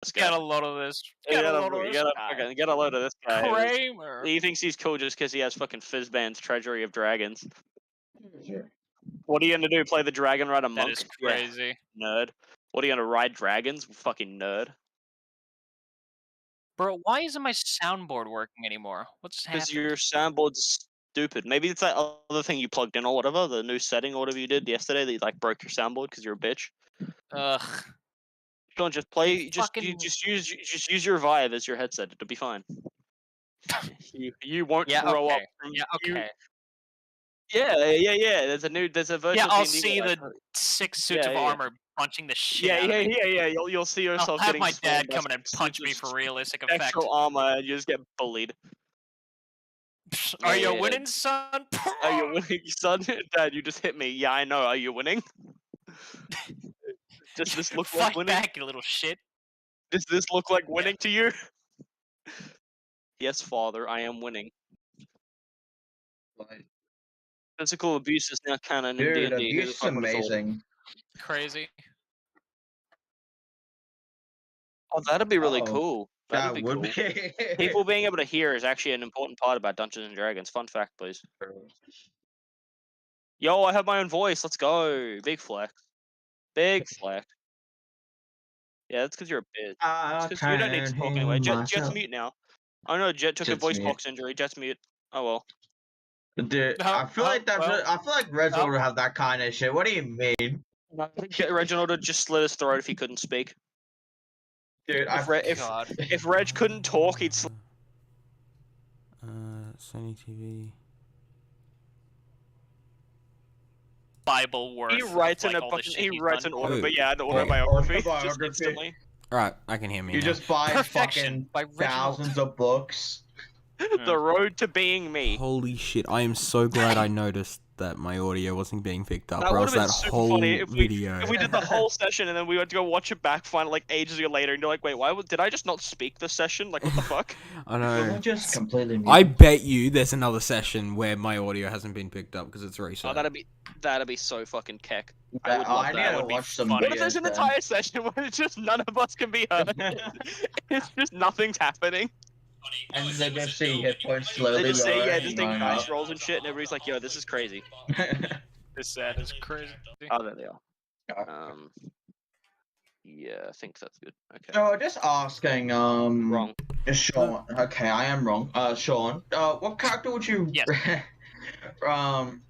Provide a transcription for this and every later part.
this guy. Get a load of this. You Get a gotta, load of you this gotta guy. fucking get a load of this guy. Kramer. He thinks he's cool just because he has fucking Fizzband's Treasury of Dragons. What are you gonna do? Play the Dragon Rider monk? That is crazy. Yeah, nerd. What are you gonna ride dragons? Fucking nerd. Bro, why isn't my soundboard working anymore? What's Because happened? your soundboard's stupid. Maybe it's that other thing you plugged in or whatever, the new setting or whatever you did yesterday that you like broke your soundboard because you're a bitch. Ugh. Don't just play. You fucking- Just use your Vive as your headset. It'll be fine. You won't grow up. Yeah, okay. Yeah. There's a version. Yeah, of I'll D&D see where, the 6 suits of armor punching the shit out of me. Yeah. You'll see yourself I'll have getting my dad swarmed by come in and punch me for realistic effect. extra armor, and you just get bullied. Are you winning, son? Are you winning, son? Dad, you just hit me. Yeah, I know. Are you winning? Does this look like Fight winning? back, you little shit. Does this look like winning to you? Yes, father, I am winning. Physical abuse is now canon in Dude, D&D. abuse is amazing. Crazy. Oh, that'd be really cool. That That'd be would cool. be. People being able to hear is actually an important part about Dungeons and Dragons. Fun fact, please. Yo, I have my own voice. Let's go. Big flex. Big flex. Yeah, that's because you're a bitch. That's 'cause you don't need to talk anyway. Jet's mute now. Oh no, Jet took a voice box injury. Jet's mute. Oh well. Dude, I feel like I feel like Reginald would have that kind of shit. What do you mean? Get Reginald to just slit his throat if he couldn't speak. Dude, if Reg couldn't talk, he'd. Sony TV. Bible worth. He writes in a fucking. He writes an order, but yeah, an autobiography. Just instantly. Alright, I can hear me. You now. just buy fucking thousands of books. The road to being me. Holy shit! I am so glad I noticed that my audio wasn't being picked up. That Or would else have been that super whole funny video. if we did the whole session and then we went to go watch it back, find it like ages later, and you're like, wait, did I just not speak this session? Like, what the fuck? I know. Just completely. I bet you there's another session where my audio hasn't been picked up because it's recent. Oh, that'd be so fucking keck. I would love that. That would be funny. What if there's an entire session where it's just none of us can be heard? It's just nothing's happening. And they just see hit points slowly. They just say, just take dice rolls and shit, and everybody's like, yo, this is crazy. This set is crazy. Oh, there they are. Yeah, I think that's good. Okay. So just asking, Wrong. Sean. Okay, I am wrong. Sean, what character would you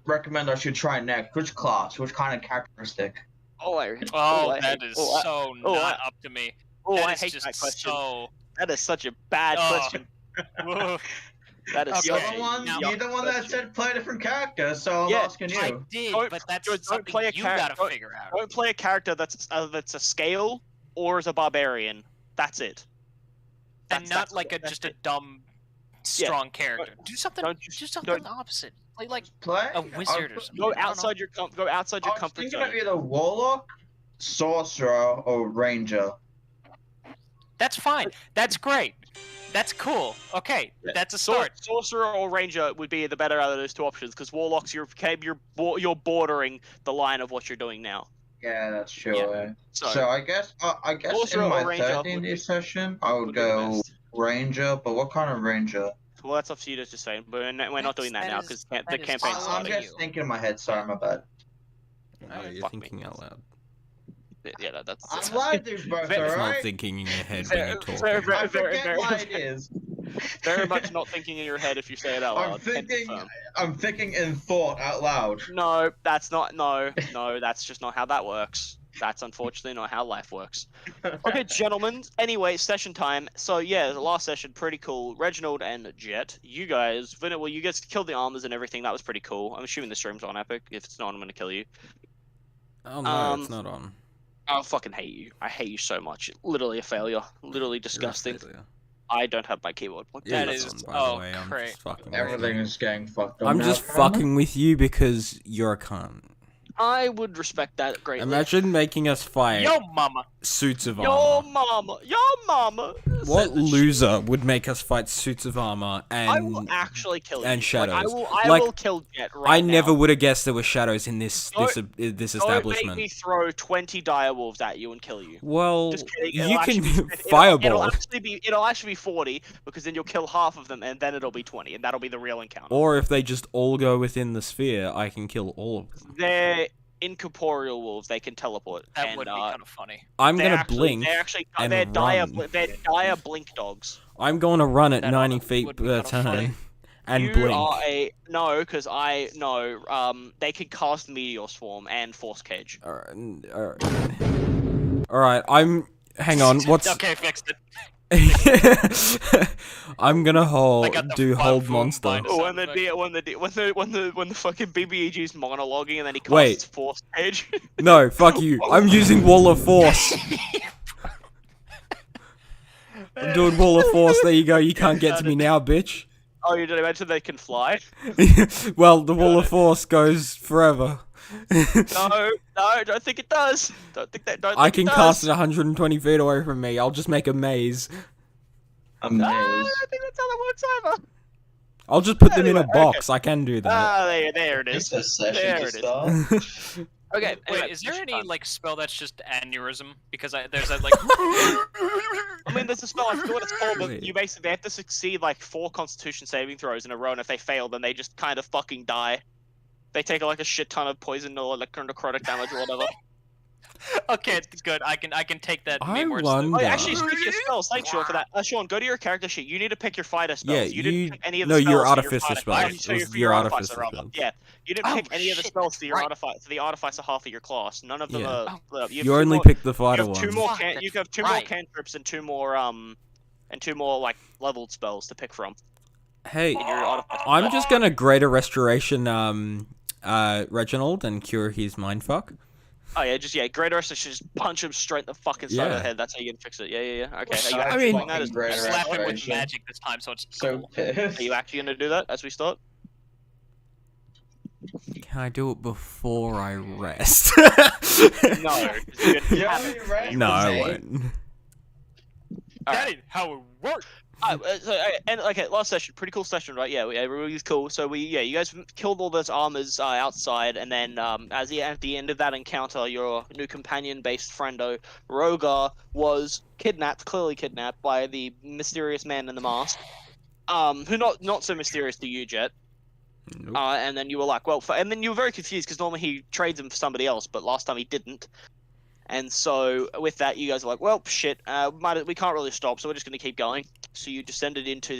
recommend I should try next? Which class? Which kind of characteristic? That is so not up to me. I hate that question. That is such a bad question. That is You're the one that said play a different character, so I'm asking you. I did, but that's something you gotta figure out. Don't play a character that's a scale or as a barbarian. That's it. And not like just a dumb, strong character. Do something. Do something opposite. Play a wizard or something. Go outside your comfort zone. I was thinking of either warlock, sorcerer, or ranger. That's fine. That's great. That's cool. Okay, that's a start. Sorcerer or ranger would be the better out of those two options, because warlocks you're bordering the line of what you're doing now. Yeah, that's true. Yeah. So I guess in my 13th session I would go ranger, but what kind of ranger? Well, that's up to you to just say. But we're not doing that now because the campaign's starting. I'm just thinking in my head. Sorry, my bad. Oh, you're thinking out loud. Yeah, that's. I'm live, dude, bro. It's not thinking in your head when you talk. I forget why it is. Very much not thinking in your head if you say it out loud. I'm thinking in thought out loud. No, that's not. No, that's just not how that works. That's unfortunately not how life works. Okay, gentlemen. Anyway, session time. So yeah, the last session, pretty cool. Reginald and Jet, you guys killed the armors and everything. That was pretty cool. I'm assuming the stream's on Epic. If it's not, I'm gonna kill you. Oh no, it's not on. I fucking hate you. I hate you so much. Literally a failure. Literally disgusting. I don't have my keyboard. That is great. Everything is getting fucked up. I'm just fucking with you because you're a cunt. I would respect that greatly. Imagine making us fight Yo, mama. suits of Your armor. mama. Your mama. What loser would make us fight suits of armor and I will actually kill you. and shadows? I will kill Jet right I never now. would have guessed there were shadows in this establishment. Don't make me throw 20 direwolves at you and kill you. Well, Just kidding. you can fireball. It'll actually be 40 because then you'll kill half of them and then it'll be 20 and that'll be the real encounter. Or if they just all go within the sphere, I can kill all of them. They're incorporeal wolves. They can teleport. That would be kind of funny. I'm gonna blink They're dire run. Blink dogs. I'm going to run at 90 feet per turn and blink. Because I know they can cast Meteor Swarm and Force Cage. Alright, hang on, what's... Okay, fixed it. I'm gonna hold monster. Oh, when the fucking BBEG's monologuing and then he casts Force Cage. No, fuck you. I'm using Wall of Force. I'm doing Wall of Force. There you go. You can't get to me now, bitch. Oh, you didn't mention they can fly? Well, the Wall of Force goes forever. No, don't think it does. I can cast it 120 feet away from me. I'll just make a maze. A maze. I think that's how that works either. I'll just put them in a box. Okay. I can do that. There it is. There it is. Okay. Wait, is there any spell that's just aneurysm? Because there's a I mean, there's a spell. I forget what it's called, but you basically have to succeed 4 Constitution saving throws in a row, and if they fail, then they just kind of fucking die. They take a shit ton of poison or necrotic damage or whatever. Okay, good. I can take that. Actually, speaking of spells, thanks Sean for that. Sean, go to your character sheet. You need to pick your fighter spells. Yeah, you didn't pick any of the spells. No, your artificer spells. Your artificer spells. Yeah, you didn't pick any of the spells for your artificer. For the artificer half of your class, none of them are. You only picked the fighter ones. You have two more cantrips and two more leveled spells to pick from. Hey, I'm just gonna Greater Restoration Reginald and cure his mindfuck. Oh yeah, Greater Restoration, just punch him straight in the fucking side of the head. That's how you can fix it. Yeah. Okay. Slap it with magic this time, so it's so pissed. Are you actually gonna do that as we start? Can I do it before I rest? No. No, I won't. That ain't how it works. Last session, pretty cool session, right? Yeah, really cool. So you guys killed all those armors outside, and then at the end of that encounter, your new companion-based friendo Rogar was clearly kidnapped by the mysterious man in the mask. Who not so mysterious to you, Jet. Nope. And then you were like, and then you were very confused because normally he trades him for somebody else, but last time he didn't. And so with that, you guys are like, well, shit, we can't really stop, so we're just going to keep going. So you descended into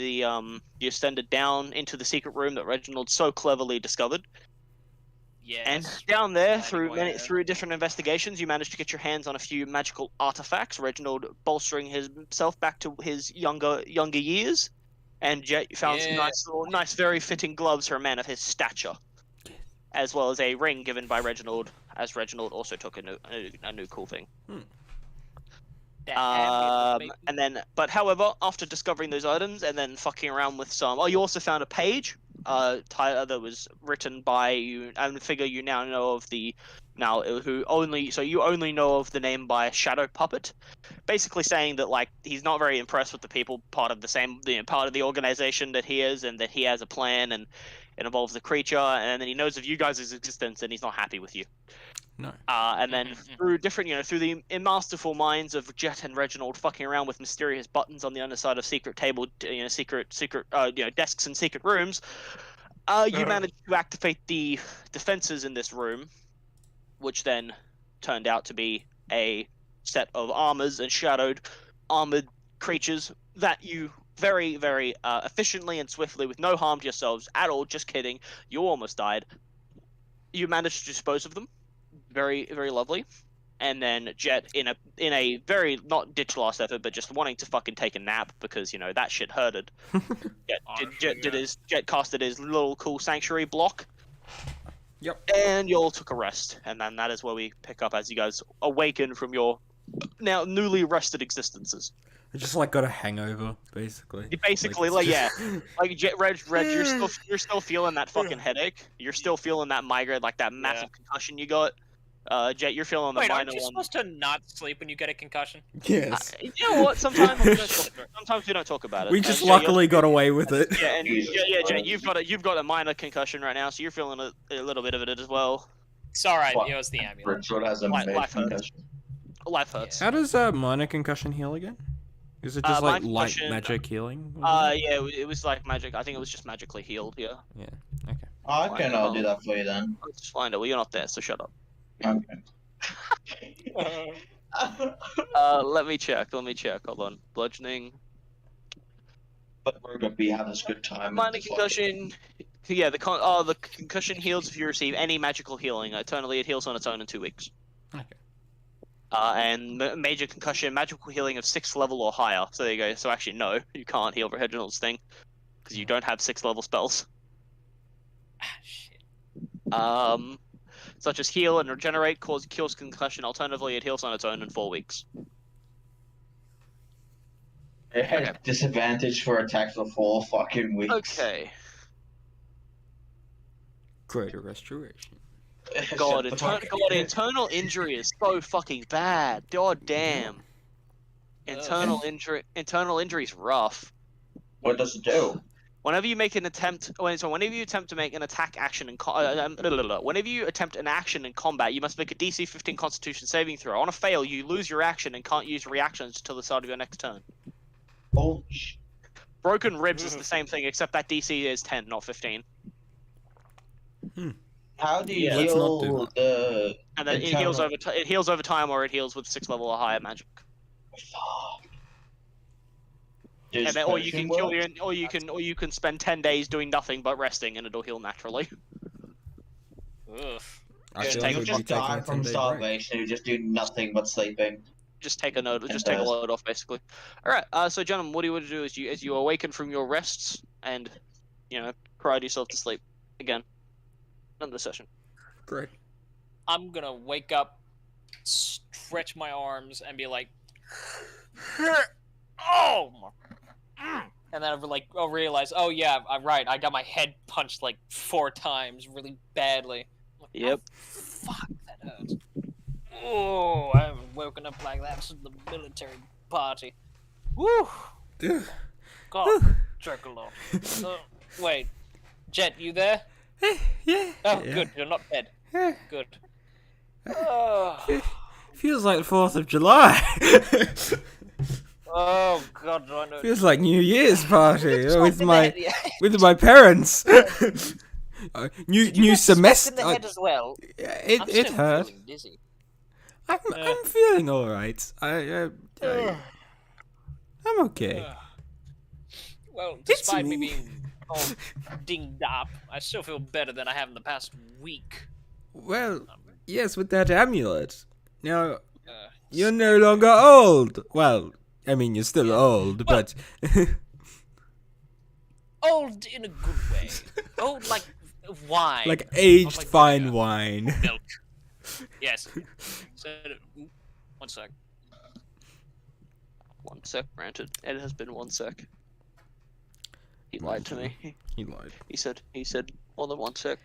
down into the secret room that Reginald so cleverly discovered. Yes. And down there, through different investigations, you managed to get your hands on a few magical artifacts. Reginald bolstering himself back to his younger years, and Jet, you found some nice, very fitting gloves for a man of his stature, as well as a ring given by Reginald, as Reginald also took a new cool thing. However, after discovering those items and then fucking around with you also found a page that was written by you and the figure you now know of you only know of the name by Shadow Puppet, basically saying that he's not very impressed with the people part of the organization that he is, and that he has a plan and it involves the creature, and then he knows of you guys' existence and he's not happy with you. No. And then through the masterful minds of Jet and Reginald fucking around with mysterious buttons on the underside of secret desks and secret rooms, you managed to activate the defenses in this room, which then turned out to be a set of armors and shadowed armored creatures that you very, very efficiently and swiftly, with no harm to yourselves at all, just kidding, you almost died, you managed to dispose of them. Very, very lovely. And then Jet, in a very not ditch last effort, but just wanting to fucking take a nap because that shit hurted. Jet casted his little cool sanctuary block. Yep. And you all took a rest, and then that is where we pick up as you guys awaken from your now newly rested existences. I just like got a hangover, basically. Basically, like yeah, like Reg, you're still feeling that fucking headache. You're still feeling that migraine, like that massive concussion you got. Jet, you're feeling the minor one. Wait, aren't you supposed to not sleep when you get a concussion? Yes. You know what? Sometimes we don't talk about it. We just luckily got away with it. Yeah, and Jet, you've got a minor concussion right now, so you're feeling a little bit of it as well. It's alright, it was the ambulance. Richard has a major concussion. Life hurts. How does minor concussion heal again? Is it just like light magic healing? Yeah, it was like magic. I think it was just magically healed. Yeah. Yeah. Okay. I'll do that for you then. Let's just find it. Well, you're not there, so shut up. Okay. Let me check. Hold on. Bludgeoning. But we're gonna be having a good time. Minor concussion. Yeah, the concussion heals if you receive any magical healing. Eternally, it heals on its own in 2 weeks. Okay. And major concussion, magical healing of 6th level or higher. So there you go. So actually, no, you can't heal Reginald's thing because you don't have 6th level spells. Shit. Such as heal and regenerate, kills concussion. Alternatively, it heals on its own in 4 weeks. It has disadvantage for attacks for 4 fucking weeks. Okay. Greater restoration. God, internal injury is so fucking bad. God damn. Internal injury is rough. What does it do? Whenever you make an attempt, whenever you attempt to make an attack action whenever you attempt an action in combat, you must make a DC 15 Constitution saving throw. On a fail, you lose your action and can't use reactions until the start of your next turn. Oh. Broken ribs is the same thing, except that DC is 10, not 15. How do you heal the? And then it heals over time, or it heals with 6th level or higher magic. And then, or you can spend 10 days doing nothing but resting, and it'll heal naturally. Ugh. Just die from starvation. You just do nothing but sleeping. Just take a load off, basically. All right. So, gentlemen, what you want to do is you awaken from your rests and, cry yourself to sleep again. Another session. Great. I'm gonna wake up, stretch my arms, and be like, "Oh!" And then I'll realize, oh yeah, I'm right. I got my head punched like 4 times, really badly. Like, yep. Oh, fuck, that hurts. Oh, I haven't woken up like that since the military party. Woo! God, jerk along. Wait, Jet, you there? Yeah. Oh, good. You're not dead. Good. Feels like the 4th of July. Oh God, I know. Feels like New Year's party with my parents. New semester. In the head as well. It hurt. Feeling dizzy. I'm feeling all right. I'm okay. Well, despite me being all dinged up, I still feel better than I have in the past week. Well, yes, with that amulet. Now, you're no longer old. Well, I mean, you're still old, but... Old in a good way. Old like wine. Like aged fine wine. Milk. Yes. So, 1 sec. 1 sec, granted. It has been 1 sec. He lied to me. He lied. He said more than 1 sec.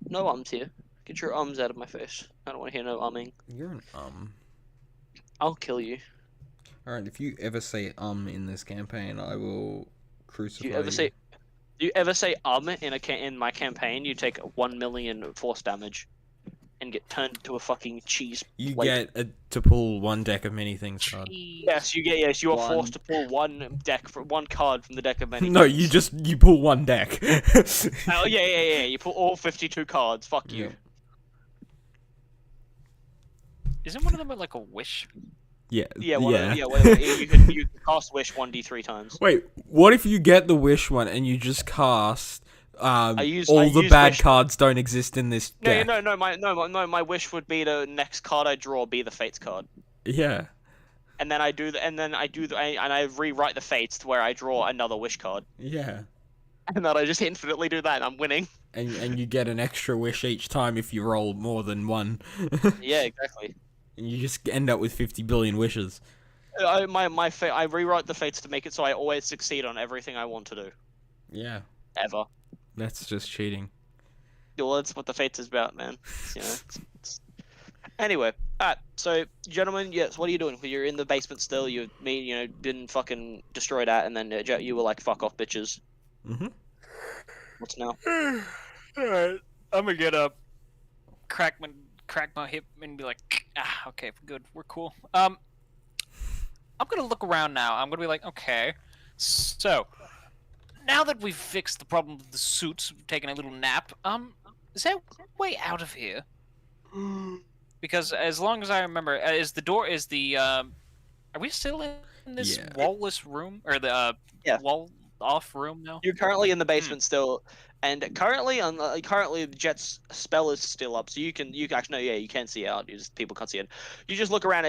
No ums here. Get your ums out of my face. I don't want to hear no umming. You're an I'll kill you. Alright, if you ever say in this campaign, I will crucify you. Do you ever say in my campaign, you take 1 million force damage and get turned into a fucking cheese plate. You get to pull 1 deck of many things card. Yes, you are forced to pull 1 card from the deck of many No, things. you pull 1 deck. Oh yeah, you pull all 52 cards, fuck you. Yeah. Isn't one of them like a wish? Yeah. You can cast wish 1d3 times. Wait, what if you get the wish one and you just cast all the bad wish. cards don't exist in this deck? No. My wish would be the next card I draw be the fates card. Yeah. And then I rewrite the fates to where I draw another wish card. Yeah. And then I just infinitely do that, and I'm winning. And you get an extra wish each time if you roll more than one. Yeah, exactly. And you just end up with 50 billion wishes. I rewrite the fates to make it so I always succeed on everything I want to do. Yeah. Ever. That's just cheating. Well, that's what the fates is about, man. Anyway, alright. So, gentlemen, yes. What are you doing? You're in the basement still. You've been fucking destroyed at, and then you were like, "Fuck off, bitches." Mm-hmm. What's now? Alright, I'm gonna get up, crack my hip, and be like, okay, good, we're cool. I'm gonna look around now. I'm gonna be like, okay, so now that we've fixed the problem with the suits, taking a little nap, is there a way out of here? Because as long as I remember, are we still in this wall-less room, or the wall-off room now? You're currently in the basement still, and currently the Jet's spell is still up, so you can actually no, yeah, you can see out. People can't see it. You just look around.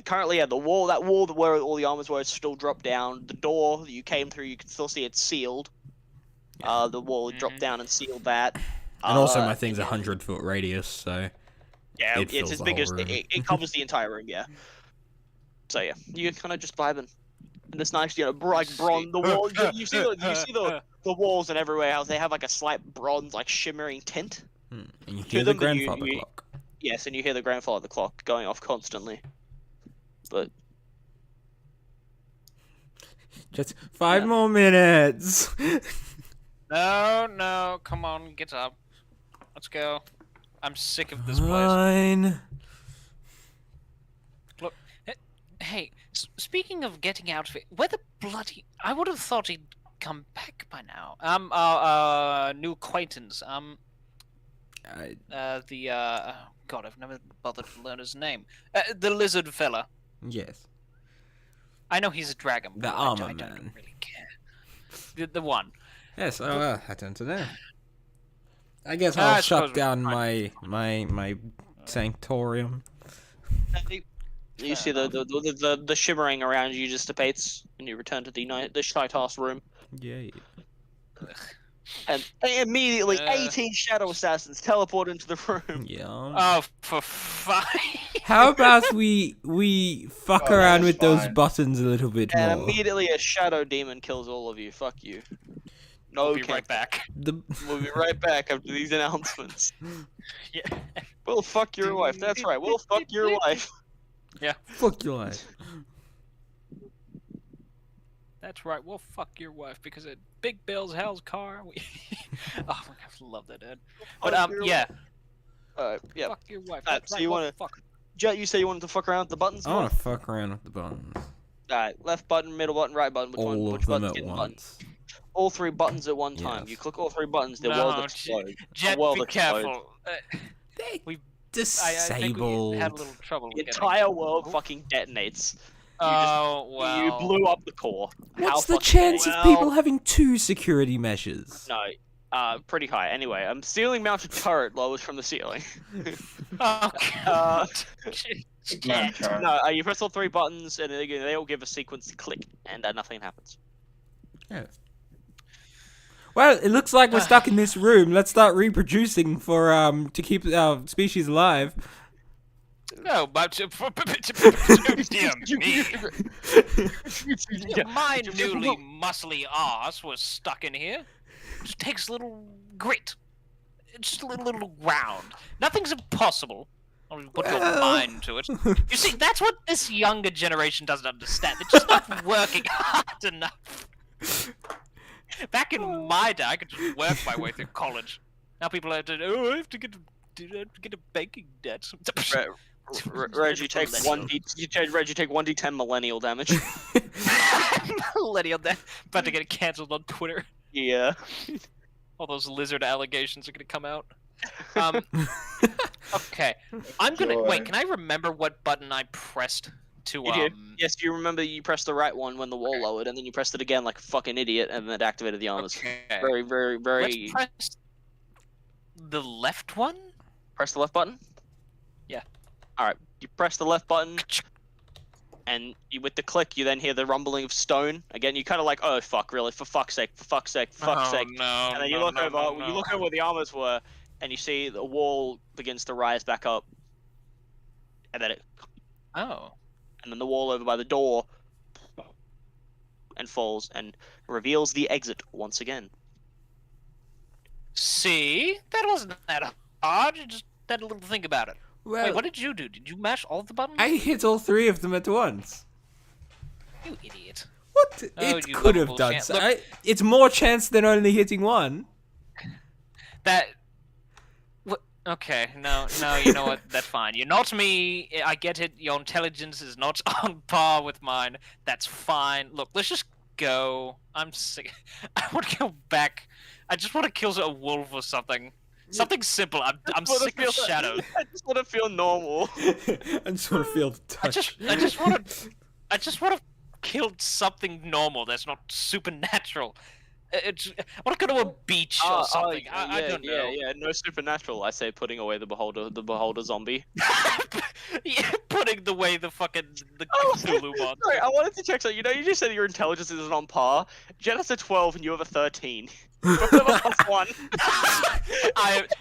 Currently the wall where all the armors were is still dropped down. The door that you came through, you can still see it's sealed. The wall dropped down and sealed that. And also, my thing's 100-foot radius, so yeah, it's as big as it covers the entire room. Yeah. So yeah, you kind of just vibing. And it's nice, bright bronze. The wall, you see the walls and everywhere else. They have like a slight bronze, like shimmering tint. And you hear the grandfather clock. Yes, and you hear the grandfather clock going off constantly. But just 5 more minutes. No, come on, get up. Let's go. I'm sick of this place. Fine. Look, hey, speaking of getting out of it, where the bloody... I would have thought he'd come back by now. New acquaintance. God, I've never bothered to learn his name. The lizard fella. Yes. I know he's a dragon. The armor man. I don't really care. The one. Yes, I don't know. I guess I'll shut down my sanctorium. You see the shimmering around you just dissipates, and you return to the Shite-House room. Yay. And immediately 18 Shadow Assassins teleport into the room. Yeah. Oh, for fuck. How about we fuck around with those buttons a little bit more? And immediately a Shadow Demon kills all of you. Fuck you. No, we'll be right back. We'll be right back after these announcements. Yeah. We'll fuck your wife. That's right. We'll fuck your wife. Yeah. Fuck your wife. That's right. We'll fuck your wife because at Big Bill's Hell's car. Oh my god, I love that, Ed. But yeah. Yeah. Fuck your wife. So you want to? Jet, you say you wanted to fuck around with the buttons? I want to fuck around with the buttons. Alright, left button, middle button, right button. Which button's getting buttons? All 3 buttons at one time. Yes. You click all 3 buttons, the world explodes. Jet, be careful. We disabled. We had a little trouble. The entire world fucking detonates. Wow. You blew up the core. What's the chance of people having 2 security measures? No, pretty high. Anyway, ceiling mounted turret lowers from the ceiling. Oh god. No, you press all 3 buttons and they all give a sequence click and nothing happens. Yeah. Well, it looks like we're stuck in this room. Let's start reproducing to keep our species alive. No, but dear me. My newly muscly ass was stuck in here. It just takes a little grit. Just a little ground. Nothing's impossible. I'll put your mind to it. You see, that's what this younger generation doesn't understand. They're just not working hard enough. Back in my day, I could just work my way through college. Now people have to, I have to get a banking debt. Reggie take 1d10 millennial damage. Millennial damage. About to get cancelled on Twitter. Yeah. All those lizard allegations are gonna come out. Okay. I'm gonna wait. Can I remember what button I pressed to? You did. Yes, you remember you pressed the right one when the wall lowered, and then you pressed it again like a fucking idiot, and then it activated the armors. Okay. Very, very, very. Let's press the left one. Press the left button. Yeah. All right. You press the left button. and with the click, you then hear the rumbling of stone. Again, you kind of like, oh fuck, really? For fuck's sake! For fuck's sake! For fuck's sake! No, And then you look over, you look over where the armors were, and you see the wall begins to rise back up, and then it. Oh. And then the wall over by the door, and falls and reveals the exit once again. See, that wasn't that hard. You just had a little think about it. Well, wait, what did you do? Did you mash all of the buttons? I hit all 3 of them at once. You idiot. What? Oh, It you could have lovable done chance. so. Look- It's more chance than only hitting one. That. Okay, no, you know what? That's fine. You're not me. I get it. Your intelligence is not on par with mine. That's fine. Look, let's just go. I'm sick. I want to go back. I just want to kill a wolf or something. Something simple. I'm sick of shadows. I just want to feel normal. I just want to feel the touch. I just want to kill something normal that's not supernatural. I want to go to a beach or something. I don't know. Yeah, no supernatural. I say putting away the beholder zombie. Yeah, putting away the fucking Cthulhu monster. Sorry, I wanted to check something. You know, you just said your intelligence isn't on par. Jen has a 12 and you have a 13. +1.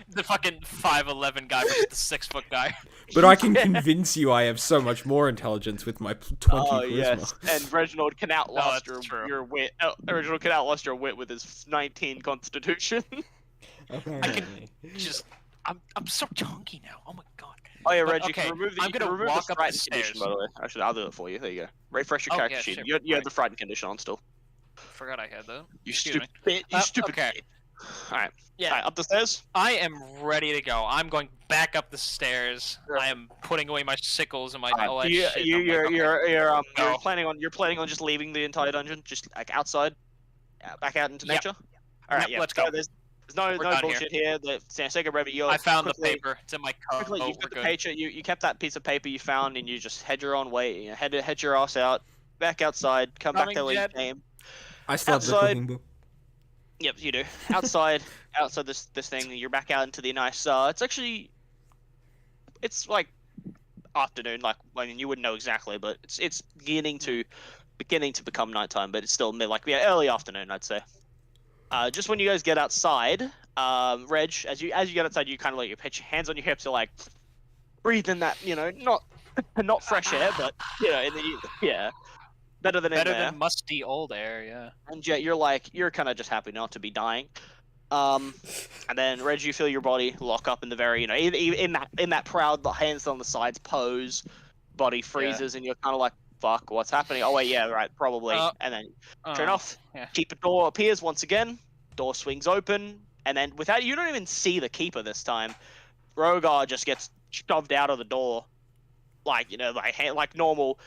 The fucking 5'11" guy versus the 6-foot guy. But I can convince you I have so much more intelligence with my 20 charisma. Yes, and Reginald can outlast that's your wit. Reginald can outlast your wit with his 19 constitution. Apparently. I'm so chunky now. Oh my god. Oh yeah, Reg, But, you can okay, remove the, I'm you can gonna remove walk the up the frightened condition, stairs. by the way. Actually, I'll do it for you. There you go. Refresh your character yeah, sheet. sure. You have the frightened condition on still. Forgot I had that. You Excuse stupid me. bitch. You stupid okay. bitch. Alright. Yeah. Alright, up the stairs? I am ready to go. I'm going back up the stairs. Sure. I am putting away my sickles and my all that You, shit. you're Go. planning on just leaving the entire dungeon, just like outside, back out into nature. All right, Yep, yeah. let's so go. There's no We're done bullshit here. The Sega Rabbit, you I found the quickly, paper. It's in my car. Quickly, Oh, you've we're got the good. paper. You kept that piece of paper you found, and you just head your own way. You know, head your ass out, back outside, come back to where you came. I still have the Outside. cooking book. Yep, you do. Outside this thing, you're back out into the nice. It's like afternoon. Like, I mean, you wouldn't know exactly, but it's beginning to become nighttime, but it's still early afternoon, I'd say. Just when you guys get outside, Reg, as you get outside, you kind of you put your hands on your hips, you're like breathing that, not fresh air, but better than in there. than musty old air, yeah. And yet you're kind of just happy not to be dying. And then Reg, you feel your body lock up in the very, in that proud hands on the sides pose, body freezes, and you're kind of like, fuck, what's happening? Oh wait, yeah, right, probably. And then turn off. Yeah. Keeper door appears once again. Door swings open, and then you don't even see the keeper this time. Rogar just gets shoved out of the door, like normal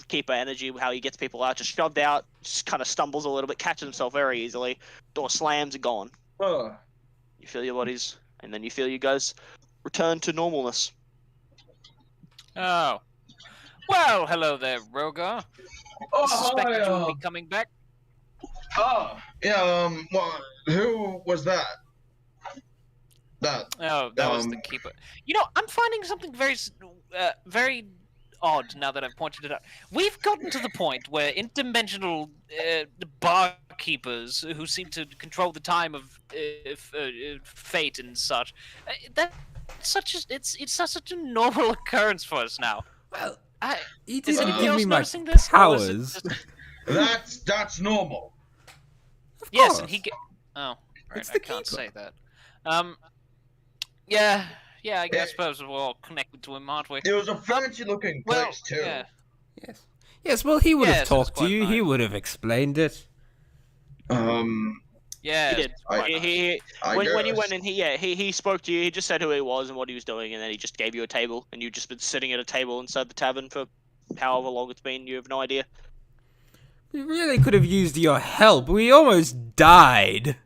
keeper energy, how he gets people out, just shoved out, just kind of stumbles a little bit, catches himself very easily. Door slams and gone. Oh. You feel your bodies, and then you feel you guys return to normalness. Oh. Well, hello there, Rogar. Oh, Suspected you would hi. be coming back. Oh, yeah. Well, who was that? Oh, that was the keeper. I'm finding something very odd now that I've pointed it out. We've gotten to the point where interdimensional barkeepers who seem to control the time of fate and such. It's such a normal occurrence for us now. Well, he Is didn't anybody give else me my noticing this, or is it powers. just- That's normal. Of Yes, course. and he. Oh, right. It's I the can't keeper. say that. Yeah. I Yeah. suppose we're all connected to him, aren't we? It was a fancy-looking Well, place too. yeah. Yes, well, he would have Yes, it's talked to quite you. fine. He would have explained it. Yeah. He did. When you went in, he spoke to you. He just said who he was and what he was doing, and then he just gave you a table, and you've just been sitting at a table inside the tavern for however long it's been. You have no idea. We really could have used your help. We almost died.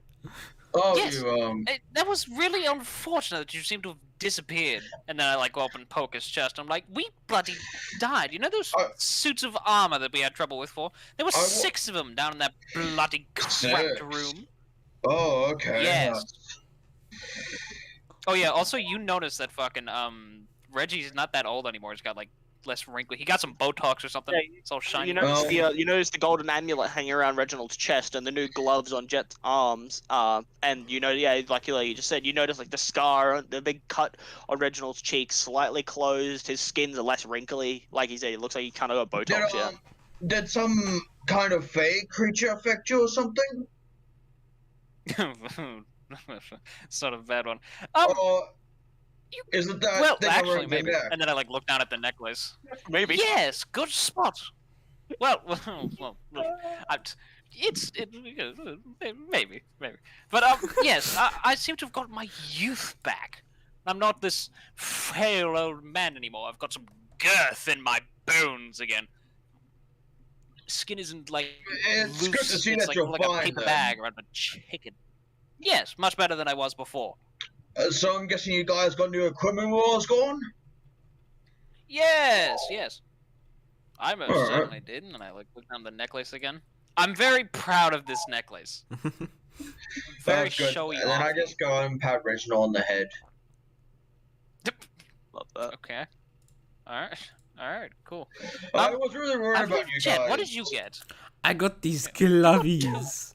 Oh, Yes. you That was really unfortunate that you seem to have disappeared. And then I go up and poke his chest. I'm like, we bloody died. You know those suits of armor that we had trouble with for? There were 6 of them down in that bloody cramped 6? room. Oh, okay. Yes. Oh yeah. Also, you notice that fucking Reggie's not that old anymore. He's got like less wrinkly. He got some Botox or something. Yeah, it's all shiny. You notice the golden amulet hanging around Reginald's chest and the new gloves on Jet's arms. And like you just said, you notice like the scar, the big cut on Reginald's cheek, slightly closed. His skin's less wrinkly. Like he said, it looks like he kind of got Botox. Did some kind of fey creature affect you or something? It's not a bad one. Is it that? Well, actually, maybe. And then I like look down at the necklace. Maybe. Yes, good spot. Well, maybe. But yes, I seem to have got my youth back. I'm not this frail old man anymore. I've got some girth in my bones again. Skin isn't like it's loose. Good to see it's that you're like fine, a paper then. bag around a chicken. Yes, much better than I was before. So I'm guessing you guys got new equipment wars going? Yes. I most certainly did, and I look down the necklace again. I'm very proud of this necklace. Very showy. And then I just go and pat Reginald on the head. Love that. Okay. Alright, cool. I was really worried about you guys. What did you get? I got these glovies.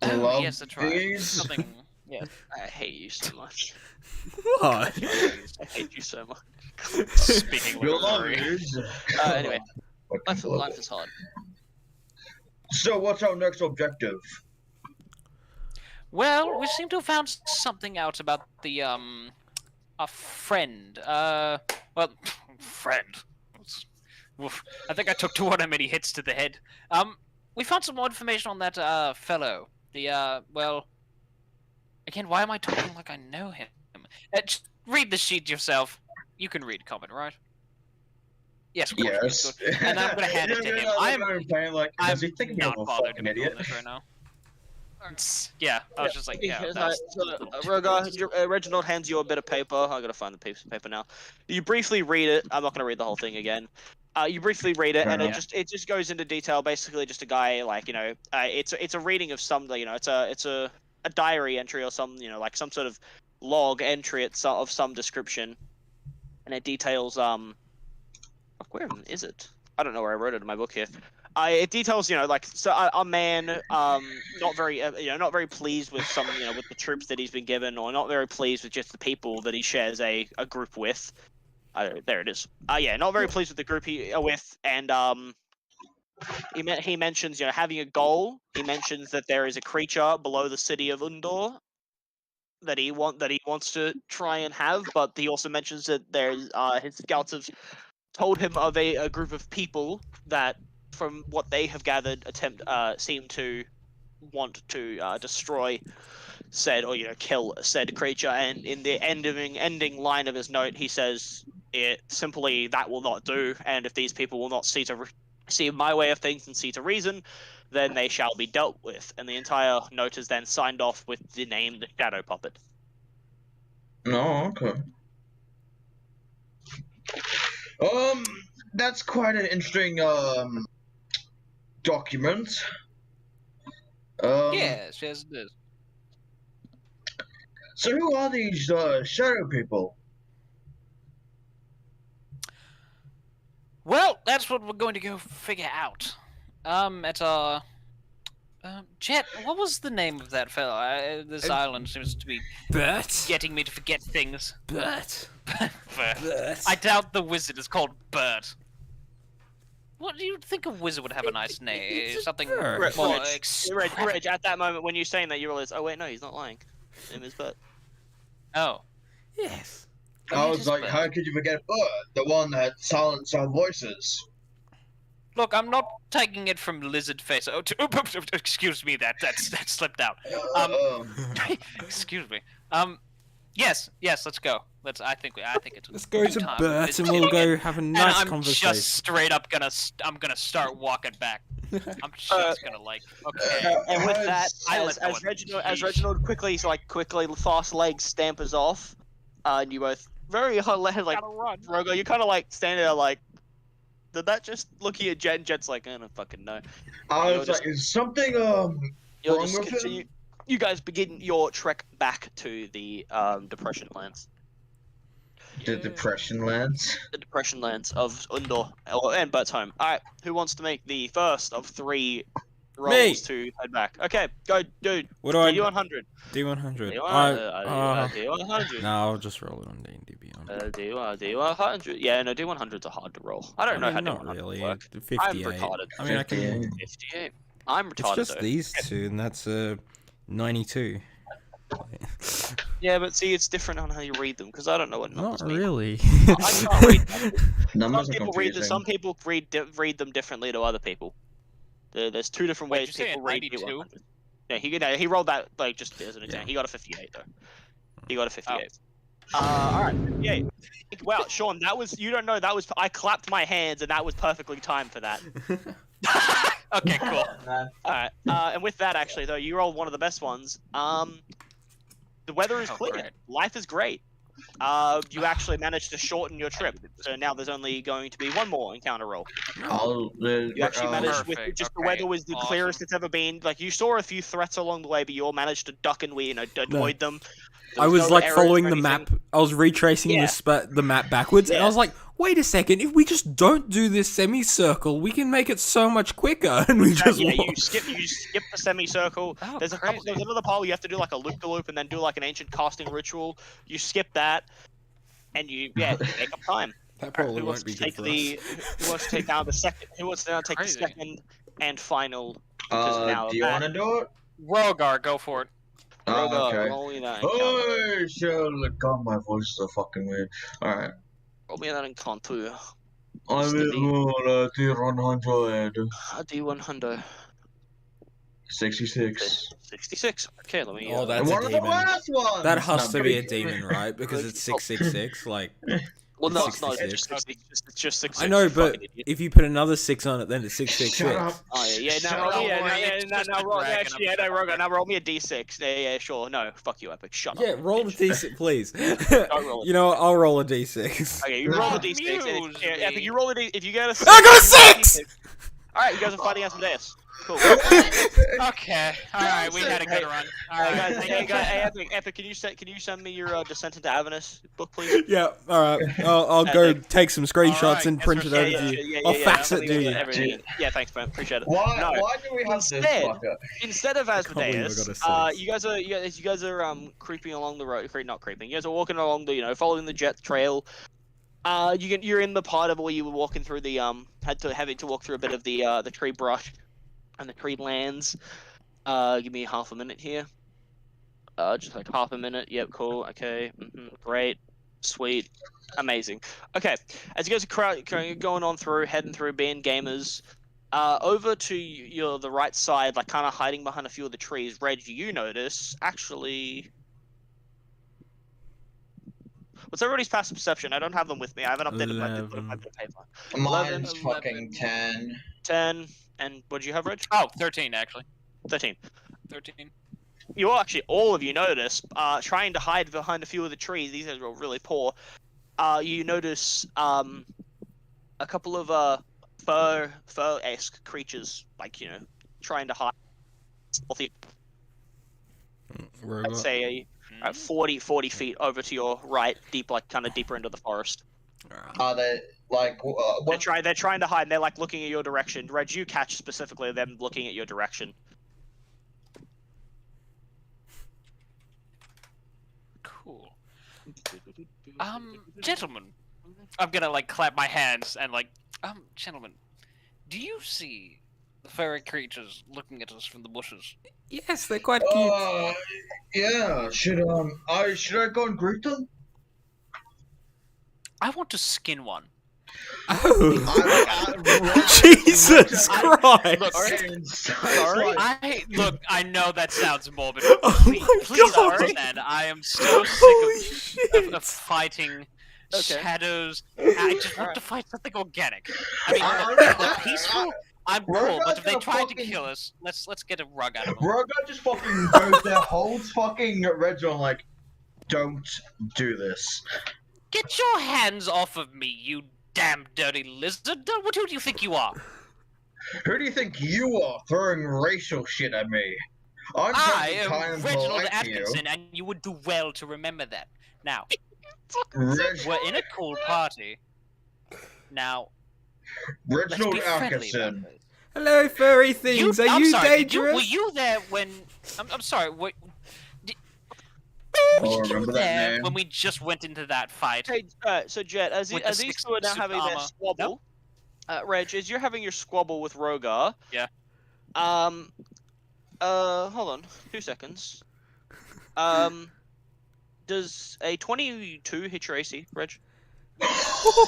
Oh, yes, that's right. Something... Yeah, I hate you so much. What? I hate you so much. Speaking Your literally. Anyway, life is hard. So what's our next objective? Well, we seem to have found something out about the a friend. Friend. Oof. I think I took too many hits to the head. We found some more information on that fellow. Well. Again, why am I talking like I know him? Just read the sheet yourself. You can read comment, right? Yes, of course. Yes. Good. And I'm gonna hand it to him. I'm not bothered an idiot right now. Yeah, I was just like, yeah. Reginald hands you a bit of paper. I gotta find the piece of paper now. You briefly read it. I'm not gonna read the whole thing again. You briefly read it, and it just goes into detail. Basically, just a guy it's a reading of some, it's a diary entry or some, like some sort of log entry of some description, and it details where is it? I don't know where I wrote it in my book here. It details, a man, not very pleased with with the troops that he's been given, or not very pleased with just the people that he shares a group with. There it is. Not very pleased with the group he with, and he mentions, having a goal. He mentions that there is a creature below the city of Undor that he wants to try and have, but he also mentions that there's his scouts have told him of a group of people that, from what they have gathered, seem to want to destroy said, or kill said creature. And in the ending line of his note, he says it simply, that will not do, and if these people will not see my way of things and see to reason, then they shall be dealt with. And the entire note is then signed off with the name The Shadow Puppet. Oh, okay. That's quite an interesting document. Yes, it is. So who are these shadow people? Well, that's what we're going to go figure out. Jet, what was the name of that fellow? This island seems to be Bert? getting me to forget things. Bert? Bert. I doubt the wizard is called Bert. What do you think a wizard would have a nice name? Something more Reg, at that moment when you're saying that, you realize, oh wait, no, he's not lying. His name is Bert. Oh. Yes. I was like, how could you forget Bert? The one that silenced our voices. Look, I'm not taking it from Lizard Face. Oh, excuse me, that slipped out. Excuse me. Yes, let's go. I think it's. Let's go to Bert and we'll go have a nice conversation. I'm just straight up I'm gonna start walking back. I'm just gonna okay. And with that, as Reginald quickly fast legs stampers off, and you both very Rogo, you kind of standing there did that just looking at Jet? And Jet's like, I don't fucking know. I was like, is something wrong with him? You guys begin your trek back to the Depression Lands. The Depression Lands. The Depression Lands of Undor and Bert's home. All right, who wants to make the first of 3 rolls to head back? Okay, go, dude. What do I do? D100. D100. D100. No, I'll just roll it on D&D Beyond. D100. Yeah, no, D100s are hard to roll. I don't know how not D100 really. work. 58. I'm retarded. I mean, I can. 58. I'm retarded. It's just though. these two, and that's 92. Yeah, but see, it's different on how you read them because I don't know what numbers Not mean. really. I can't read Numbers some are people confusing. some people read them differently to other people. There's 2 different Wait, ways did you say people a read 92? Yeah, he rolled that like just as an example. Yeah. He got a 58 though. He got a 58. All right, 58. Wow, Sean, that was I clapped my hands and that was perfectly timed for that. Okay, cool. All right, and with that actually though, you rolled one of the best ones. The weather is clear. Great. Life is great. You actually managed to shorten your trip, so now there's only going to be 1 more encounter roll. You actually managed with Perfect, just the okay, weather was the clearest it's ever been. Like you saw a few threats along the way, but you all managed to duck and avoid them. I was no like errors following or the anything. map. I was retracing the map backwards, and I was like, "Wait a second! If we just don't do this semicircle, we can make it so much quicker." And we just you skip the semicircle. Oh, There's crazy. there's another pole you have to do like a loop-de-loop and then do like an ancient casting ritual. You skip that, and you make up time. That probably Who wants won't be to take good for us. Who wants to take down the second? Who wants to now take Crazy. the second and final? Because now do you want to do it? Rogar, go for it. Oh, okay. Roll me that encounter. Oh, shit, God, my voice is so fucking weird. Alright. Roll me that encounter. I will roll a D100. A D100. 66. 66. Okay, let me. Oh, that's One a of the demon. last ones! That has No, to be a I'm demon, right? Because it's 666. Like, well, no, it's not. 66. It's just 66. I know, you but fucking idiot. if you put another 6 on it, then it's Shut 666. up. Oh yeah, Shut no, up. Roll, now roll me a D6. Yeah, sure. No, fuck you, Epic. Shut Yeah, up. roll a d6, please. roll it. You know what? I'll roll a d6. Okay, you roll the Muse D6. And me. Epic, you roll a D. If you get a 6, I got a you roll 6! D6. All right, you guys are fighting Asmodeus. Cool. Okay, alright, we had a good run. Alright, Epic, can you send me your Descent into Avernus book, please? Yeah, alright. I'll go take some screenshots Alright, and guess print we're it over to you. I'll fax it to you. Yeah, thanks, man. Appreciate it. Why No. do we have this Instead- fucker? Instead of can't believe I Asmodeus, got a 6. you guys are creeping along the road. Not creeping. You guys are walking along the following the jet trail. You're in the part of where you were walking through the having to walk through a bit of the tree brush and the tree lands. Give me half a minute here. Just like half a minute. Yep, cool. Okay, great, sweet, amazing. Okay, as you guys are going on through, heading through, being gamers, over to the right side, like kind of hiding behind a few of the trees. Reg, you notice actually. What's everybody's passive perception? I don't have them with me. I haven't updated my bit of paper. Mine's 11. fucking 10. 10. And what did you have, Reg? Oh, 13 actually. 13. 13. You all of you notice, trying to hide behind a few of the trees. These guys were really poor. You notice a couple of fur-esque creatures, like trying to hide. I'd say 40 feet over to your right, kind of deeper into the forest. Are they like what? They're trying to hide. And they're like looking at your direction. Reg, you catch specifically them looking at your direction. Cool. Gentlemen, I'm gonna like clap my hands and like, gentlemen, do you see the furry creatures looking at us from the bushes? Yes, they're quite cute. Yeah. Should I go and greet them? I want to skin one. Oh, Jesus Christ! Look, I know that sounds morbid. Oh Please, my please God. understand, I am so Holy sick of fighting shadows. I just want to fight something organic. I mean, look, they're peaceful. I'm cool, but if they try to kill us, let's get a rug out of them. Rugga just fucking goes there, holds fucking Reg on like, don't do this. Get your hands off of me, you damn dirty lizard! Who do you think you are? Who do you think you are throwing racial shit at me? I'm I trying to am be kind and Reginald polite to you. Atkinson, and you would do well to remember that. Now, We're in a cool party. Now, Reginald let's be friendly about Atkinson. this. Hello, furry things. Are you dangerous? Were you there when? I'm sorry. Were you there when we just went into that fight? Okay, so Jet, as these two are now having their squabble, Reg, as you're having your squabble with Rogar. Yeah. Hold on, 2 seconds. Does a 22 hit your AC, Reg?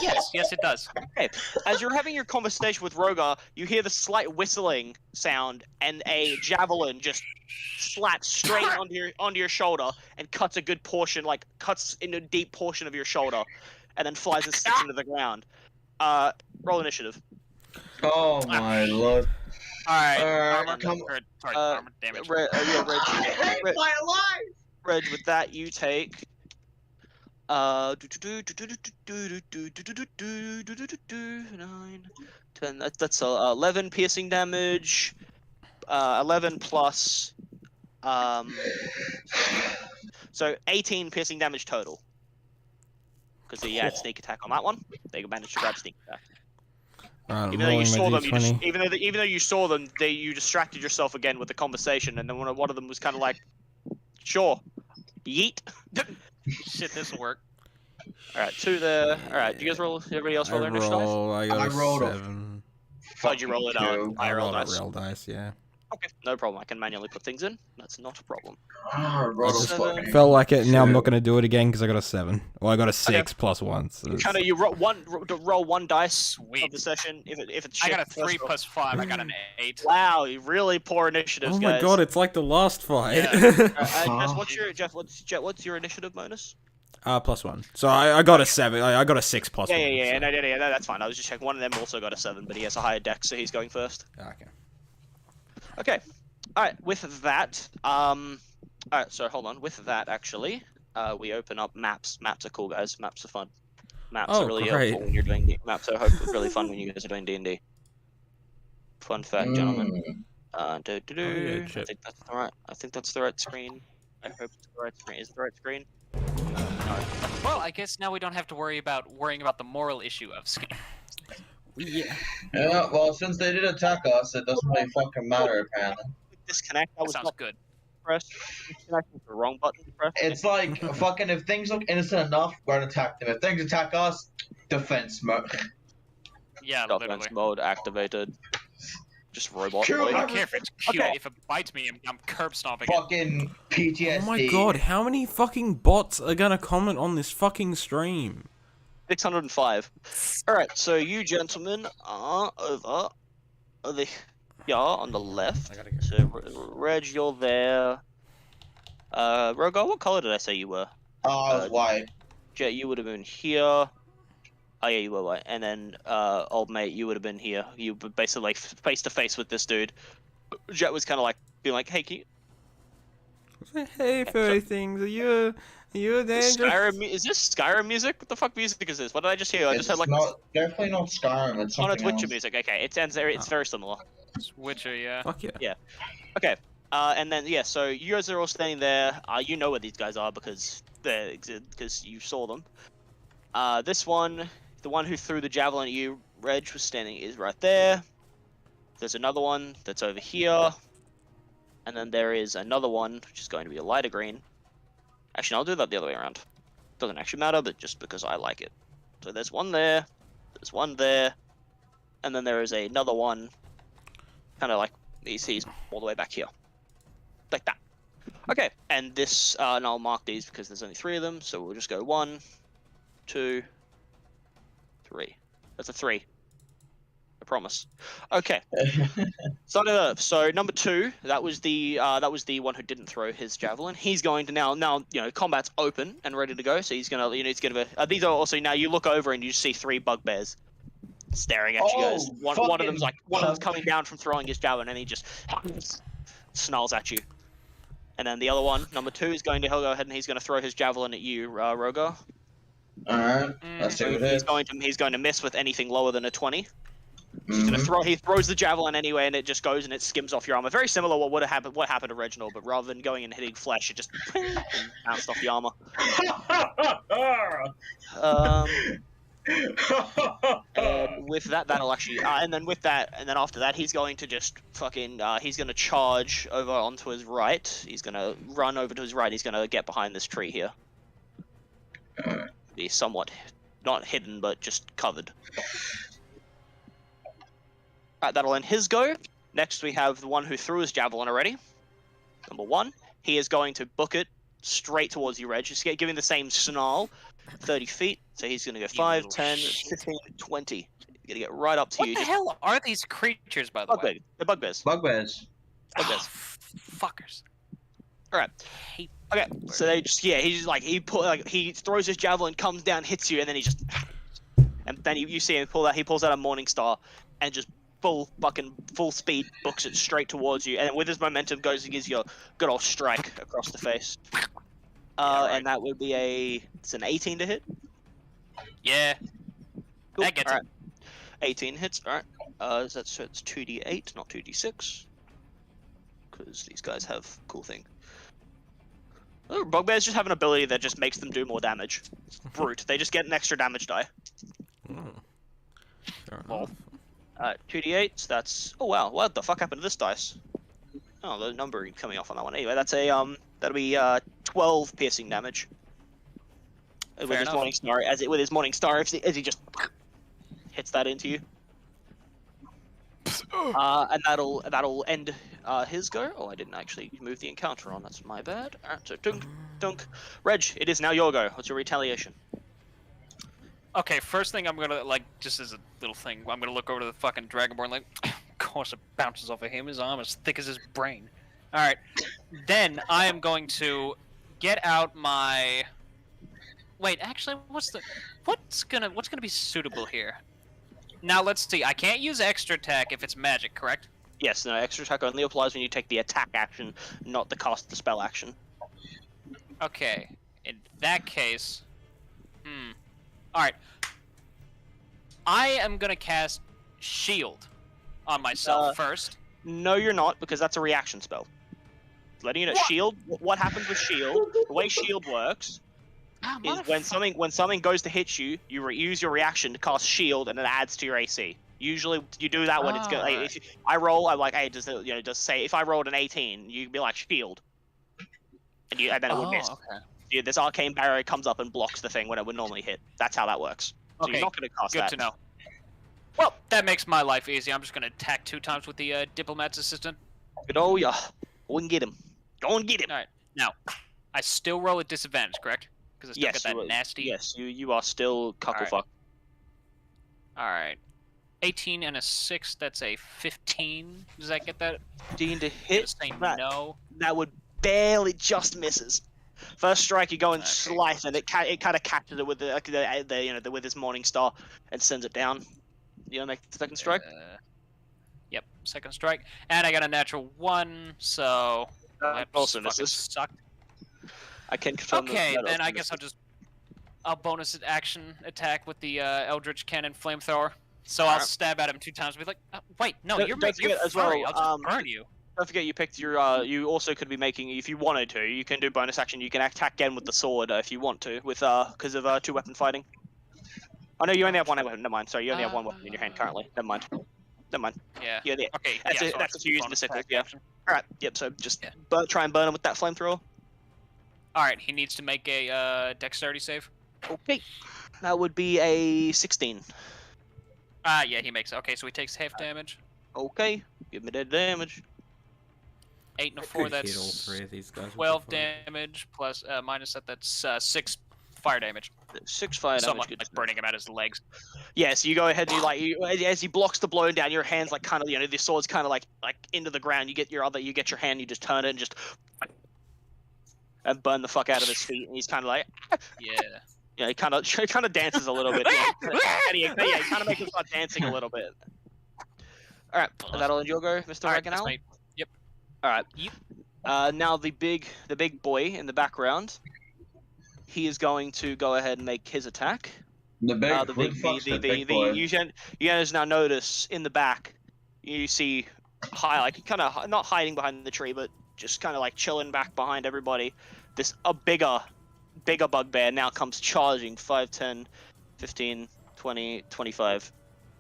Yes, it does. Okay. As you're having your conversation with Rogar, you hear the slight whistling sound, and a javelin just slats straight onto your shoulder and cuts a good portion, like cuts into a deep portion of your shoulder, and then flies and sticks into the ground. Roll initiative. Oh my lord. Alright, armor damage. Reg, My alive! Reg, with that you take 9, 10. That's 11 piercing damage. 11 plus. So 18 piercing damage total. Because he had sneak attack on that one. They managed to grab sneak attack. Even though you saw them, even though you saw them, you distracted yourself again with the conversation, and then one of them was kind of like, "Sure, yeet." Shit, this will work. All right, 2 there. All right, you guys roll. Everybody else roll their initiative dice. I rolled a 7. How'd you roll it out? I rolled real dice, yeah. Okay, no problem. I can manually put things in. That's not a problem. I rolled a 7. Felt like it. Now I'm not gonna do it again because I got a 7. Well, I got a 6 plus 1. So Kind of, you roll one dice of the session. If it's I got a 3 plus 5. I got an 8. Wow, you really poor initiatives, oh my guys. god, it's like the last fight. Yeah. Jeff, what's your initiative bonus? Plus 1. So I got a 7. I got a 6 plus 1. Yeah, no, that's fine. I was just checking. One of them also got a 7, but he has a higher dex, so he's going first. Okay. Alright, with that, alright, so hold on. With that, actually, we open up maps. Maps are cool, guys. Maps are fun. Maps are really helpful when you're doing maps are really fun when you guys are doing D&D. Fun fact, gentlemen. I think that's the right. I think that's the right screen. I hope it's the right screen. Is it the right screen? No. Well, I guess now we don't have to worrying about the moral issue of skin. Yeah. Yeah, well, since they did attack us, it doesn't really fucking matter, apparently. Disconnect. That sounds good. Press. Disconnect was the wrong button to press. It's like, fucking, if things look innocent enough, we're gonna attack them. If things attack us, defense mode. Yeah, Defense literally. mode activated. Just robot. Cool. I don't care if it's cute. Okay. If it bites me, I'm curb stomping it. Fucking PTSD. Oh my god, how many fucking bots are gonna comment on this fucking stream? 605. Alright, so you gentlemen are over here on the left. I gotta go. So, Reg, you're there. Rogar, what color did I say you were? I was white. Jet, you would have been here. Oh yeah, you were white. And then, old mate, you would have been here. You were basically like face to face with this dude. Jet was kind of like being like, "Hey, can you?" Hey, furry things, are you dangerous? Is this Skyrim music? What the fuck music is this? What did I just hear? I just heard like Definitely not Skyrim. It's oh, no, something it's Witcher else. music. Okay, it's very similar. It's Witcher, yeah. Fuck yeah. Okay. And then yeah, so you guys are all standing there. You know where these guys are because you saw them. This one, the one who threw the javelin at you, Reg, is right there. There's another one that's over here. And then there is another one, which is going to be a lighter green. Actually, I'll do that the other way around. Doesn't actually matter, but just because I like it. So there's one there, there's one there, and then there is another one, kind of like, he's all the way back here. Like that. Okay, and this, and I'll mark these because there's only 3 of them, so we'll just go 1, 2, 3. That's a 3. I promise. Okay. So number 2, that was the one who didn't throw his javelin. He's going to now you know combat's open and ready to go. So he's gonna these are also now you look over and you see 3 bugbears staring at you guys. One of them's coming down from throwing his javelin and he just snarls at you. And then the other one, number 2, is going to go ahead and he's going to throw his javelin at you, Rogar. Alright, let's do it. He's going to miss with anything lower than a 20. He's gonna throw. He throws the javelin anyway, and it just goes and it skims off your armor. Very similar to what happened to Reginald, but rather than going and hitting flesh, it just and bounced off the armor. And with that, that'll actually, and then after that, he's going to just fucking, he's gonna charge over onto his right. He's gonna run over to his right. He's gonna get behind this tree here. Be somewhat, not hidden, but just covered. That'll end his go. Next, we have the one who threw his javelin already. Number 1. He is going to book it straight towards you, Reg. Just giving the same snarl. 30 feet. So he's going to go 5, 10, 15, 20. He's going to get right up to you. What the hell are these creatures, by the way? They're bugbears. Bugbears. Bugbears. Fuckers. Alright. Okay, so they just, yeah, he's just like, he throws his javelin, comes down, hits you, and then he just, and then you see him he pulls out a Morning Star, and just full speed books it straight towards you, and with his momentum goes and gives you a good old strike across the face. And that would be it's an 18 to hit. Yeah. Cool. That gets it. 18 hits, alright. So it's 2d8, not 2d6. Because these guys have cool thing. Oh, bugbears just have an ability that just makes them do more damage. Brute. They just get an extra damage die. Oh. 2d8, that's... Oh wow, what the fuck happened to this dice? Oh, the numbering coming off on that one. Anyway, that's a, that'll be, 12 piercing damage. With his Morning Star, with his Morning Star, as he just hits that into you. And that'll end his go. Oh, I didn't actually move the encounter on. That's my bad. Alright, so dunk. Reg, it is now your go. What's your retaliation? Okay, first thing I'm gonna, like, just as a little thing, I'm gonna look over to the fucking Dragonborn, like, of course it bounces off of him, his arm is thick as his brain. Alright, then I am going to get out my... Wait, actually, what's gonna be suitable here? Now, let's see, I can't use extra attack if it's magic, correct? Yes, no, extra attack only applies when you take the attack action, not the cast the spell action. Okay, in that case... Alright. I am gonna cast Shield on myself first. No, you're not, because that's a reaction spell. Letting you know, Shield, what happens with Shield, the way Shield works, is when something goes to hit you, you use your reaction to cast Shield, and it adds to your AC. Usually, you do that when it's good. Like, if I roll, I'm like, hey, just say if I rolled an 18, you'd be like Shield, and then it would miss. Okay. Yeah, this arcane barrier comes up and blocks the thing when it would normally hit. That's how that works. So you're not going to cast that. Good to know. Well, that makes my life easy. I'm just going to attack 2 times with the diplomat's assistant. Good old yeah. Go and get him. Go and get him. All right. Now, I still roll at disadvantage, correct? Because I still got that nasty... Yes, you are still cucklefuck. All right. 18 and a 6, that's a 15. Does that get that? 15 to hit? No. That would barely just misses. First strike, you go and slice, and it kind of catches it with with his Morning Star and sends it down. You know, make the second strike. Yep, second strike, and I got a natural 1, so that also misses. Sucked. I can confirm. Okay, then I guess I'll bonus action attack with the Eldritch Cannon Flamethrower. So I'll stab at him 2 times. And be like, wait, no, you're as well. I'll just burn you. Don't forget you picked your, you also could be making, if you wanted to, you can do bonus action, you can attack again with the sword if you want to, with, because of 2-weapon fighting. Oh no, you only have 1 weapon, never mind, sorry, you only have 1 weapon in your hand currently, never mind. Yeah. Okay, that's if you use specific, yeah. Action. Alright, yep, so just try and burn him with that flamethrower. Alright, he needs to make a dexterity save. Okay, that would be a 16. Yeah, he makes it. Okay, so he takes half damage. Okay, give me that damage. 8 and a 4, that's 12 damage, plus, minus that, that's 6 fire damage. 6 fire damage. Somewhat, like, burning him at his legs. Yeah, so you go ahead and as he blocks the blow down, your hand's like kind of, the sword's kind of like into the ground. You get your hand, you just turn it and just and burn the fuck out of his feet, and he's kind of like, yeah. Yeah, he kind of dances a little bit. And he kind of makes him start dancing a little bit. All right, that'll end your go, Mr. Reganal. Yep. All right. Yep. Now the big boy in the background. He is going to go ahead and make his attack. The big, you guys now notice in the back, you see, kind of not hiding behind the tree, but just kind of like chilling back behind everybody. A bigger bugbear now comes charging. 5, 10, 15, 20, 25,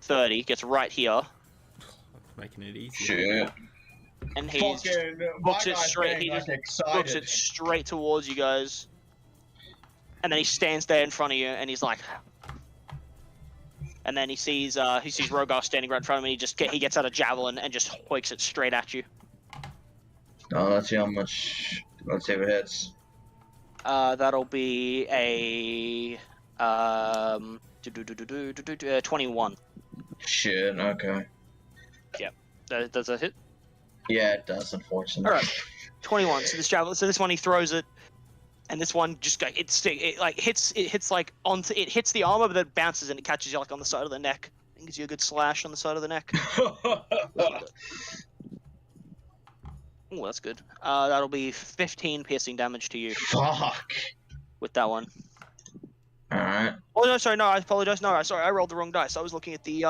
30. Gets right here. Making it easy. Shit. And he books it straight. He just books it straight towards you guys. And then he stands there in front of you, and he's like. And then he sees Rogar standing right in front of him. And he gets out a javelin and just hoiks it straight at you. Oh, let's see how much. Let's see if it hits. That'll be a 21. Shit. Okay. Yeah. Does that hit? Yeah, it does. Unfortunately. All right. 21. So this javelin. So this one he throws it. And this one just hits the armor, but then bounces and it catches you like on the side of the neck. It gives you a good slash on the side of the neck. Oh, that's good. That'll be 15 piercing damage to you. Fuck. With that one. All right. Oh no, sorry, no, I apologize. No, sorry, I rolled the wrong dice. I was looking at the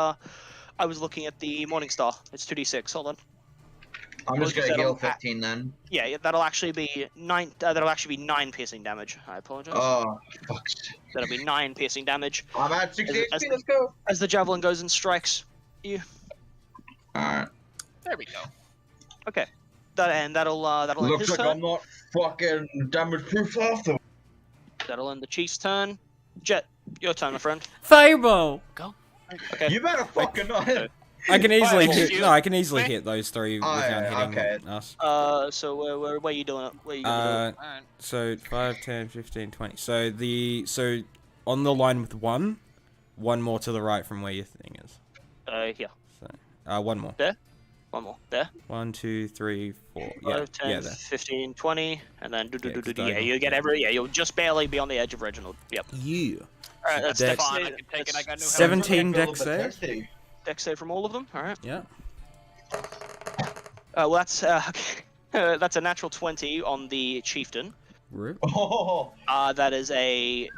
Morningstar. It's 2d6. Hold on. I'm just gonna heal 15 then. Yeah, that'll actually be 9. That'll actually be 9 piercing damage. I apologize. Oh, fuck. That'll be 9 piercing damage. I'm at 60 HP. Let's go. As the javelin goes and strikes you. All right. There we go. Okay. That'll end Looks his like turn. I'm not fucking damage proof after. That'll end the Chief's turn. Jet, your turn, my friend. Fireball. Go. Okay. You better fucking not hit. I can easily Fireball. hit. No, I can easily hit those 3 Oh, without yeah, hitting okay. us. So where are you doing it? Where are you gonna do it? Alright. So 5, 10, 15, 20. So on the line with one more to the right from where your thing is. Here. So one more. One more. There. 1, 2, 3, 4. Yeah, 5, 10, yeah, there. 15, 20, and then Yeah, you get you'll just barely be on the edge of Reginald. Yep. Yeah. Alright, that's Dex. Fine, I can take it. I got new 17 dex save. Dex save from all of them. Alright. Yeah. Well, that's that's a natural 20 on the Chieftain. Rip. Oh. That is a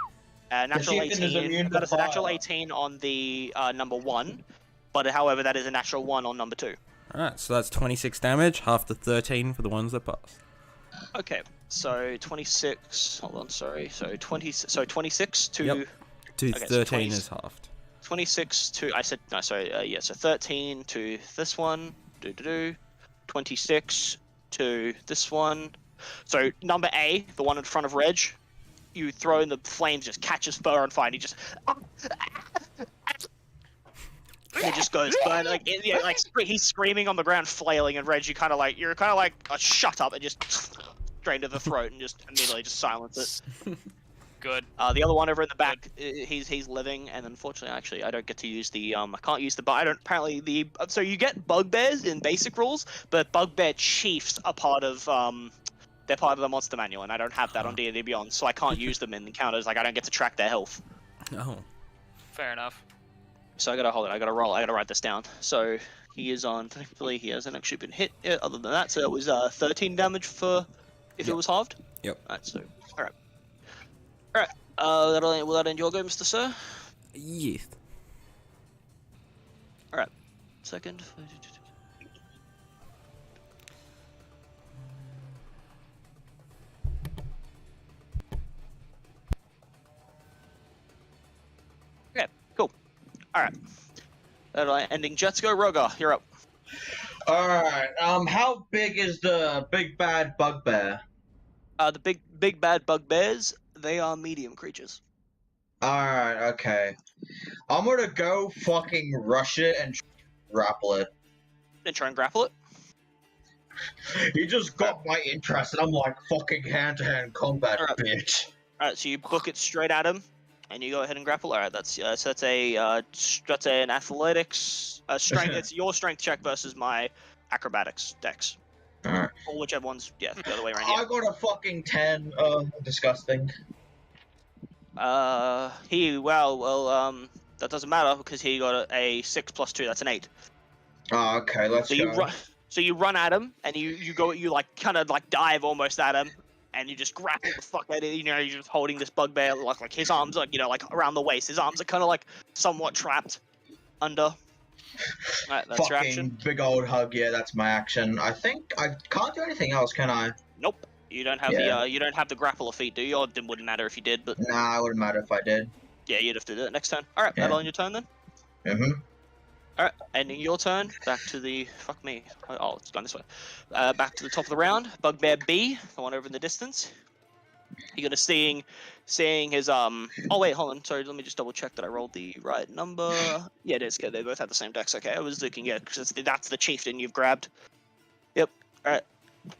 natural Chieftain is 18. immune to That is a natural fire. 18 on the number 1, but however that is a natural 1 on number 2. Alright, so that's 26 damage, half the 13 for the ones that passed. Okay, so 26. Hold on, sorry. So 26 to. Yep. To Okay, so 13 20 is halved. 26 to. I said no. Sorry. Yeah. So 13 to this one. 26 to this one. So number A, the one in front of Reg, you throw in the flames, just catches fur on fire. And he just. He just goes burn like he's screaming on the ground, flailing, and Reg, you're kind of like shut up and just straight into the throat and just immediately just silence it. Good. The other one over in the back, he's living, and unfortunately, actually, I don't get to use the I can't use the I don't apparently the so you get bugbears in basic rules, but bugbear chiefs are part of they're part of the monster manual, and I don't have that on D&D Beyond, so I can't use them in encounters. Like I don't get to track their health. Oh. Fair enough. So I gotta hold it. I gotta roll. I gotta write this down. So he is on. Thankfully, he hasn't actually been hit. Other than that, so it was 13 damage for if it was halved. Yep. Alright. So all right. All right. Will that end your go, Mr. Sir? Yes. All right. Second. Okay. Cool. All right. Ending Jets go. Rogar, you're up. Alright, how big is the big bad bugbear? The big bad bugbears, they are medium creatures. Alright, okay. I'm gonna go fucking rush it and grapple it. And try and grapple it. He just got my interest, and I'm like, fucking hand-to-hand combat, Alright. bitch. Alright, so you book it straight at him, and you go ahead and grapple. Alright, that's so that's an athletics strength. It's your strength check versus my acrobatics dex. Alright. Or whichever one's the other way around. I got a fucking 10. Disgusting. That doesn't matter because he got a 6 plus 2. That's an 8. Oh, okay, let's So go. you run at him, and you kind of like dive almost at him, and you just grapple the fuck out of it. You know, you're just holding this bugbear, like his arms, like, you know, like around the waist. His arms are kind of like somewhat trapped under. Right, that's fucking your action. Big old hug. Yeah, that's my action. I think I can't do anything else, can I? Nope. You don't have the grappler feat, do you? Or it wouldn't matter if you did, but Nah, it wouldn't matter if I did. yeah, you'd have to do it next turn. All right, that'll end your turn then. Alright, ending your turn. Back to the... Fuck me. Oh, it's gone this way. Back to the top of the round. Bugbear B, the one over in the distance. You're gonna seeing his... Oh, wait, hold on. Sorry, let me just double check that I rolled the right number. Yeah, it is. Good. They both have the same dex. Okay, I was looking, yeah, because that's the chieftain you've grabbed. Yep. Alright.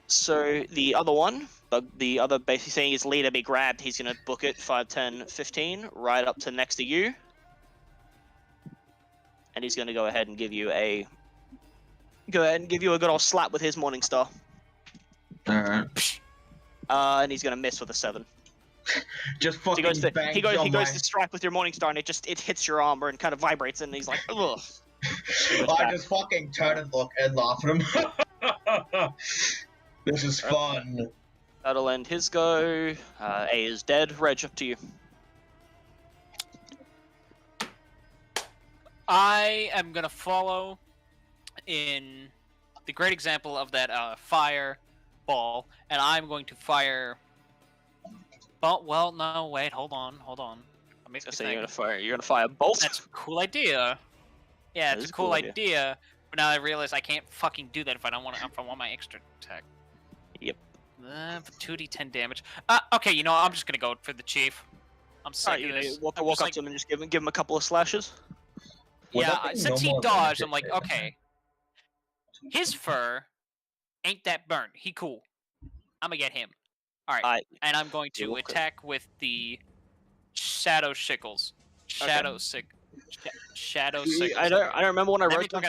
So, the other one, the other basically saying his leader be grabbed, he's gonna book it 5, 10, 15, right up to next to you. And he's going to go ahead and give you a good old slap with his Morningstar. Alright. And he's going to miss with a 7. Just fucking he goes to strike with your Morningstar, and it hits your armor and kind of vibrates, and he's like, ugh. I just fucking turn and look and laugh at him. This is fun. That'll end his go. A is dead. Reg, up to you. I am gonna follow in the great example of that fire ball, and I'm going to fire. Oh well, no, wait, hold on. You're gonna fire bolt. That's a cool idea. Yeah, it's a cool idea. But now I realize I can't fucking do that if I want my extra attack. Yep. 2d10 damage. Okay, you know, I'm just gonna go for the chief. I'm sick of this. Walk up to him and just give him a couple of slashes. Yeah, since he dodged, I'm like, okay. His fur ain't that burnt. He cool. I'm gonna get him. Alright, and I'm going to attack with the Shadow Sickles. Shadow Sickles. I don't remember when I wrote down.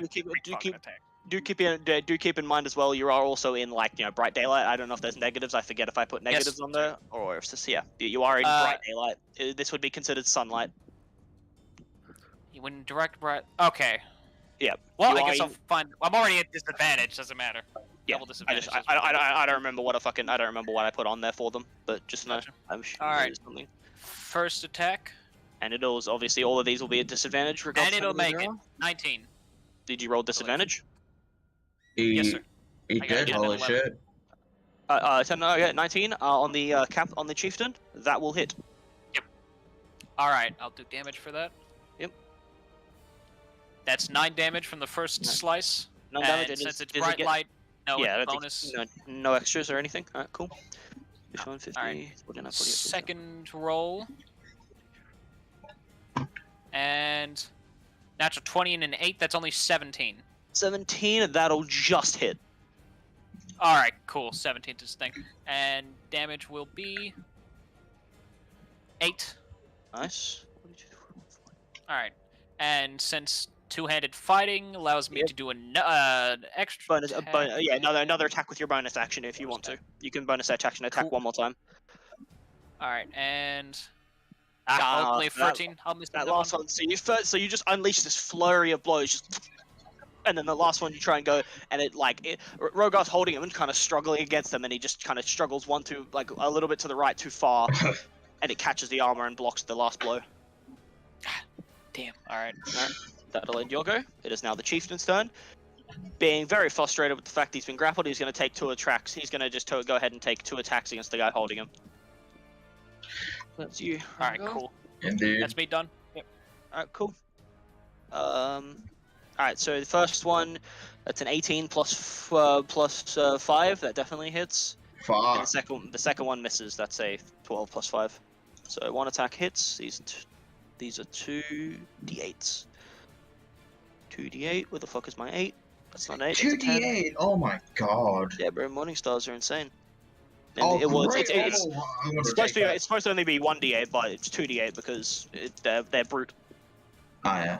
Do keep in mind as well. You are also in, like, you know, bright daylight. I don't know if there's negatives. I forget if I put negatives on there, or if it's just, yeah, you are in bright daylight. This would be considered sunlight. You wouldn't direct bright. Okay. Yeah. Well, I guess I'll find. I'm already at disadvantage. Doesn't matter. Yeah. Double disadvantage. I don't remember what I don't remember what I put on there for them, but just know I'm sure there's something. First attack. And it'll obviously all of these will be at disadvantage. And it'll make it 19. Did you roll disadvantage? Yes, sir. He did. Holy shit. 19 on the chieftain. That will hit. Yep. All right, I'll do damage for that. Yep. That's 9 damage from the first slice. 9 damage. And since it's bright light, bonus. No extras or anything. Alright, cool. 50, all right. 49, 48, second roll. And natural 20 and an 8. That's only 17. 17. That'll just hit. All right, cool. 17 to this thing, and damage will be 8. Nice. All right, and since two-handed fighting allows me to do an extra bonus, yeah, another attack with your bonus action if you want to. You can bonus attack one more time. All right, and only 14. I'll miss that last one. So you just unleash this flurry of blows, just, and then the last one you try and go, and Rogar's holding him and kind of struggling against him, and he just kind of struggles like a little bit to the right, too far, and it catches the armor and blocks the last blow. Damn. All right. That'll end your go. It is now the chieftain's turn. Being very frustrated with the fact he's been grappled, he's going to take 2 attacks. He's going to just go ahead and take 2 attacks against the guy holding him. That's you. All right, cool. Indeed. That's me done. Yep. All right, cool. All right, so the first one, that's an 18 plus 5. That definitely hits. And the second one misses. That's a 12 plus 5. So 1 attack hits. These are 2d8s. 2d8. Where the fuck is my 8? That's not 8. 2d8. Oh my god. Yeah, bro. Morningstars are insane. And it's supposed to only be 1d8, but it's 2d8 because they're brute. Oh yeah.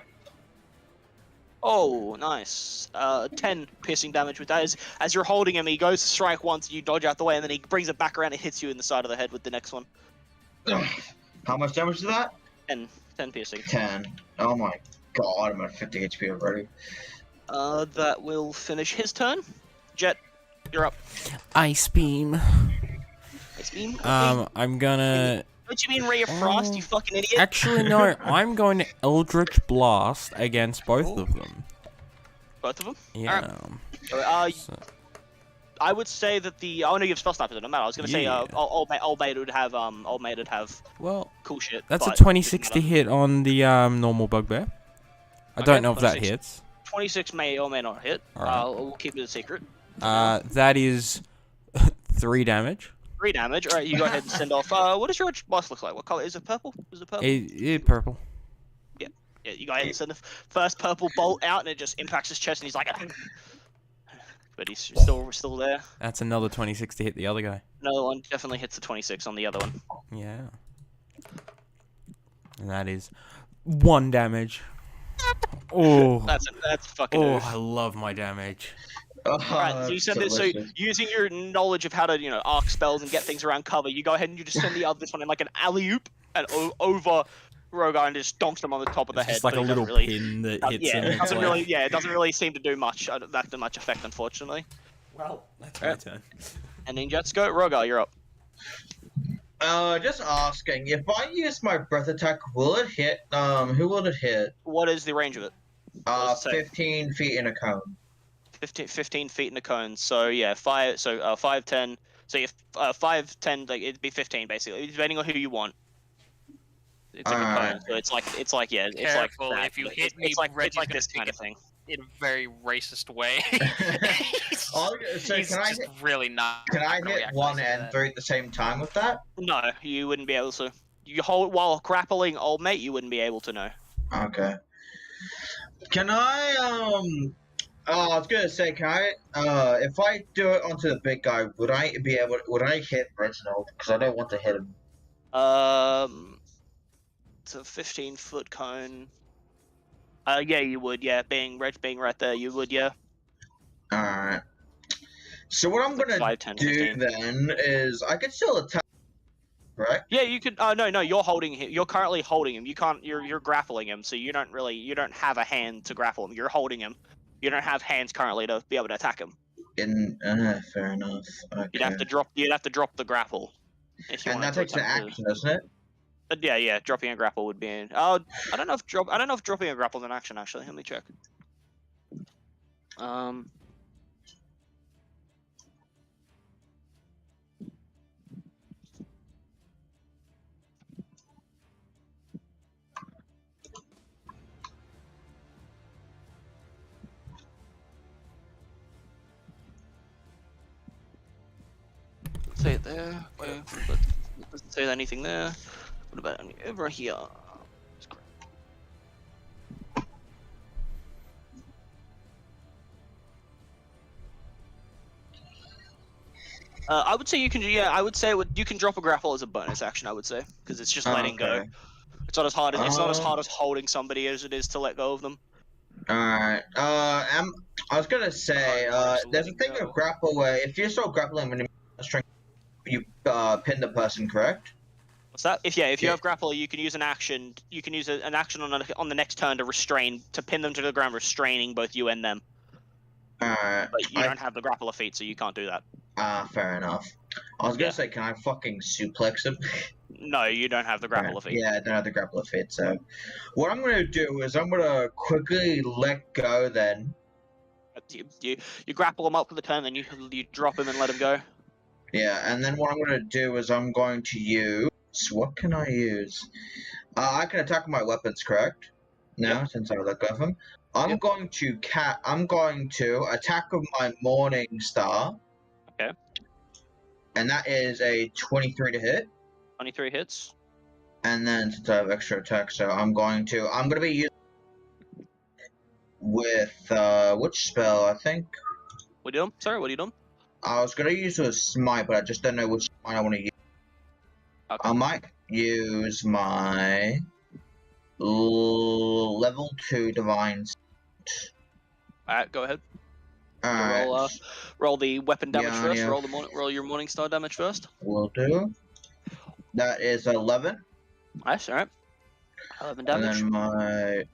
Oh, nice. 10 piercing damage with that. As you're holding him, he goes to strike once, you dodge out the way, and then he brings it back around and hits you in the side of the head with the next one. How much damage is that? 10 piercing. 10. Oh my god, I'm at 50 HP already. That will finish his turn. Jet, you're up. Ice beam. Beam? I'm gonna... Don't you mean Ray of Frost, you fucking idiot? Actually, no. I'm going to Eldritch Blast against both of them. Both of them? Yeah. I would say that the... Oh, no, you have Spell Sniper, doesn't matter. I was gonna say, Old Mate would have, well, cool shit. That's a 26 to hit on the, normal Bugbear. I don't know if that hits. 26 may or may not hit. Right. We'll keep it a secret. That is 3 damage. 3 damage. Alright, you go ahead and send off. What does your boss look like? What color? Is it purple? Is it purple? Purple. Yeah, you go ahead and send the first purple bolt out, and it just impacts his chest, and he's like... But he's still there. That's another 26 to hit the other guy. Another one definitely hits the 26 on the other one. Yeah. And that is 1 damage. Oh. That's fucking... Oh, I love my damage. Alright, so you send this, so using your knowledge of how to, arc spells and get things around cover, you go ahead and you just send this one in like an alley-oop and over Rogar and just donks them on the top of the head. Just like a little pin that hits him. It doesn't really seem to do much effect, unfortunately. Well, that's my turn. And then Jets go. Rogar, you're up. Just asking, if I use my breath attack, will it hit, who will it hit? What is the range of it? 15 feet in a cone. 15 feet in a cone, so yeah, 5, 10, so if 5, 10, like, it'd be 15 basically, depending on who you want. It's like a cone, so it's like Careful, that. If you hit me, it's like this kind of thing. In a very racist way. So He's can I just really not. Can I hit 1 and 3 at the same time with that? No, you wouldn't be able to. You hold while grappling Old Mate, you wouldn't be able to. No. Okay. Can I I was gonna say, can I if I do it onto the big guy, would I hit Reginald? Because I don't want to hit him. It's a 15-foot cone. Yeah, you would. Yeah, being right there, you would. Yeah. All right. So what I'm gonna 5, 10, do 15. then is I can still attack, right? Yeah, you could. No, you're holding him. You're currently holding him. You can't. You're grappling him, so you don't have a hand to grapple him. You're holding him. You don't have hands currently to be able to attack him. Fair enough. Okay. You'd have to drop the grapple. And that takes an action, doesn't it? Yeah. Dropping a grapple would be in. I don't know if dropping a grapple is an action actually. Let me check. Say it there. Doesn't say anything there. What about over here? I would say you can. Yeah, I would say you can drop a grapple as a bonus action. I would say because it's just letting go. It's not as hard as holding somebody as it is to let go of them. Alright. I was gonna say, there's a thing of grapple where if you're still grappling when you pin the person, correct? What's that? If you have grapple, you can use an action. You can use an action on the next turn to pin them to the ground, restraining both you and them. Alright. But you don't have the grappler feat, so you can't do that. Fair enough. I was gonna say, can I fucking suplex him? No, you don't have the grappler feat. Yeah, I don't have the grappler feat, so... What I'm gonna do is I'm gonna quickly let go then. You grapple him up for the turn, then you drop him and let him go. Yeah, and then what I'm gonna do is I'm going to use... What can I use? I can attack with my weapons, correct? Now, since I let go of him. I'm going to attack with my Morning Star. Okay. And that is a 23 to hit. 23 hits. And then since I have extra attack, so I'm gonna be using with which spell, I think. What are you doing? Sorry, what are you doing? I was gonna use a smite, but I just don't know which smite I want to use. Okay. I might use my level 2 divine. Alright, go ahead. Alright. Roll the weapon damage first. Yeah. Roll your Morning Star damage first. Will do. That is 11. Nice, alright. 11 damage. And then my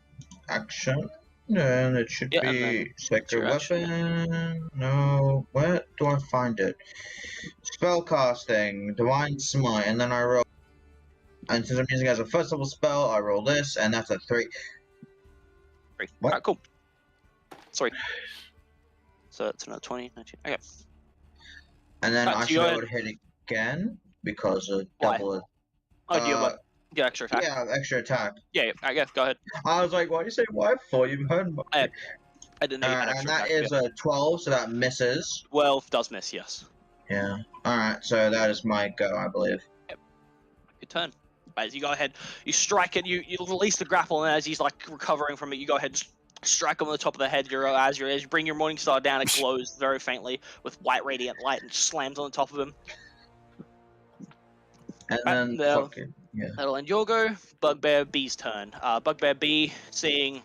action. And it should Yeah, and be then sacred your action. weapon. No, where do I find it? Spellcasting, divine smite, and then I roll. And since I'm using it as a first level spell, I roll this, and that's a 3. 3. What? Alright, cool. Sorry. So it's another 20, 19. Okay. And then Alright, I so should you be go able to hit again because of Why? double it. Oh, do you have your extra attack? Yeah, extra attack. Yeah, I guess. Go ahead. I was like, why do you say why for? You've heard my... I didn't know you had And extra that attack. is a 12, so that misses. 12 does miss, yes. Yeah. Alright, so that is my go, I believe. Good turn. As you go ahead, you strike it, you release the grapple, and as he's like recovering from it, you go ahead and strike him on the top of the head. As you bring your morning star down, it glows very faintly with white radiant light and slams on the top of him. And then, fucking, yeah. That'll end your go. Bugbear B's turn. Bugbear B, seeing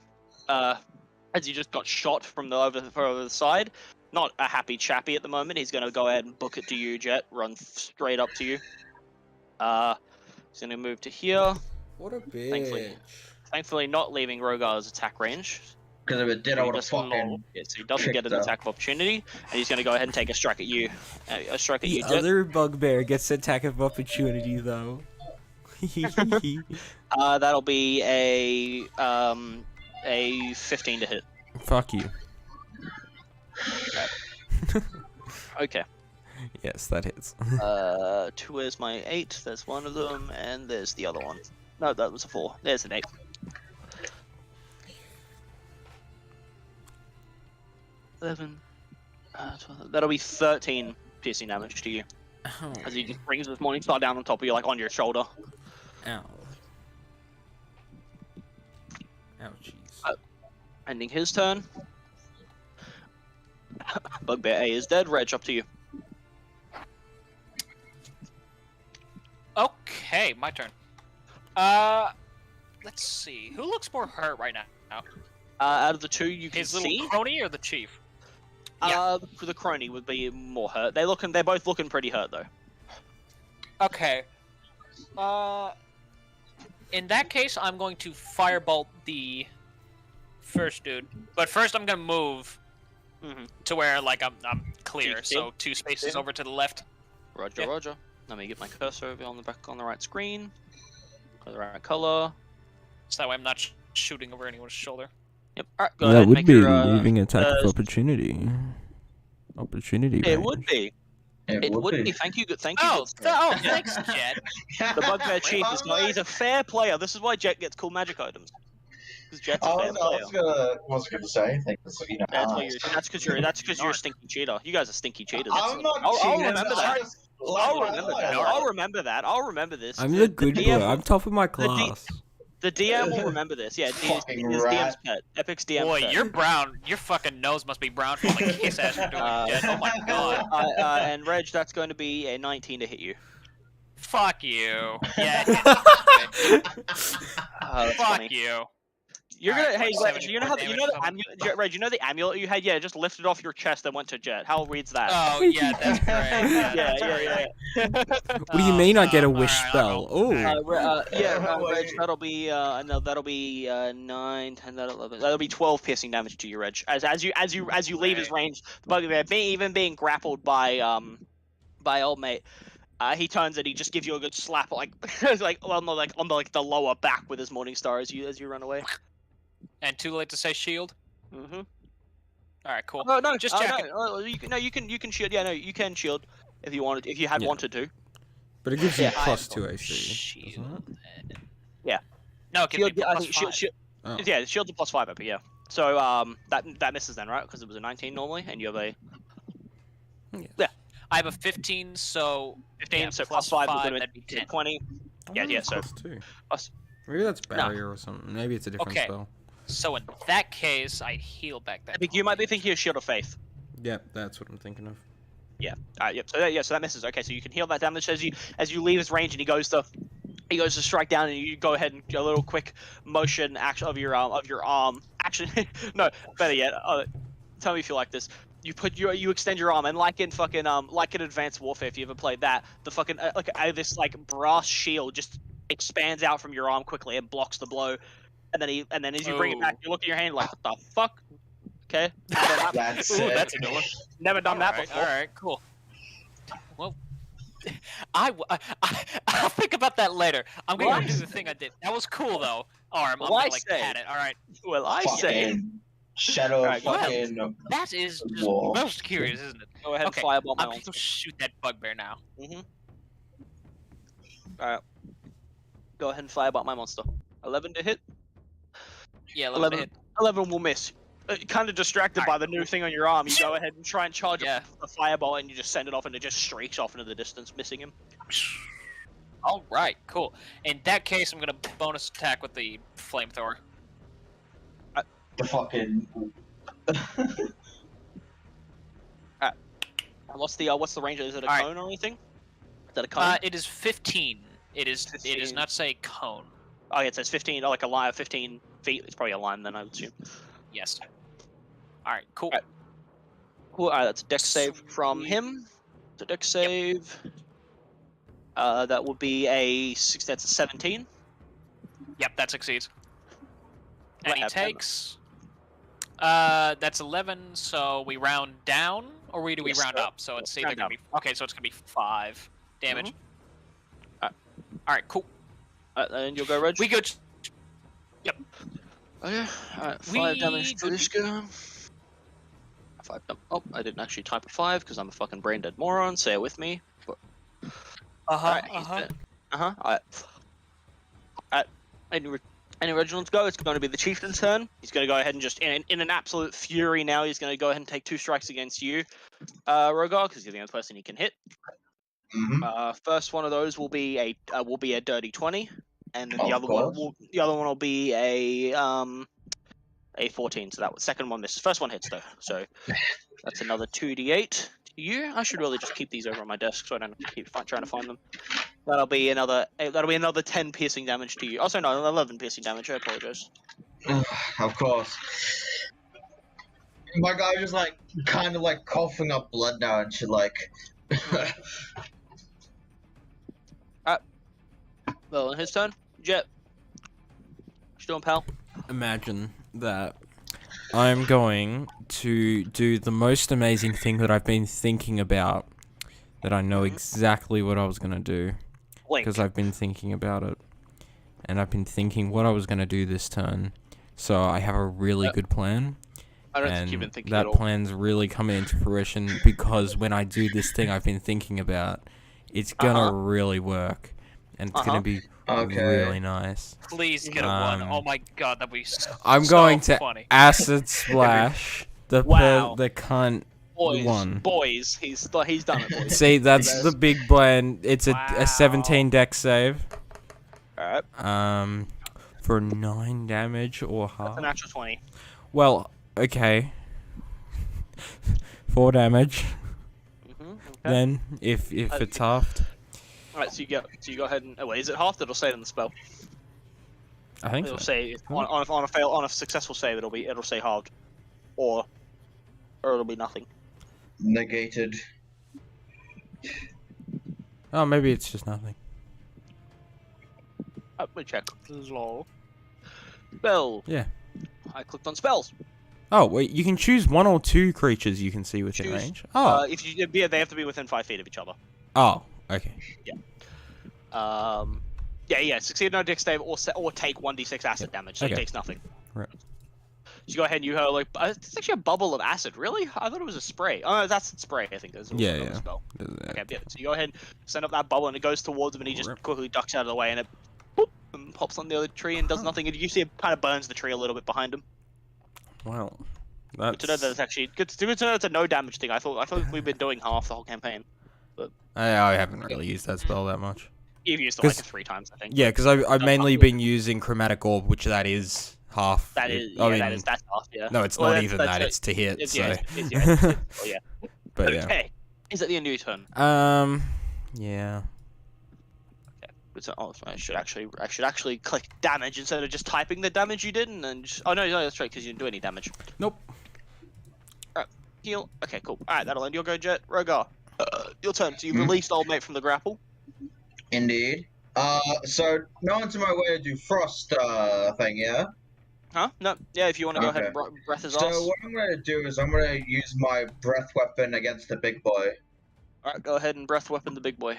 as you just got shot from over the side, not a happy chappy at the moment. He's going to go ahead and book it to you, Jet. Run straight up to you. He's going to move to here. What a bitch. Thankfully not leaving Rogar's attack range. Because if it did, I would have fucking... Yeah, so he doesn't get an attack of opportunity, and he's going to go ahead and take a strike at you. The other bugbear gets attack of opportunity, though. That'll be a 15 to hit. Fuck you. Okay. Yes, that hits. Where's my 8? There's one of them, and there's the other one. No, that was a 4. There's an 8. That'll be 13 piercing damage to you. Ow. As he just brings his morning star down on top of you, like on your shoulder. Ow. Ouchies. Ending his turn. Bugbear A is dead. Reg, up to you. Okay, my turn. Let's see. Who looks more hurt right now? Out of the two, you can His see. little crony or the chief? The crony would be more hurt. They're both looking pretty hurt though. Okay. In that case, I'm going to firebolt the first dude. But first, I'm gonna move to where like I'm clear. So 2 spaces over to the left. Roger, Roger. Let me get my cursor over on the right screen. The right color. So that way I'm not shooting over anyone's shoulder. Yep. Alright, go That ahead. would Make be your, leaving attack of opportunity. Opportunity. It would be. It would be. Thank you. Thank you. Oh, thanks, Jet. The Bugbear Chief is not. He's a fair player. This is why Jet gets cool magic items. Because Jet's a fair player. was gonna say. That's because you're a stinky cheater. You guys are stinky cheaters. I'm not I'll cheating. remember that. I'll remember that. I'll remember that. I'll remember this. I'm the good boy. I'm top of my class. The DM will remember this. Yeah, it's DM's pet. Epic's DM Boy, pet. you're brown. Your fucking nose must be brown from the kiss ass you're doing. Jet. Oh my god. And Reg, that's going to be a 19 to hit you. Fuck you. Yeah. Fuck Fuck you. You're gonna, hey, Reg, 74 you know how Reg, you know the amulet you had? Yeah, just lifted off your chest and went to Jet. How weird's that? Oh yeah, that's great. Yeah. What do you mean I get a wish spell? Oh. Reg, that'll be that'll be 9, 10, 11. That'll be 12 piercing damage to you, Reg. As you leave his range, the bugbear, even being grappled by old mate. He turns and he just gives you a good slap, on the lower back with his morning star as you run away. And too late to say shield. Mm-hmm. All right, cool. Oh no, just checking. You can shield. Yeah, no, you can shield if you wanted, if you had wanted to. But it gives you +2 AC. Shield. Yeah. No, it gives me shield. Oh. Yeah, shield's a +5 up. Yeah. So that misses then, right? Because it was a 19 normally, and you have a. Yeah. I have a 15, so 15, yeah, so +5 that'd be 10. 20. Yeah, so +2. Plus, Maybe that's barrier or something. Maybe it's a different spell. So in that case, I heal back that. I think you might be thinking of Shield of Faith. Yep, that's what I'm thinking of. Yeah. Yep. So that misses. Okay, so you can heal that damage as you leave his range, and he goes to strike down, and you go ahead and do a little quick motion action of your arm. Actually, no, better yet. Tell me if you like this. You extend your arm, and like in fucking like in Advanced Warfare, if you ever played that, the fucking this brass shield just expands out from your arm quickly and blocks the blow. and then as you bring it back, you look at your hand like, what the fuck? Okay. That's Ooh, it. that's a new one. Never done that before. Alright, cool. Well, I'll think about that later. I'm gonna do the thing I did. That was cool though. Arm, I'm gonna like pat it. Alright. Well, I say. Fucking Shadow Alright, go fucking That is just wall. most curious, isn't it? Go ahead Okay, and fireball my I'm gonna monster. go shoot that bugbear now. Alright. Go ahead and fireball my monster. 11 to hit. Yeah, 11 to hit. 11 will miss. Kind of distracted by the new thing on your arm, you go ahead and try and charge a fireball, and you just send it off, and it just streaks off into the distance, missing him. All right, cool. In that case, I'm gonna bonus attack with the flamethrower. The fucking. What's the range? Is it a cone or anything? Is that a cone? It is 15. It is. 15. It does not say cone. Oh, it says 15, like a line of 15 feet. It's probably a line then, I would assume. Yes. All right, cool. Cool. Alright, that's a dex save from him. It's a dex save. That would be that's a 17. Yep, that succeeds. And he takes. That's 11. So we round down, or do we round up? So it's either gonna be so it's gonna be 5 damage. All right, cool. Then you'll go, Reg. We good. Yep. Okay. Alright, 5 damage to this guy. 5. Oh, I didn't actually type a 5 because I'm a fucking brain dead moron. Say it with me. Alright. Alright. Any Reginald's go? It's going to be the chieftain's turn. He's going to go ahead and just, in an absolute fury now, he's going to go ahead and take 2 strikes against you, Rogar, because you're the only person he can hit. First one of those will be a dirty 20, and then the other one will be a 14. So that was second one misses. First one hits though. So that's another 2d8 to you. I should really just keep these over on my desk so I don't have to keep trying to find them. That'll be another 10 piercing damage to you. Also no, 11 piercing damage. I apologize. Of course. My guy just like kind of like coughing up blood now and shit like. Well, his turn. Jet. What you doing, pal? Imagine that I'm going to do the most amazing thing that I've been thinking about, that I know exactly what I was going to do. Because I've been thinking about it. And I've been thinking what I was going to do this turn. So I have a really good plan. I don't think you've been thinking that at all. plan's really coming into fruition because when I do this thing I've been thinking about, it's gonna really work. And it's gonna be really nice. Please get a 1. Oh my god, that'd be so I'm going to funny. acid splash the cunt one. Boys, he's done it, boys. See, that's the big blend. It's a 17 dex save. Alright. For 9 damage or half. That's a natural 20. Well, okay. 4 damage. Okay. Then, if it's halved. Alright, so you go ahead and wait. Is it halved? It'll say it in the spell. I think It'll so. say on a successful save it'll say halved, or it'll be nothing. Negated. Oh, maybe it's just nothing. Let me check. Spell. Yeah. I clicked on spells. Oh, wait, you can choose 1 or 2 creatures you can see within range. Oh. They have to be within 5 feet of each other. Oh, okay. Yeah. Succeed no dex save or take 1d6 acid damage, so he takes nothing. Right. So you go ahead and you hurl it's actually a bubble of acid. Really? I thought it was a spray. Oh, that's spray. I think there's a spell. Okay, yeah. So you go ahead and send up that bubble, and it goes towards him, and he just quickly ducks out of the way, and it and pops on the other tree and does nothing. And you see it kind of burns the tree a little bit behind him. Wow. Good to know that it's actually good to know it's a no damage thing. I thought we've been doing half the whole campaign. But I haven't really used that spell that much. You've used it like 3 times, I think. Yeah, because I've mainly been using Chromatic Orb, which that is half. That is, that's half, yeah. No, it's not even that. It's to hit. It's, so. Yeah. But okay. Is it the end of your turn? Yeah. So, I should actually click damage instead of just typing the damage you did, and then no, that's right, because you didn't do any damage. Nope. Alright, heal. Okay, cool. Alright, that'll end your go, Jet. Rogar, your turn. So you've released old mate from the grapple. Indeed. So no one's on my way to do frost thing, yeah? Huh? No. Yeah, if you want to go ahead and breath his ass. So what I'm gonna do is I'm gonna use my breath weapon against the big boy. Alright, go ahead and breath weapon the big boy.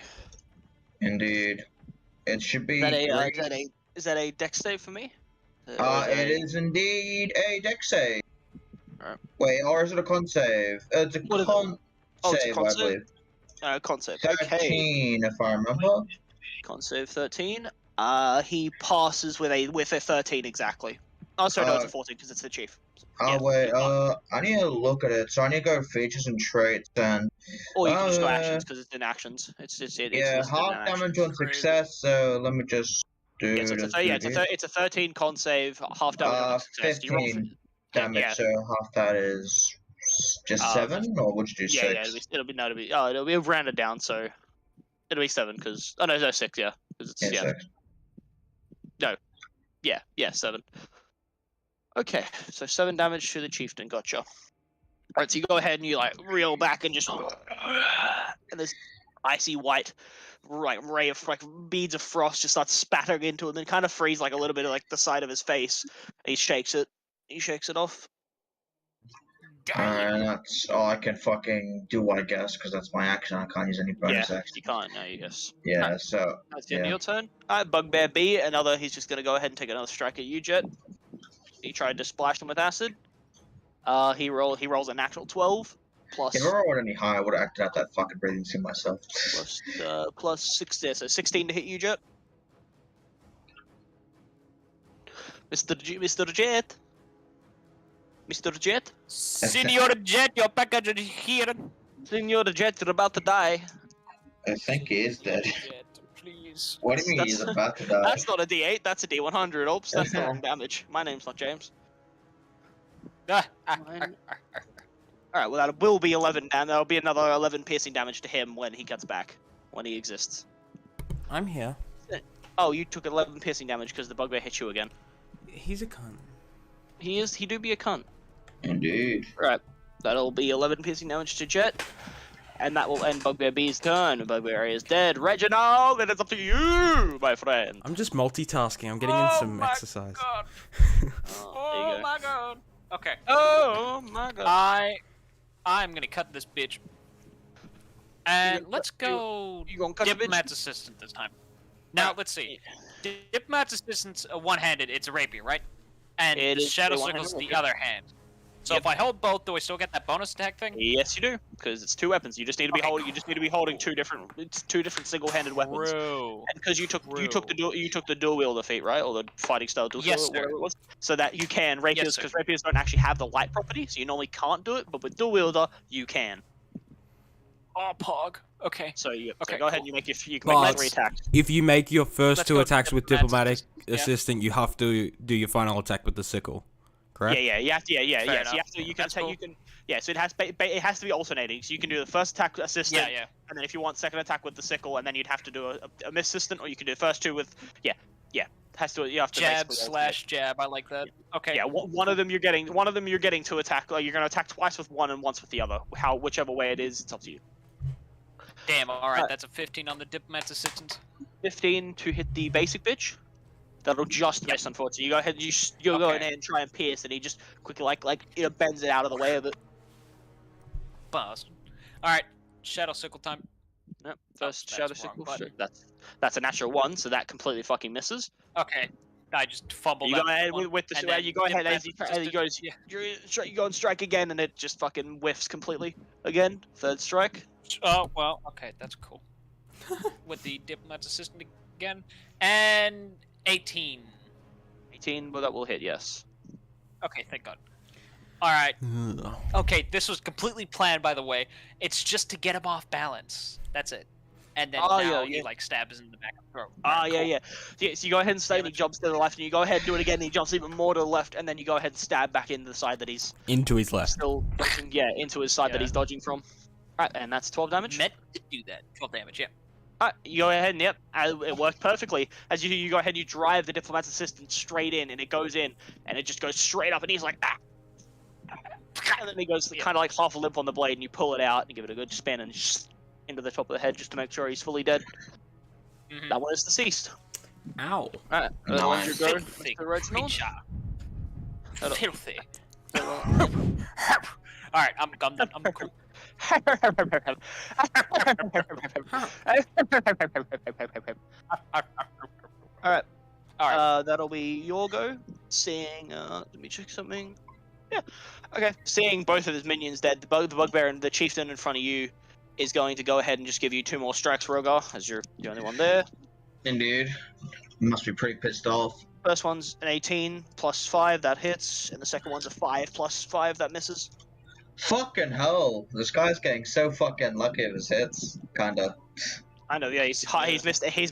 Indeed. It should be Is that a dex save for me? It is indeed a dex save. Alright. Wait, or is it a con save? It's a con save, I believe. Con save. 13, Okay. if I remember. Con save 13. He passes with a 13 exactly. Oh, sorry, no, it's a 14 because it's the chief. Oh wait, I need to look at it. So I need to go features and traits and. Or you can just go actions because it's in actions. It's half damage on success. So let me just do. Yeah, so it's a 13 con save, half damage on success. 15 damage. So half that is just 7, or would you do 6? Yeah, it'll be rounded down. So it'll be 7 because no 6. Yeah, because it's 6. No, yeah 7. Okay, so 7 damage to the chieftain. Gotcha. Alright, so you go ahead and you like reel back and just and this icy white ray of like beads of frost just starts spattering into him and kind of freeze like a little bit of like the side of his face. And he shakes it off. That's all I can fucking do, I guess, because that's my action. I can't use any bonus action. You can't, no, you guess. Yeah, right. So that's the end of your turn. Alright, Bugbear B, he's just gonna go ahead and take another strike at you, Jet. He tried to splash him with acid. He rolls a natural 12 plus. If I rolled any higher, I would have acted out that fucking breathing suit myself. Plus 6 there, so 16 to hit you, Jet. Mr. Jet. Mr. Jet. Senor Jet, your package is here. Senor Jet, you're about to die. I think he is dead. Jet, please. What do you mean he's about to die? That's not a D8, that's a D100. Oops, that's the wrong damage. My name's not James. Alright, well that will be 11, and there'll be another 11 piercing damage to him when he gets back, when he exists. I'm here. Oh, you took 11 piercing damage because the bugbear hit you again. He's a cunt. He do be a cunt. Indeed. Right, that'll be 11 piercing damage to Jet, and that will end Bugbear B's turn. Bugbear A is dead. Reginald, it is up to you, my friend. I'm just multitasking. I'm getting in some exercise. God. Oh my god. Okay. Oh my god. I'm gonna cut this bitch. And let's go You gonna cut the bitch? Diplomat's assistant this time. Now, let's see. Diplomat's assistant's one-handed. It's a rapier, right? And It is Shadow a Sickle's one-handed the rapier. other hand. So if I hold both, do I still get that bonus attack thing? Yes, you do, because it's 2 weapons. You just need to be holding. You just need to be holding two different single-handed weapons. True. And because you took the dual wielder feat, right, or the fighting style dual Yes, wielder, sir. whatever it was. So that you can rapiers, sir. because rapiers don't actually have the light property, so you normally can't do it. But with dual wielder, you can. Oh, pog. Okay. So you Okay, go ahead cool. and you can make But 3 attacks. if you make your first Let's 2 go attacks with diplomatic diplomatic assistant, you have to do your final attack with the sickle. Correct? Yeah, you have to. Fair Yes, you enough. have to. You can That's take. cool. You can. Yeah, so it has to be alternating. So you can do the first attack assistant, Yeah. and then if you want second attack with the sickle, and then you'd have to do a assistant, or you can do the first 2 with yeah. Has to you have to Jab basically slash jab. I like that. Okay. yeah. One of them you're getting to attack. Like you're going to attack twice with one and once with the other. Whichever way it is, it's up to you. Damn. All right. That's a 15 on the diplomat's assistant. 15 to hit the basic bitch. That'll just miss, unfortunately. You go ahead. You go in and try and pierce, and he just quickly like bends it out of the way of it. Bust. All right. Shadow sickle time. Yep. First that's shadow wrong sickle. button. That's a natural 1, so that completely fucking misses. Okay. I just fumbled. You go that ahead one, with the and then you go ahead as diplomat's he goes. assistant- You go and strike again, and it just fucking whiffs completely again. Third strike. Oh well. Okay, that's cool. With the diplomat's assistant again, and 18. 18, but that will hit. Yes. Okay, thank God. All right. Ugh. Okay, this was completely planned, by the way. It's just to get him off balance. That's it. And then he like stabs in the back of the throat. Yeah. So you go ahead and stay, and he jumps to the left, and you go ahead and do it again, and he jumps even more to the left, and then you go ahead and stab back into the side that he's Into his left. still, into his side that he's dodging from. Right, and that's 12 damage. Meant to do that. 12 damage, yeah. Alright, you go ahead and it worked perfectly. As you go ahead and you drive the diplomat's assistant straight in, and it goes in, and it just goes straight up, and he's like, ah! And then he goes kind of like half a limp on the blade, and you pull it out, and give it a good spin, and just into the top of the head, just to make sure he's fully dead. Mm-hmm. That one is deceased. Ow. Alright, Nice. go, Thick Mr. Reginald. creature. Filthy. Alright, I'm cool. Alright. Alright. That'll be your go. Seeing, let me check something. Yeah. Okay. Seeing both of his minions dead, the bugbear and the chieftain in front of you is going to go ahead and just give you 2 more strikes, Rogar, as you're the only one there. Indeed. Must be pretty pissed off. First one's an 18 plus 5, that hits, and the second one's a 5 plus 5, that misses. Fucking hell. This guy's getting so fucking lucky with his hits. Kinda. I know, yeah, he's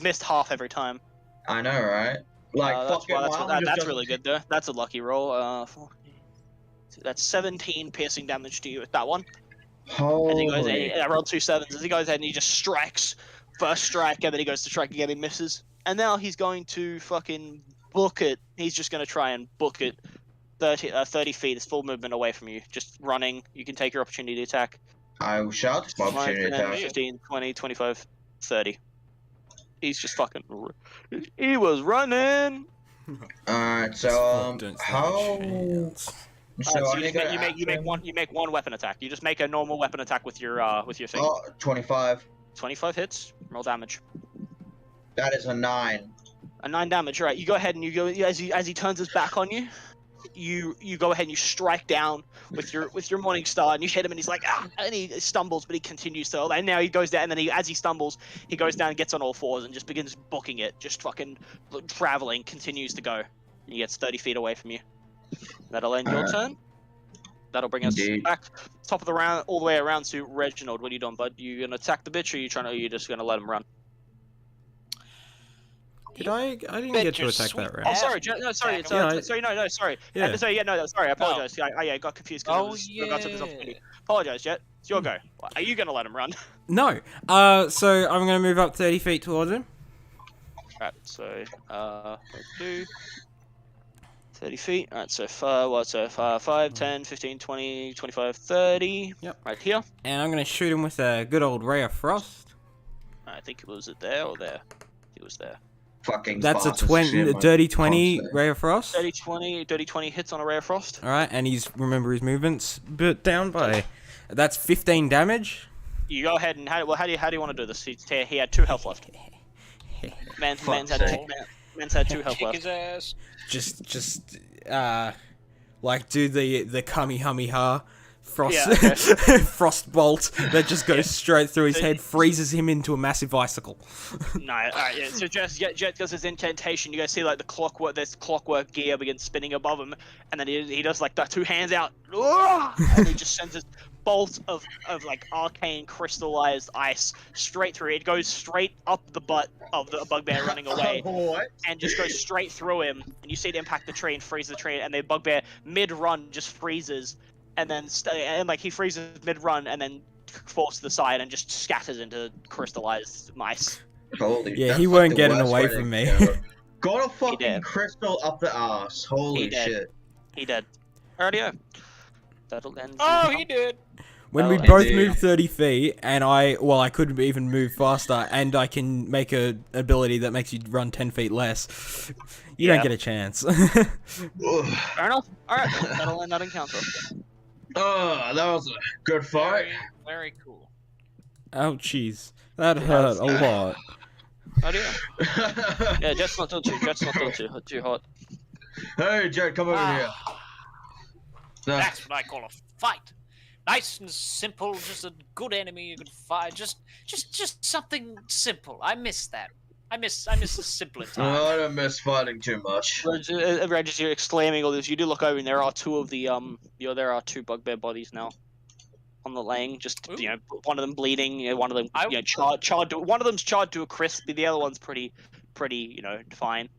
missed half every time. I know, right? Like, That's really good, though. That's a lucky roll. That's 17 piercing damage to you with that one. Holy. As he goes, I rolled 2 7s. As he goes ahead and he just strikes. First strike, and then he goes to strike again and misses. And now he's going to fucking book it. He's just going to try and book it 30 feet. It's full movement away from you. Just running. You can take your opportunity attack. I will shout my opportunity attack. 15, 20, 25, 30. He's just fucking... He was running! Alright, so, how... So you make one weapon attack. You just make a normal weapon attack with your thing. Oh, 25. 25 hits. Roll damage. That is a 9. A 9 damage. Right. You go ahead and you go as he turns his back on you. You go ahead and you strike down with your Morning Star and you hit him and he's like and he stumbles but he continues to, and now he goes down and then as he stumbles he goes down and gets on all fours and just begins booking it, just fucking traveling, continues to go. And he gets 30 feet away from you. That'll end your turn. That'll bring us back top of the round, all the way around to Reginald. What are you doing, bud? You gonna attack the bitch, or you just gonna let him run? I didn't get to attack that round. Oh, sorry. No, sorry. Sorry. No, sorry. Yeah. Sorry. I apologize. I got confused because Apologize, Jet. It's your go. Are you gonna let him run? No. So I'm gonna move up 30 feet towards him. Alright. So, do 30 feet. Alright. So 5, 10, 15, 20, 25, 30. Yep. Right here. And I'm gonna shoot him with a good old ray of frost. I think it was there or there. It was there. Fucking That's a dirty 20 ray of frost. Dirty 20 hits on a ray of frost. All right, and remember his movements, but down by that's 15 damage. You go ahead and how do you want to do this? He had 2 health left. Man's had 2 health left. His ass. Just like do the Kamehameha frost frost bolt that just goes straight through his head, freezes him into a massive icicle. No, alright, yeah. So Jet does his incantation. You guys see like this clockwork gear begins spinning above him, and then he does like the 2 hands out, and he just sends this bolt of like arcane crystallized ice straight through. It goes straight up the butt of the bugbear running away, and just goes straight through him. And you see it impact the tree and freeze the tree, and the bugbear mid-run just freezes. And then, he freezes mid-run and then falls to the side and just scatters into crystallized mice. Holy. Yeah, he weren't getting away from me. Got a fucking crystal up the ass. Holy shit. He did. Alrighty, that'll end. Oh, he did. When we both move 30 feet, and I couldn't even move faster, and I can make a ability that makes you run 10 feet less, you don't get a chance. Fair enough. Alright, that'll end that encounter. Oh, that was a good fight. Very cool. Oh, jeez. That hurt a lot. Oh, yeah. Yeah, Jet's not done too hot. Hey, Jet, come over here. That's what I call a fight. Nice and simple, just a good enemy you can fight. Just something simple. I miss that. I miss a simpler time. I don't miss fighting too much. Reg, as you're exclaiming all this, you do look over and there are 2 of the there are 2 bugbear bodies now on the laying. Just one of them bleeding, one of them charred. One of them's charred to a crisp. The other one's pretty fine.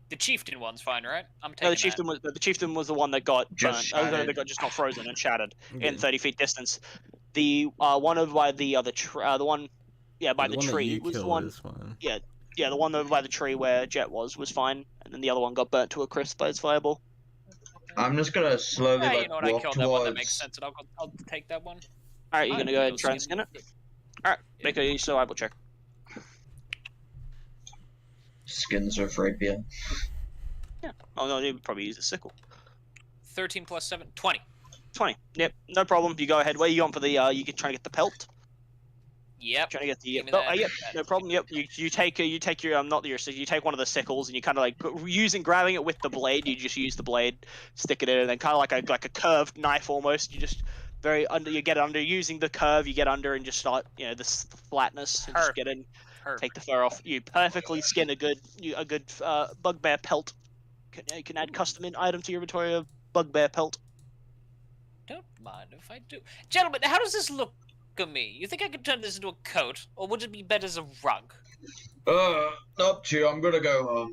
The chieftain one's fine, right? I'm taking the chieftain was the one that got burnt. That got just not frozen and shattered in 30 feet distance. The one over by the other the one. Yeah, by the tree was the one. Yeah, the one over by the tree where Jet was fine, and then the other one got burnt to a crisp by its fireball. I'm just gonna slowly walk towards. That one, that makes sense, and I'll take that one. All right, you're gonna go ahead and try and skin it. All right, make a survival check. Skins of rapier. Yeah. Oh no, you would probably use a sickle. 13 plus 7, 20. 20. Yep, no problem. You go ahead. Where you going for the? You can try to get the pelt. Yep. Trying to get the. Give me Oh, that. yep, no problem. Yep, you take your not your you take one of the sickles and you kind of like grabbing it with the blade. You just use the blade, stick it in, and then kind of like a curved knife almost. You just you get under using the curve. You get under and just start this flatness and just get in. Take the fur off. You perfectly skin a good bugbear pelt. You can add custom item to your inventory of bugbear pelt. Don't mind if I do. Gentlemen, how does this look to me? You think I could turn this into a coat, or would it be better as a rug? Up to you. I'm gonna go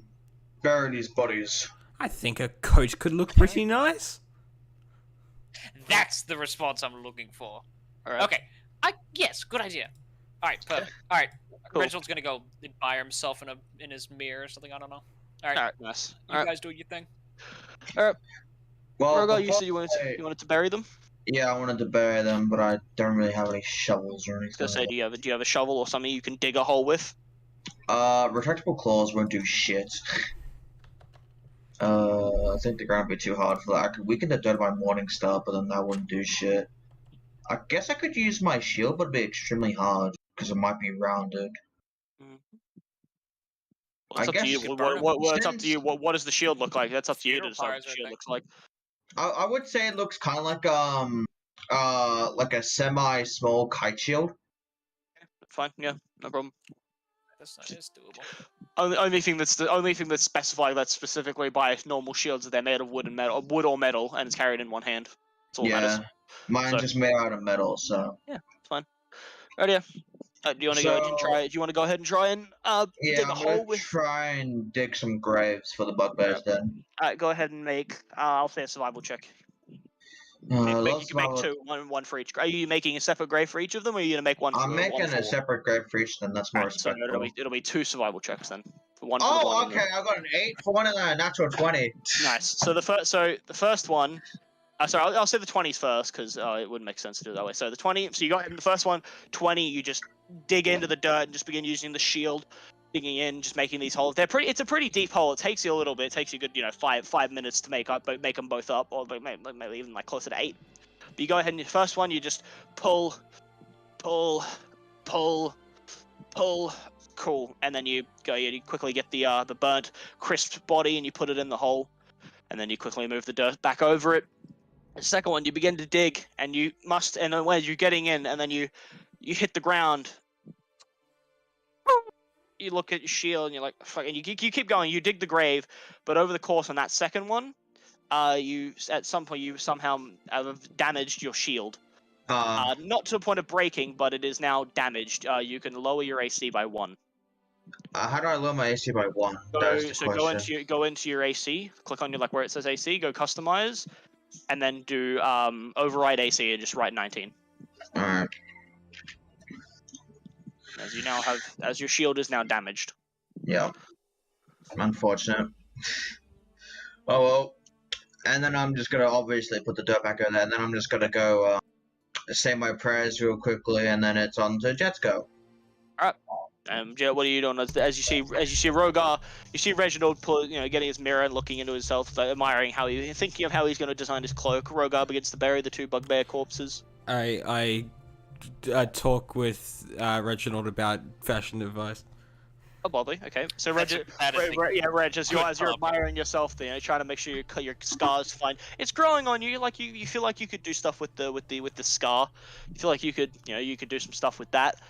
bury these bodies. I think a coat could look pretty nice. That's the response I'm looking for. All right. Okay. Yes, good idea. All right, perfect. All right, cool. Reginald's gonna go admire himself in his mirror or something. I don't know. All right, nice. You guys do your thing. All right. Well, Rogar, you said you wanted to bury them. Yeah, I wanted to bury them, but I don't really have any shovels or anything. I was gonna say, do you have a shovel or something you can dig a hole with? Retractable claws won't do shit. I think the ground would be too hard for that. I could weaken the dirt by morning star, but then that wouldn't do shit. I guess I could use my shield, but it'd be extremely hard because it might be rounded. Well, it's up to you. It's up to you. What does the shield look like? That's up to you to decide what the shield looks like. I would say it looks kind of like a semi-small kite shield. Fine, yeah, no problem. That's doable. Only thing that's specified that's specifically by normal shields that they're made of wood or metal, and it's carried in one hand. That's all that matters. Mine's just made out of metal, so. Yeah, it's fine. Right, yeah. Do you want to go ahead and try? Do you want to go ahead and try and dig a hole with? Try and dig some graves for the bugbears then. Go ahead and make. I'll say a survival check. You can make two, one for each. Are you making a separate grave for each of them, or are you gonna make one? I'm making a separate grave for each of them. That's more respectful. So it'll be 2 survival checks then. For one. Oh, okay. I got an 8 for one and a natural 20. Nice. So the first one. Sorry, I'll say the 20s first because it wouldn't make sense to do it that way. So the 20. So you got in the first one, 20. You just dig into the dirt and just begin using the shield, digging in, just making these holes. It's a pretty deep hole. It takes you a little bit. It takes you a good 5 minutes to make them both up, or maybe even like closer to 8. But you go ahead and the first one, you just pull, cool, and then you quickly get the burnt, crisped body and you put it in the hole, and then you quickly move the dirt back over it. The second one, you begin to dig, and then when you're getting in, and then you hit the ground. You look at your shield, and you're like, fuck, and you keep going. You dig the grave, but over the course on that second one, at some point you somehow have damaged your shield. Not to the point of breaking, but it is now damaged. You can lower your AC by 1. How do I lower my AC by 1? Go into your AC. Click on where it says AC. Go customize, and then do override AC and just write 19. All right. As your shield is now damaged. Yeah. Unfortunate. Oh well. And then I'm just gonna obviously put the dirt back in there, and then I'm just gonna go say my prayers real quickly, and then it's on to Jet's go. Alright. Jet, what are you doing? As you see Rogar, you see Reginald getting his mirror and looking into himself, admiring thinking of how he's gonna design his cloak. Rogar begins to bury the 2 bugbear corpses. I talk with Reginald about fashion advice. Oh, Bobby. Okay. So Reg, as you're admiring yourself, trying to make sure your scar's fine. It's growing on you. You feel like you could do stuff with the scar. You feel like you could do some stuff with that.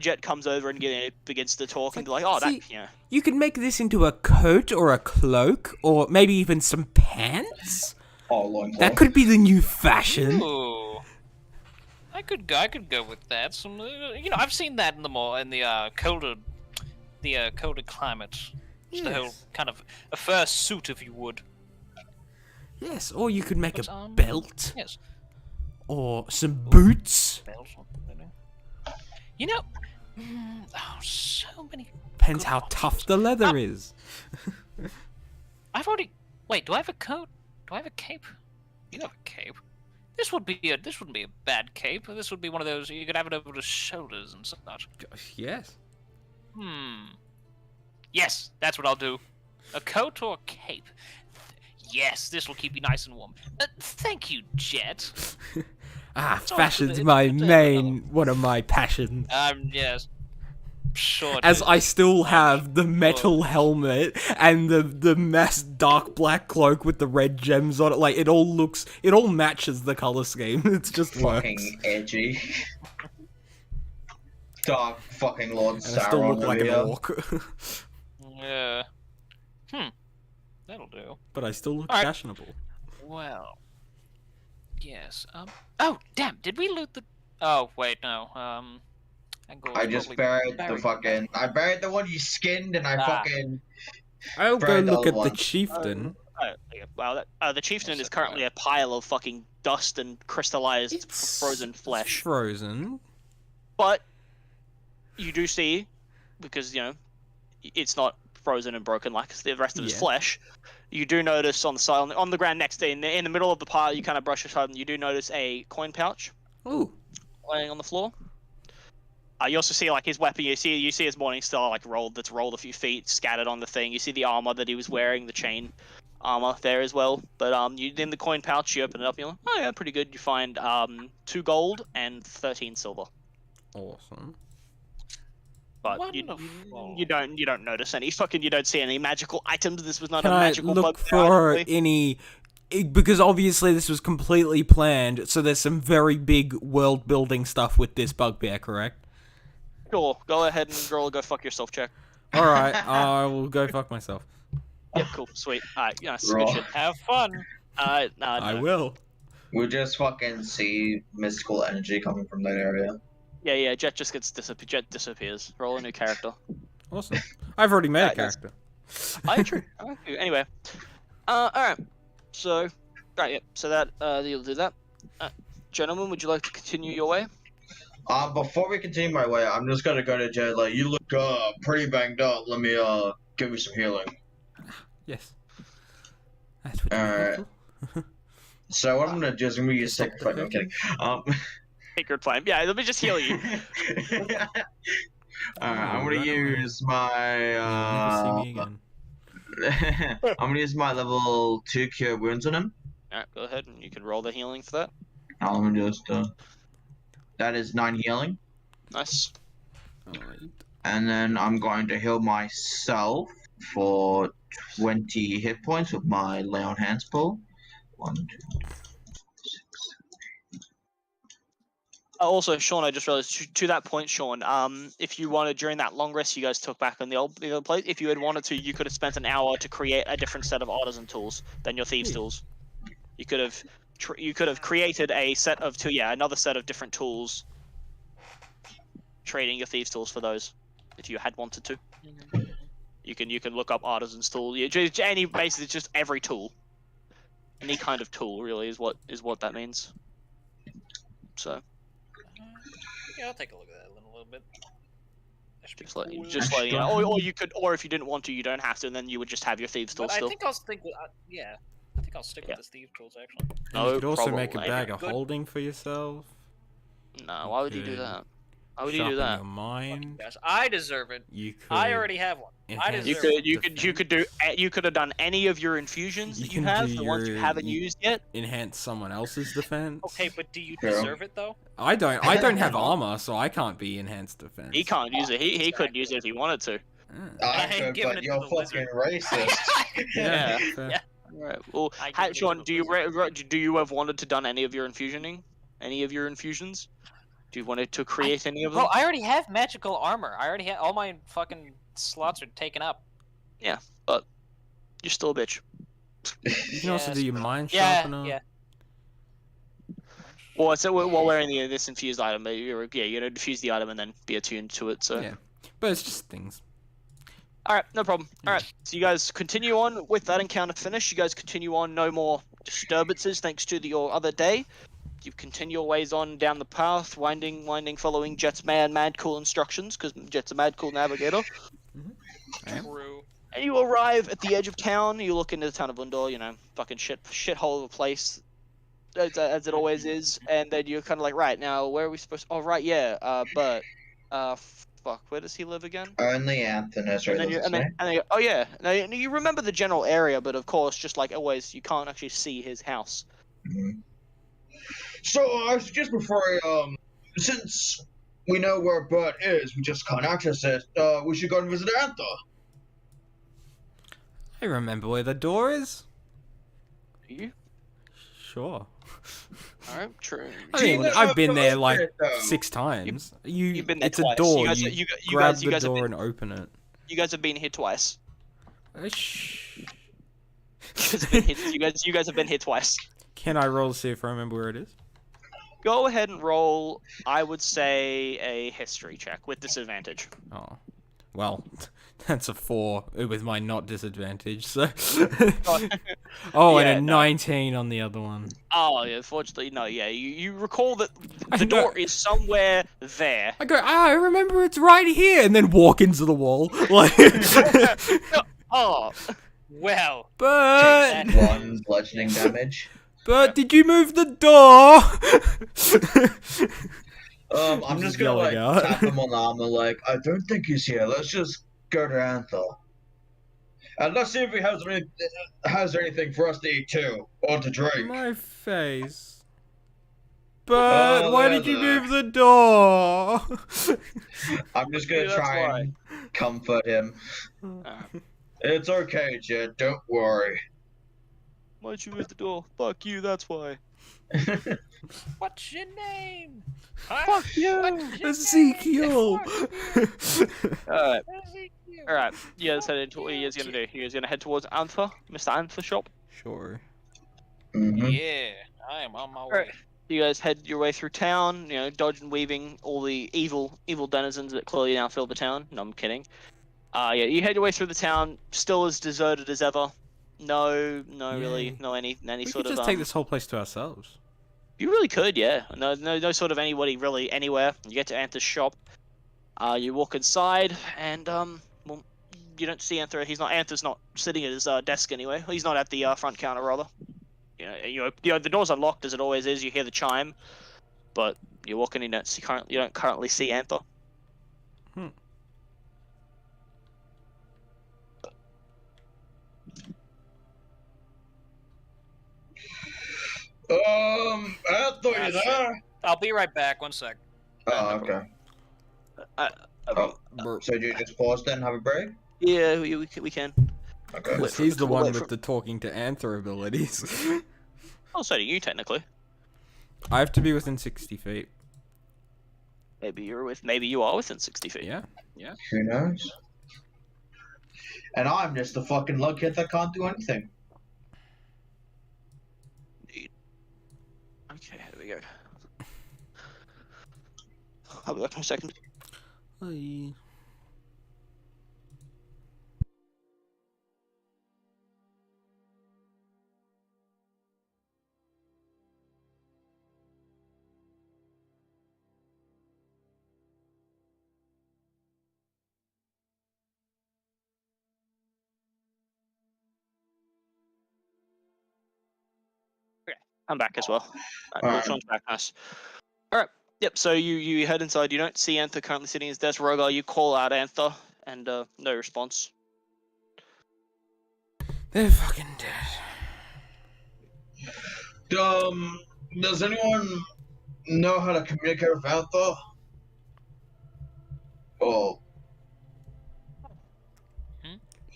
Jet comes over and begins to talk and be like, you could make this into a coat or a cloak or maybe even some pants. Oh, that could be the new fashion. Ooh. I could go with that. Some, I've seen that in the colder climates. Just a whole kind of a fur suit, if you would. Yes, or you could make a belt. Yes. Or some boots. So many. Depends how tough the leather is. I've already. Wait, do I have a coat? Do I have a cape? You have a cape. This wouldn't be a bad cape. This would be one of those you could have it over the shoulders and such. Yes. Yes, that's what I'll do. A coat or a cape. Yes, this will keep you nice and warm. Thank you, Jet. Fashion's my main, one of my passions. Yes. Sure. As I still have the metal helmet and the mass dark black cloak with the red gems on it, like it all matches the color scheme. It's just fucking edgy. Dark fucking Lord and Sauron. I still look like an here. orc. Yeah. That'll do. But I still look Alright. fashionable. Well. Yes. Oh, damn! Did we loot the? Oh, wait, no. I just buried the fucking. I buried the one you skinned, and I fucking. I'll go buried the look other at the one. chieftain. Well, the chieftain is currently a pile of fucking dust and crystallized frozen flesh. Frozen. But you do see, because it's not frozen and broken like the rest of his flesh. You do notice on the side, on the ground next to, in the middle of the pile, you kind of brush aside, and you do notice a coin pouch. Ooh. Laying on the floor. You also see like his weapon. You see his morning star like rolled a few feet, scattered on the thing. You see the armor that he was wearing, the chain armor there as well. But in the coin pouch, you open it up, and you're like, oh yeah, pretty good. You find 2 gold and 13 silver. Awesome. But you don't notice any you don't see any magical items. This was not Can a I magical look bug for item. any? Because obviously this was completely planned, so there's some very big world building stuff with this bugbear, correct? Sure, go ahead and roll a go fuck yourself check. Alright, I will go fuck myself. Yep, cool, sweet. Alright, good Raw. shit. Have fun. No. I will. We just fucking see mystical energy coming from that area. Yeah, Jet just gets Jet disappears. Roll a new character. Awesome. I've already made a Alright, character. True. Anyway. Alright. So, right, yeah. So that, you'll do that. Gentlemen, would you like to continue your way? Before we continue my way, I'm just gonna go to Jed. Like, you look pretty banged up. Let me give you some healing. Yes. That's what Alright. So what I'm gonna do is I'm gonna use sacred flame. I'm kidding. Sacred flame. Yeah, let me just heal you. I'm gonna use my Never see me again. I'm gonna use my level 2 cure wounds on him. Alright, go ahead and you can roll the healing for that. I'm gonna just that is 9 healing. Nice. Alright. And then I'm going to heal myself for 20 hit points with my lay on hands pull. 1, 2, 3, 4, 6, 7, 8. Also, Sean, I just realized to that point, Sean. If you wanted during that long rest you guys took back on the old place, if you had wanted to, you could have spent an hour to create a different set of artisan tools than your thieves' tools. You could have created a set of another set of different tools, trading your thieves' tools for those, if you had wanted to. You can look up artisan's tool. Basically just every tool, any kind of tool really is what that means. So. Yeah, I'll take a look at that in a little bit. Just letting you know. Or you could, or if you didn't want to, you don't have to, and then you would just have your thieves' tools still. I think I'll stick with I think I'll stick with the Steve tools actually. No, you could also make a probably. bag of holding for yourself. No, why would you do that? Why would you Sharpen do that? your mind. Yes, I deserve it. You could. I already have one. I enhance deserve it. You could have done any of your infusions that you can have, do the ones you your- haven't used yet. enhance someone else's defense. Okay, but do you True. deserve it though? I don't have armor, so I can't be enhanced defense. He can't use it. He couldn't use it if he wanted to. Ah. I ain't could, giving but it to you're the fucking racist. Yeah. fair. Yeah. Right. Well, I give it to Sean, the do you have wanted to done any of your infusioning? Any of your infusions? Do you wanted to create any of them? Bro, I already have magical armor. I already have all my fucking slots are taken up. But you're still a bitch. You can also do your mind Yeah, sharpener. yeah. Well, so while wearing this infused item, but you're gonna diffuse the item and then be attuned to it. So. Yeah. But it's just things. Alright, no problem. Alright, so you guys continue on with that encounter finished. You guys continue on, no more disturbances thanks to your other day. You continue your ways on down the path, winding, following Jet's mad cool instructions, because Jet's a mad cool navigator. True. And you arrive at the edge of town. You look into the town of Undor, fucking shithole of a place, as it always is. And then you're kind of like, right, now, where are we supposed to... Oh, right, yeah, but... fuck, where does he live again? Only Anthony is And right. then you, oh yeah, now you remember the general area, but of course, just like always, you can't actually see his house. So I suggest before since we know where Bert is, we just can't access it. We should go and visit Antha. I remember where the door is. Do you? Sure. Alright, true. I mean, I've been there like it, though. 6 times. You've been there It's twice. a door. You guys, You you grab guys, the you guys have door been, and open it. you guys have been here twice. Shh. You guys have been here twice. Can I roll to see if I remember where it is? Go ahead and roll, I would say, a history check with disadvantage. Oh. Well, that's a 4 with my not disadvantage, so... Oh, Yeah, and a no. 19 on the other one. Oh, yeah, unfortunately, no, yeah. You recall that I the know- door is somewhere there. I go, I remember it's right here, and then walk into the wall. Like, Oh, Well, but, Take One bludgeoning damage. but did you move the door? I'm Just just gonna like yelling out. tap him on the arm and like, I don't think he's here. Let's just go to Antha. And let's see if he has anything for us to eat too, or to drink. My face. But Oh, why there, did you there. move the door? I'm just gonna Maybe that's try why. and comfort him. It's okay, Jed. Don't worry. why'd you move the door? Fuck you, that's why. what's your name? Huh? Fuck you! What's your Ezekiel. name? Fuck Alright, Ezekiel. alright. You guys head into what you guys gonna do? You guys gonna head towards Antha? Mr. Antha shop? Sure. Mhm. Yeah, I am on my way. Alright. You guys head your way through town, dodge and weaving all the evil denizens that clearly now fill the town. No, I'm kidding. Yeah, you head your way through the town, still as deserted as ever. No, really, no any We sort could of. just take this whole place to ourselves. You really could, yeah. No sort of anybody really anywhere. You get to Antha's shop. You walk inside, and well, you don't see Antha. Antha's not sitting at his desk anyway. He's not at the front counter rather. The door's unlocked as it always is. You hear the chime, but you walk in, you don't currently see Antha. Antha, you shit. there? I'll be right back. 1 sec. Oh, okay. Bro, So do you just pause then, have a break? Yeah, we can. Okay. Wait for- he's the we'll one wait with for- the talking to Anther abilities. Oh, so do you technically. I have to be within 60 feet. Maybe you are within 60 feet. Yeah. Who knows? And I'm just the fucking lunkhead that can't do anything. Okay, here we go. I'll be back in a second. Hi. I'm back as well. Alright. Sean's back, nice. Alright, yep, so you head inside, you don't see Antha currently sitting at his desk. Rogar, you call out Antha, and no response. They're fucking dead. Does anyone know how to communicate with Antha? Oh,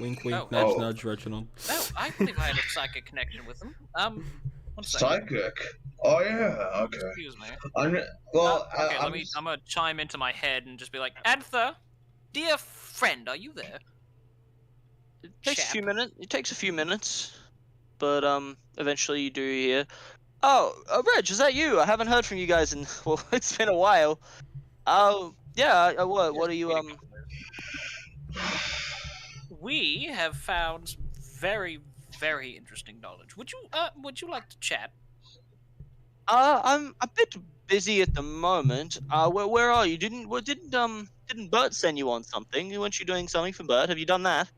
Wink, wink, Oh. nudge, Oh. nudge, Reginald. Oh, I believe I had a psychic connection with him. 1 sec. psychic. Oh yeah, okay. Excuse me. I'm Okay, I'm gonna chime into my head and just be like, Antha, dear friend, are you there? It takes a Chap. few minutes. It takes a few minutes, but eventually you do hear. Oh, Reg, is that you? I haven't heard from you guys in well, it's been a while. Oh, yeah. What are you We have found some very, very interesting knowledge. Would you like to chat? I'm a bit busy at the moment. Where are you? Didn't Bert send you on something? Weren't you doing something for Bert? Have you done that?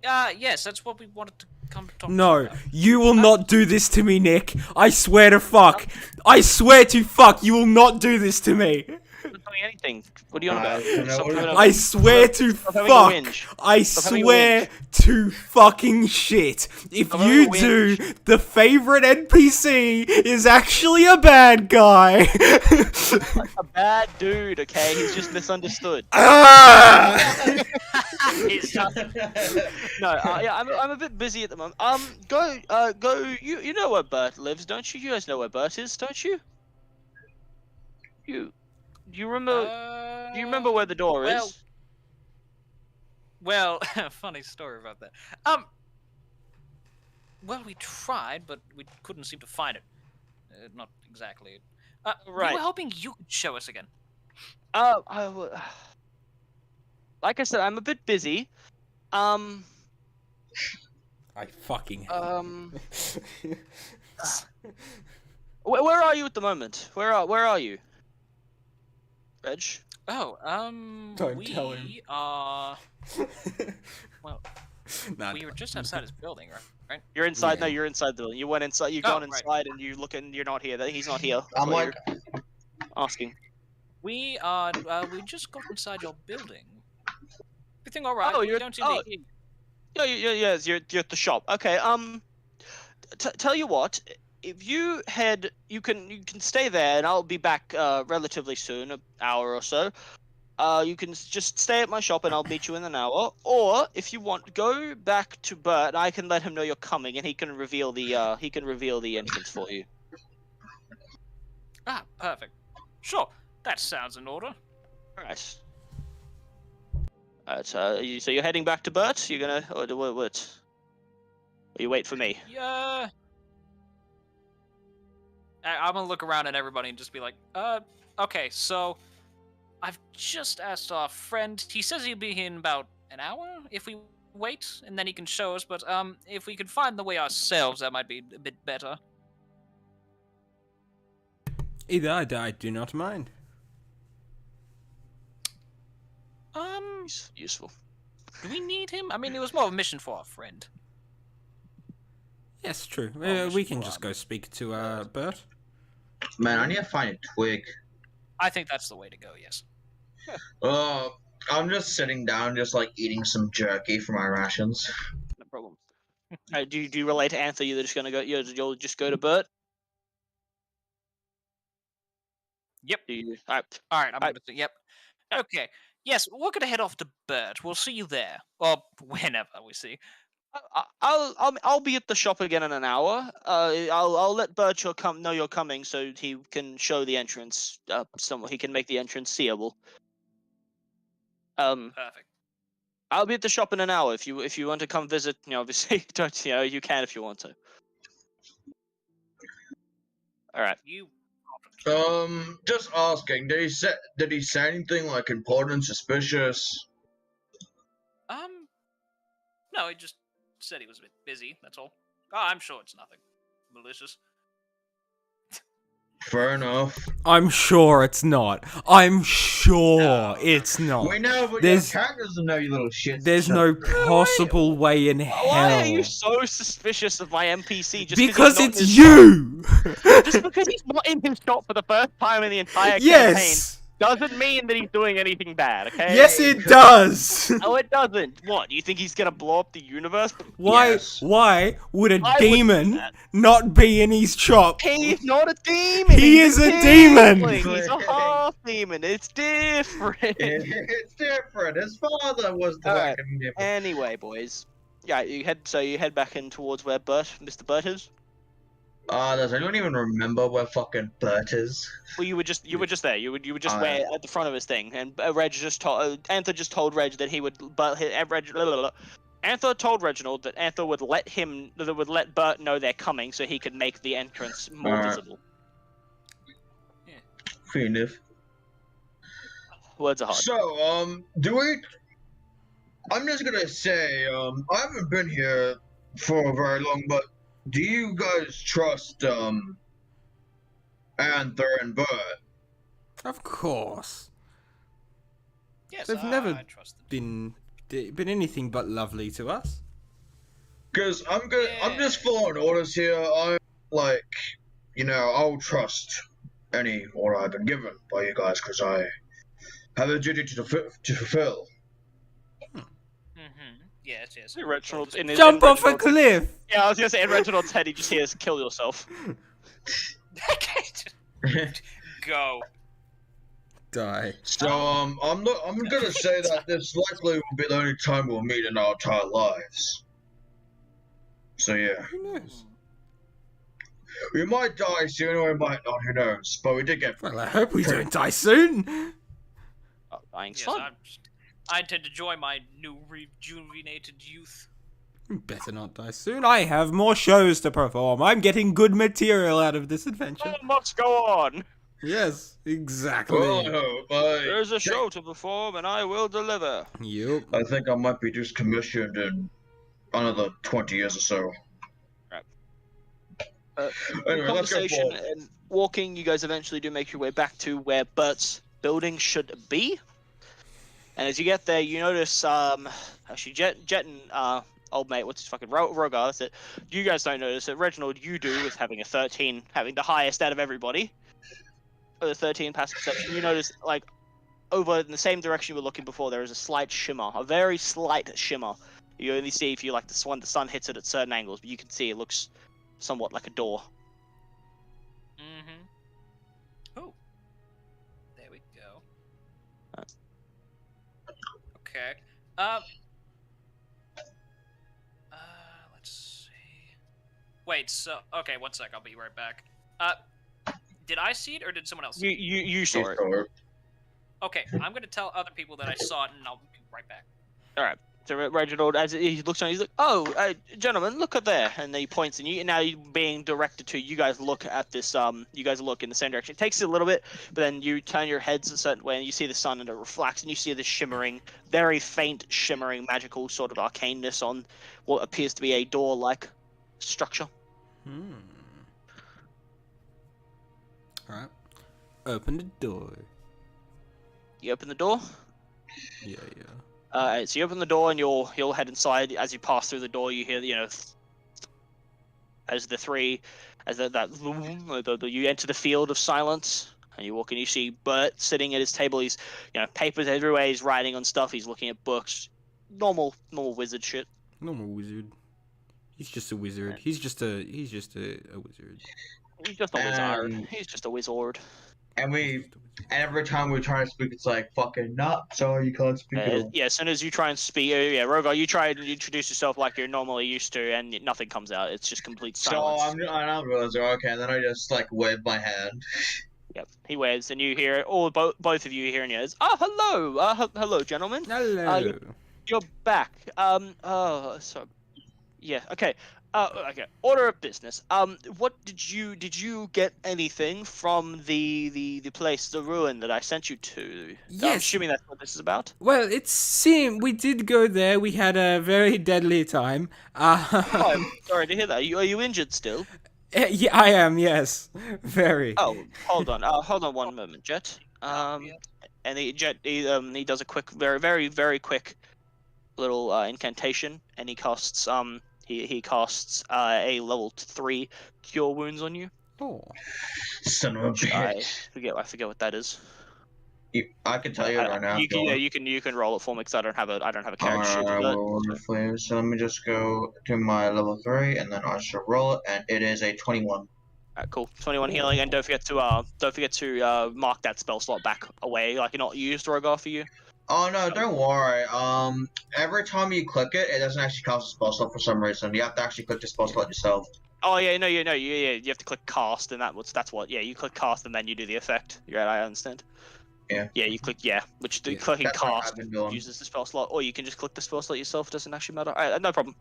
Yes, that's what we wanted to come talk to you No, about. you will not do this to me, Nick. I swear to fuck. I swear to fuck, you will not do this to me. not doing anything. What are you on about? I swear to fuck. I having a swear to fucking shit. If you do, the favorite NPC is actually a bad guy. A bad dude, okay? He's just misunderstood. Ah! No, yeah, I'm a bit busy at the moment. Go. You know where Bert lives, don't you? You guys know where Bert is, don't you? Do you remember? Do you remember where the door is? Well, funny story about that. Well, we tried, but we couldn't seem to find it. Not exactly. Right. We were hoping you could show us again. Like I said, I'm a bit busy. I fucking hate Where are you at the moment? Where are you? Reg? Oh, Don't tell him. We are. Well, Nah, we were just outside his building, right? You're inside. Yeah. No, you're inside the building. You went inside. You've gone inside, and you look, and you're not here. He's not here. That's I'm what like, you're asking. We are. We just got inside your building. Everything all right? Oh, We you're. don't seem Oh, to. yeah. You're at the shop. Okay. Tell you what. If you head, you can stay there, and I'll be back relatively soon, an hour or so. You can just stay at my shop, and I'll meet you in an hour. Or if you want, go back to Bert. I can let him know you're coming, and he can reveal the entrance for you. Ah, perfect. Sure, that sounds in order. All right. So you're heading back to Bert? You're gonna what? Or you wait for me? Yeah. I'm gonna look around at everybody and just be like, okay, so I've just asked our friend. He says he'll be here in about an hour if we wait, and then he can show us. But if we could find the way ourselves, that might be a bit better. Either I do not mind. Useful. Do we need him? I mean, it was more of a mission for our friend. Yes, true. Oh, We can just go speak to Bert. man, I need to find a twig. I think that's the way to go. Yes. I'm just sitting down, just like eating some jerky for my rations. No problem. Do you relate to Anthony? You're just gonna go. You'll just go to Bert. Yep. All right. All right. I'm gonna say yep. Okay. Yes, we're gonna head off to Bert. We'll see you there, or whenever we see. I'll be at the shop again in an hour. I'll let Bert know you're coming, so he can show the entrance. He can make the entrance seeable. Perfect. I'll be at the shop in an hour. If you want to come visit, obviously, you can if you want to. All right. You. Just asking. Did he say anything like important, suspicious? No, he just said he was a bit busy. That's all. Oh, I'm sure it's nothing malicious. Fair enough. I'm sure it's not. I'm sure it's not. We know, but There's- your cat doesn't know, you little shit. There's no possible way in hell. Why are you so suspicious of my NPC? Just Because he's not in it's his you! shop? Just because he's not in his shop for the first time in the entire campaign Yes! doesn't mean that he's doing anything bad, okay? Yes, it does! No, it doesn't. What? You think he's gonna blow up the universe? Why? Yes. Why would a I wouldn't do demon that. not be in his shop? He's not a demon. He he's is a demon. tiefling. He's a half demon. It's different. It's different. His father was the Alright. fucking demon. Anyway, boys. Yeah, you head back in towards where Mr. Bert is. Does anyone even remember where fucking Bert is? Well, you were just there. You were just Alright. at the front of his thing, and Reg just told Anther just told Reg that he would, but Anther told Reginald that Anther would let Bert know they're coming, so he could make the entrance more Alright. visible. Fair enough. Words are hard. So, I'm just gonna say, I haven't been here for very long, but do you guys trust, Anther and Bert? Of course. Yes, They've never I trust them. been anything but lovely to us. Cause I'm just following orders here. I'm like, I'll trust any order I've been given by you guys, because I have a duty to fulfill. Yes, yes. See Reginald in his Jump in off a Reginald's- cliff! Yeah, I was gonna say in Reginald's head, he just hears "kill yourself." Go. Die. So I'm gonna say that this likely will be the only time we'll meet in our entire lives. So yeah, Who knows? we might die soon or we might not. Who knows? But we did get. Well, I hope we don't die soon. Oh, dying's Yes, fun. I intend to enjoy my new rejuvenated youth. Better not die soon. I have more shows to perform. I'm getting good material out of this adventure. Let's go on. Yes, exactly. Well, I hope. There's a show to perform, and I will deliver. Yup. I think I might be just commissioned in another 20 years or so. Anyway, let's go Conversation forward. and walking, you guys eventually do make your way back to where Bert's building should be. And as you get there, you notice, actually, Jet and, old mate, what's his fucking, Rogar, that's it. You guys don't notice it. Reginald, you do, with having a 13, having the highest out of everybody. With a 13 passive perception, you notice, like, over in the same direction you were looking before, there is a slight shimmer, a very slight shimmer. You only see if you, like, when the sun hits it at certain angles, but you can see it looks somewhat like a door. Oh. There we go. Okay. Let's see. Wait, so okay, one sec, I'll be right back. Did I see it or did someone else see it? You saw it. Okay, I'm gonna tell other people that I saw it and I'll be right back. Alright. So Reginald, as he looks on, he's like, "Oh, gentlemen, look at there!" And then he points, and now you're being directed to. You guys look at this. You guys look in the same direction. It takes a little bit, but then you turn your heads a certain way, and you see the sun, and it reflects, and you see the shimmering, very faint, shimmering, magical sort of arcaneness on what appears to be a door-like structure. Alright. Open the door. You open the door. Yeah. So you open the door, and you'll head inside. As you pass through the door, you hear, as you enter the field of silence, and you walk in. You see Bert sitting at his table. He's, papers everywhere. He's writing on stuff. He's looking at books. Normal wizard shit. Normal wizard. He's just a wizard. He's just a wizard. He's just a wizard. He's just a wizard. And every time we try to speak, it's like, fucking not, so you can't speak at all. Yeah, as soon as you try and speak, Rogar, you try and introduce yourself like you're normally used to, and nothing comes out. It's just complete silence. So I'm realizing, okay, and then I just, wave my hand. Yep, he waves, and you hear, both of you hear, and he goes, hello, hello, gentlemen. Hello. You're back. So, yeah, okay. Okay. Order of business. What did you get anything from the place, the ruin that I sent you to? Yes. I'm assuming that's what this is about. Well, it seemed we did go there. We had a very deadly time. Oh, I'm sorry to hear that. Are you injured still? Yeah, I am. Yes, very. Oh, hold on. Hold on one moment, Jet. And he does a quick, very, very, very quick little incantation, and he casts He casts a level 3 cure wounds on you. Oh. Son of a bitch. I forget what that is. I can tell you right now. You can roll it for me because I don't have a character sheet. So let me just go to my level 3 and then I shall roll it, and it is a 21. Alright, cool. 21 healing, and don't forget to mark that spell slot back away, like you're not used, Rogar, for you. Oh no, don't worry. Every time you click it, it doesn't actually cast a spell slot for some reason. You have to actually click the spell slot yourself. Oh yeah, you have to click cast, and that's what. Yeah, you click cast, and then you do the effect. You're right, I understand. Yeah. Yeah, you click clicking That's what cast I've been doing. uses the spell slot, or you can just click the spell slot yourself. Doesn't actually matter. Alright, no problem.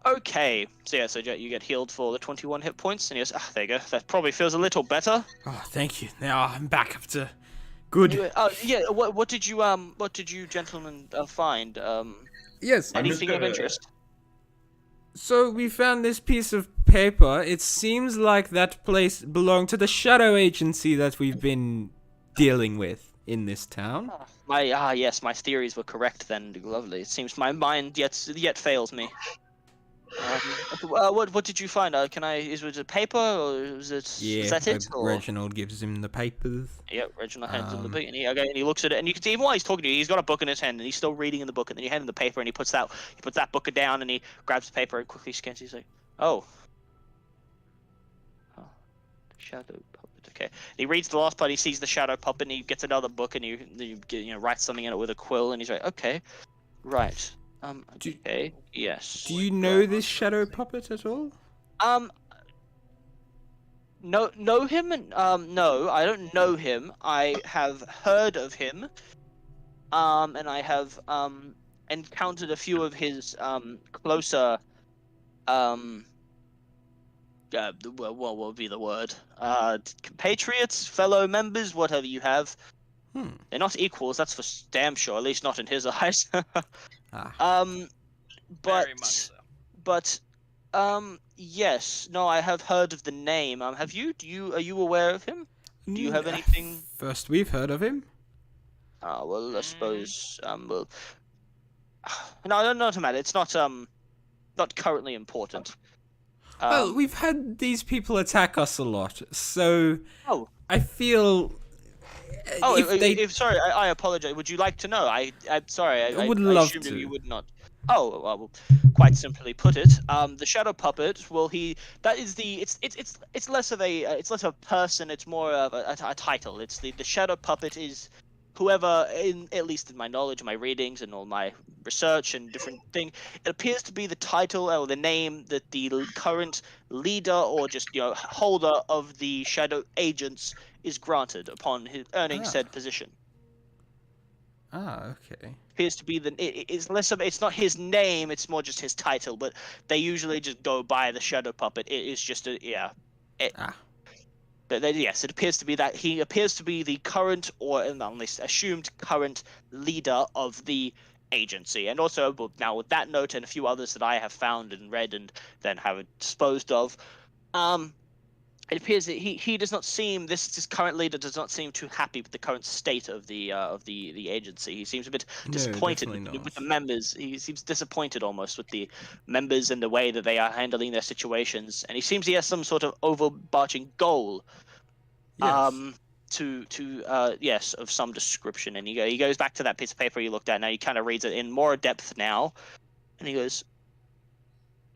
Okay, so Jet, you get healed for the 21 hit points, and he goes, there you go. That probably feels a little better. Oh, thank you. Now I'm back up to good. Yeah. What did you gentlemen find? Yes. Anything of interest? So we found this piece of paper. It seems like that place belonged to the shadow agency that we've been dealing with in this town. Yes, my theories were correct then. Lovely. It seems my mind yet fails me. What did you find? Was it paper or was that it? Or? Reginald gives him the papers. Yep, Reginald hands him the book, and he looks at it, and you can see even while he's talking to you, he's got a book in his hand, and he's still reading in the book, and then you hand him the paper, and he puts that book down, and he grabs the paper and quickly scans. He's like, oh, shadow puppet. Okay, and he reads the last part. He sees the shadow puppet, and he gets another book, and he writes something in it with a quill, and he's like, okay, right. Okay. Yes. Do you know this shadow puppet at all? Know him? No, I don't know him. I have heard of him. And I have encountered a few of his closer what would be the word? Compatriots, fellow members, whatever you have. They're not equals, that's for damn sure, at least not in his eyes. Very much so. But yes, no, I have heard of the name. Have you? Are you aware of him? Do you have anything? First, we've heard of him. Well, I suppose well, no, not matter. It's not currently important. Well, we've had these people attack us a lot, so I feel. Sorry, I apologize. Would you like to know? I'm sorry. I would love assumed to. you would not. Oh, well, quite simply put it, the shadow puppet. Well, it's less of a person. It's more of a title. It's the shadow puppet is whoever, at least in my knowledge, my readings, and all my research and different thing. It appears to be the title or the name that the current leader or just holder of the shadow agents is granted upon his earning said position. Okay. Appears to be it's not his name, it's more just his title, but they usually just go by the shadow puppet. It is just yes, it appears to be that he appears to be the current, or at least assumed current, leader of the agency. And also, now with that note and a few others that I have found and read and then have disposed of, it appears that he does not seem, this current leader does not seem too happy with the current state of the agency. He seems a bit disappointed with the members. He seems disappointed almost with the members and the way that they are handling their situations. And he seems he has some sort of overarching goal, yes, of some description. And he goes back to that piece of paper he looked at. Now he kind of reads it in more depth now, and he goes,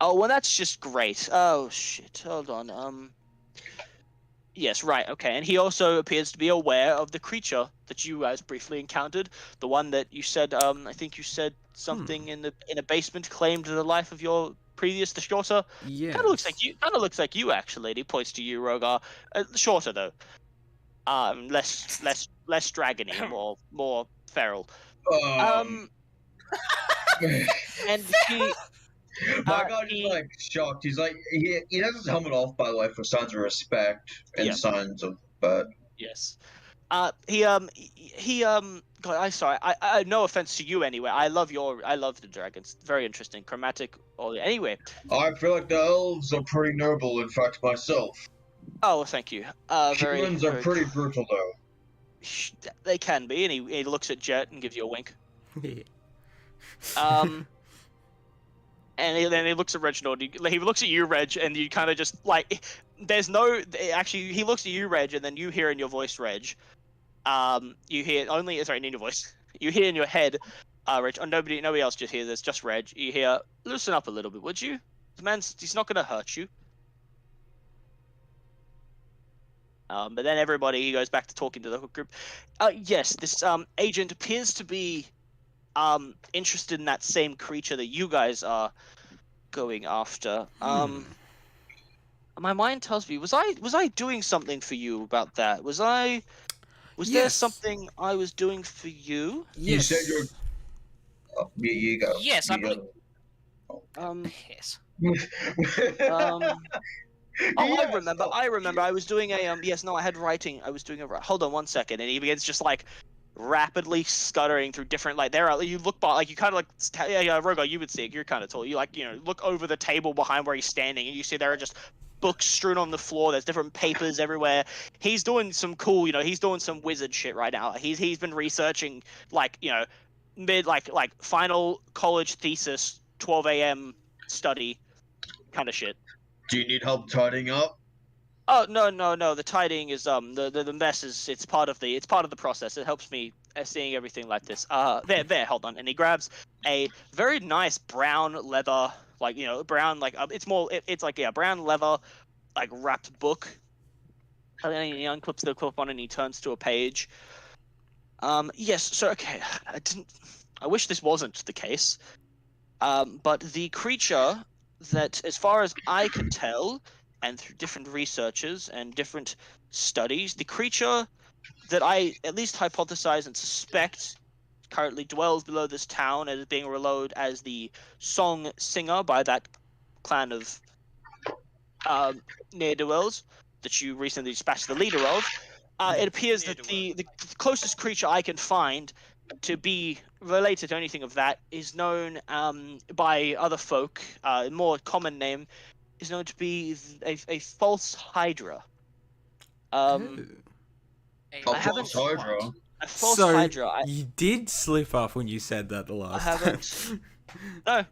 "Oh, well, that's just great. Oh shit, hold on. Yes, right, okay." And he also appears to be aware of the creature that you guys briefly encountered, the one that you said, I think you said something in a basement claimed the life of your previous, the shorter. Yes. Kind of looks like you actually. And he points to you, Rogar. Shorter though. Less dragony, more feral. And he. My God is like shocked. He's like he has his helmet off, by the way, for signs of respect and signs of Yes. God, I'm sorry. I no offense to you anyway. I love the dragons. Very interesting, chromatic. Anyway. I feel like the elves are pretty noble. In fact, myself. Oh, well, thank you. Humans are pretty brutal, though. They can be, and he looks at Jet and gives you a wink. And then he looks at Reginald. He looks at you, Reg, and you kind of just like. There's no. Actually, he looks at you, Reg, and then you hear in your voice, Reg. You hear only. Sorry, in your voice. You hear in your head, Reg. Oh, nobody else just hears this. Just Reg. You hear, "Loosen up a little bit, would you? He's not gonna hurt you." But then he goes back to talking to the group. Yes, this agent appears to be interested in that same creature that you guys are going after. My mind tells me, was I doing something for you about that? Was there something I was doing for you? Yes. You said you're. Oh, you go. Yes, I believe. Yes. Yes. I remember. I was doing a Yes, no, I had writing. I was doing a. Hold on one second, and he begins just like rapidly stuttering through different you look by you kind of Rogar, you would see it. You're kind of tall. You look over the table behind where he's standing, and you see there are just books strewn on the floor. There's different papers everywhere. He's doing some cool, he's doing some wizard shit right now. He's been researching mid final college thesis 12 a.m. study kind of shit. Do you need help tidying up? Oh no. The tidying is the mess is it's part of the process. It helps me seeing everything like this. There. Hold on. And he grabs a very nice brown leather, like brown like it's like brown leather, like wrapped book. And then he unclips the clip on and he turns to a page. Yes. So okay, I wish this wasn't the case. But the creature that, as far as I can tell, and through different researches and different studies, the creature that I at least hypothesize and suspect currently dwells below this town and is being reloaded as the song singer by that clan of ne'er-do-wells that you recently dispatched the leader of. It appears that the closest creature I can find to be related to anything of that is known by other folk. A more common name is known to be a false Hydra. A I haven't- false Hydra. A false So Hydra. you did slip up when you said that the last I time. haven't. No,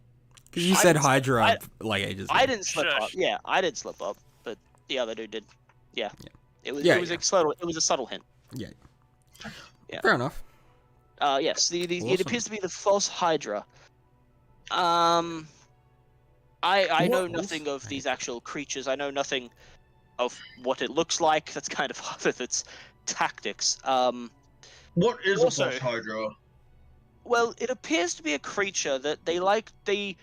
Because you I said didn't- Hydra like ages ago. I didn't slip Shush. up. Yeah, I didn't slip up, but the other dude did. Yeah. It was Yeah, it was a subtle hint. Yeah. Fair enough. Yes, it Awesome. appears to be the false Hydra. I know What? nothing of these actual creatures. I know nothing of what it looks like. That's kind of half of its tactics. What is Also- a false Hydra? Well, it appears to be a creature that they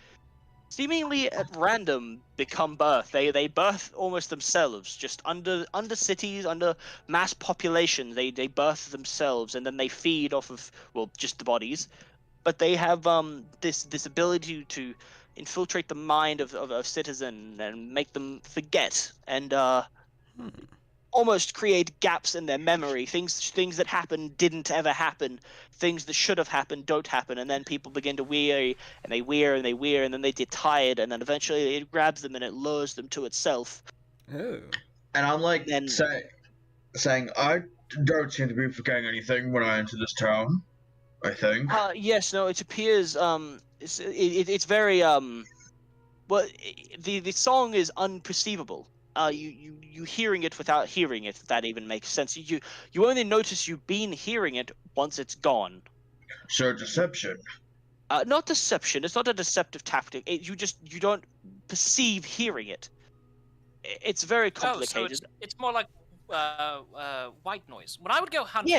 seemingly at random become birth. They birth almost themselves, just under cities, under mass population. They birth themselves, and then they feed off of just the bodies. But they have this ability to infiltrate the mind of a citizen and make them forget and almost create gaps in their memory. Things that happened didn't ever happen. Things that should have happened don't happen, and then people begin to weary, and they wear and they wear, and then they get tired, and then eventually it grabs them and it lures them to itself. Oh. And I'm like Then- saying, I don't seem to be forgetting anything when I enter this town. I think. Yes, no, it appears it's very well, the song is unperceivable. You hearing it without hearing it, if that even makes sense. You only notice you've been hearing it once it's gone. So deception. Not deception. It's not a deceptive tactic. You don't perceive hearing it. It's very Oh, complicated. so it's more like white noise. When I would go hunting,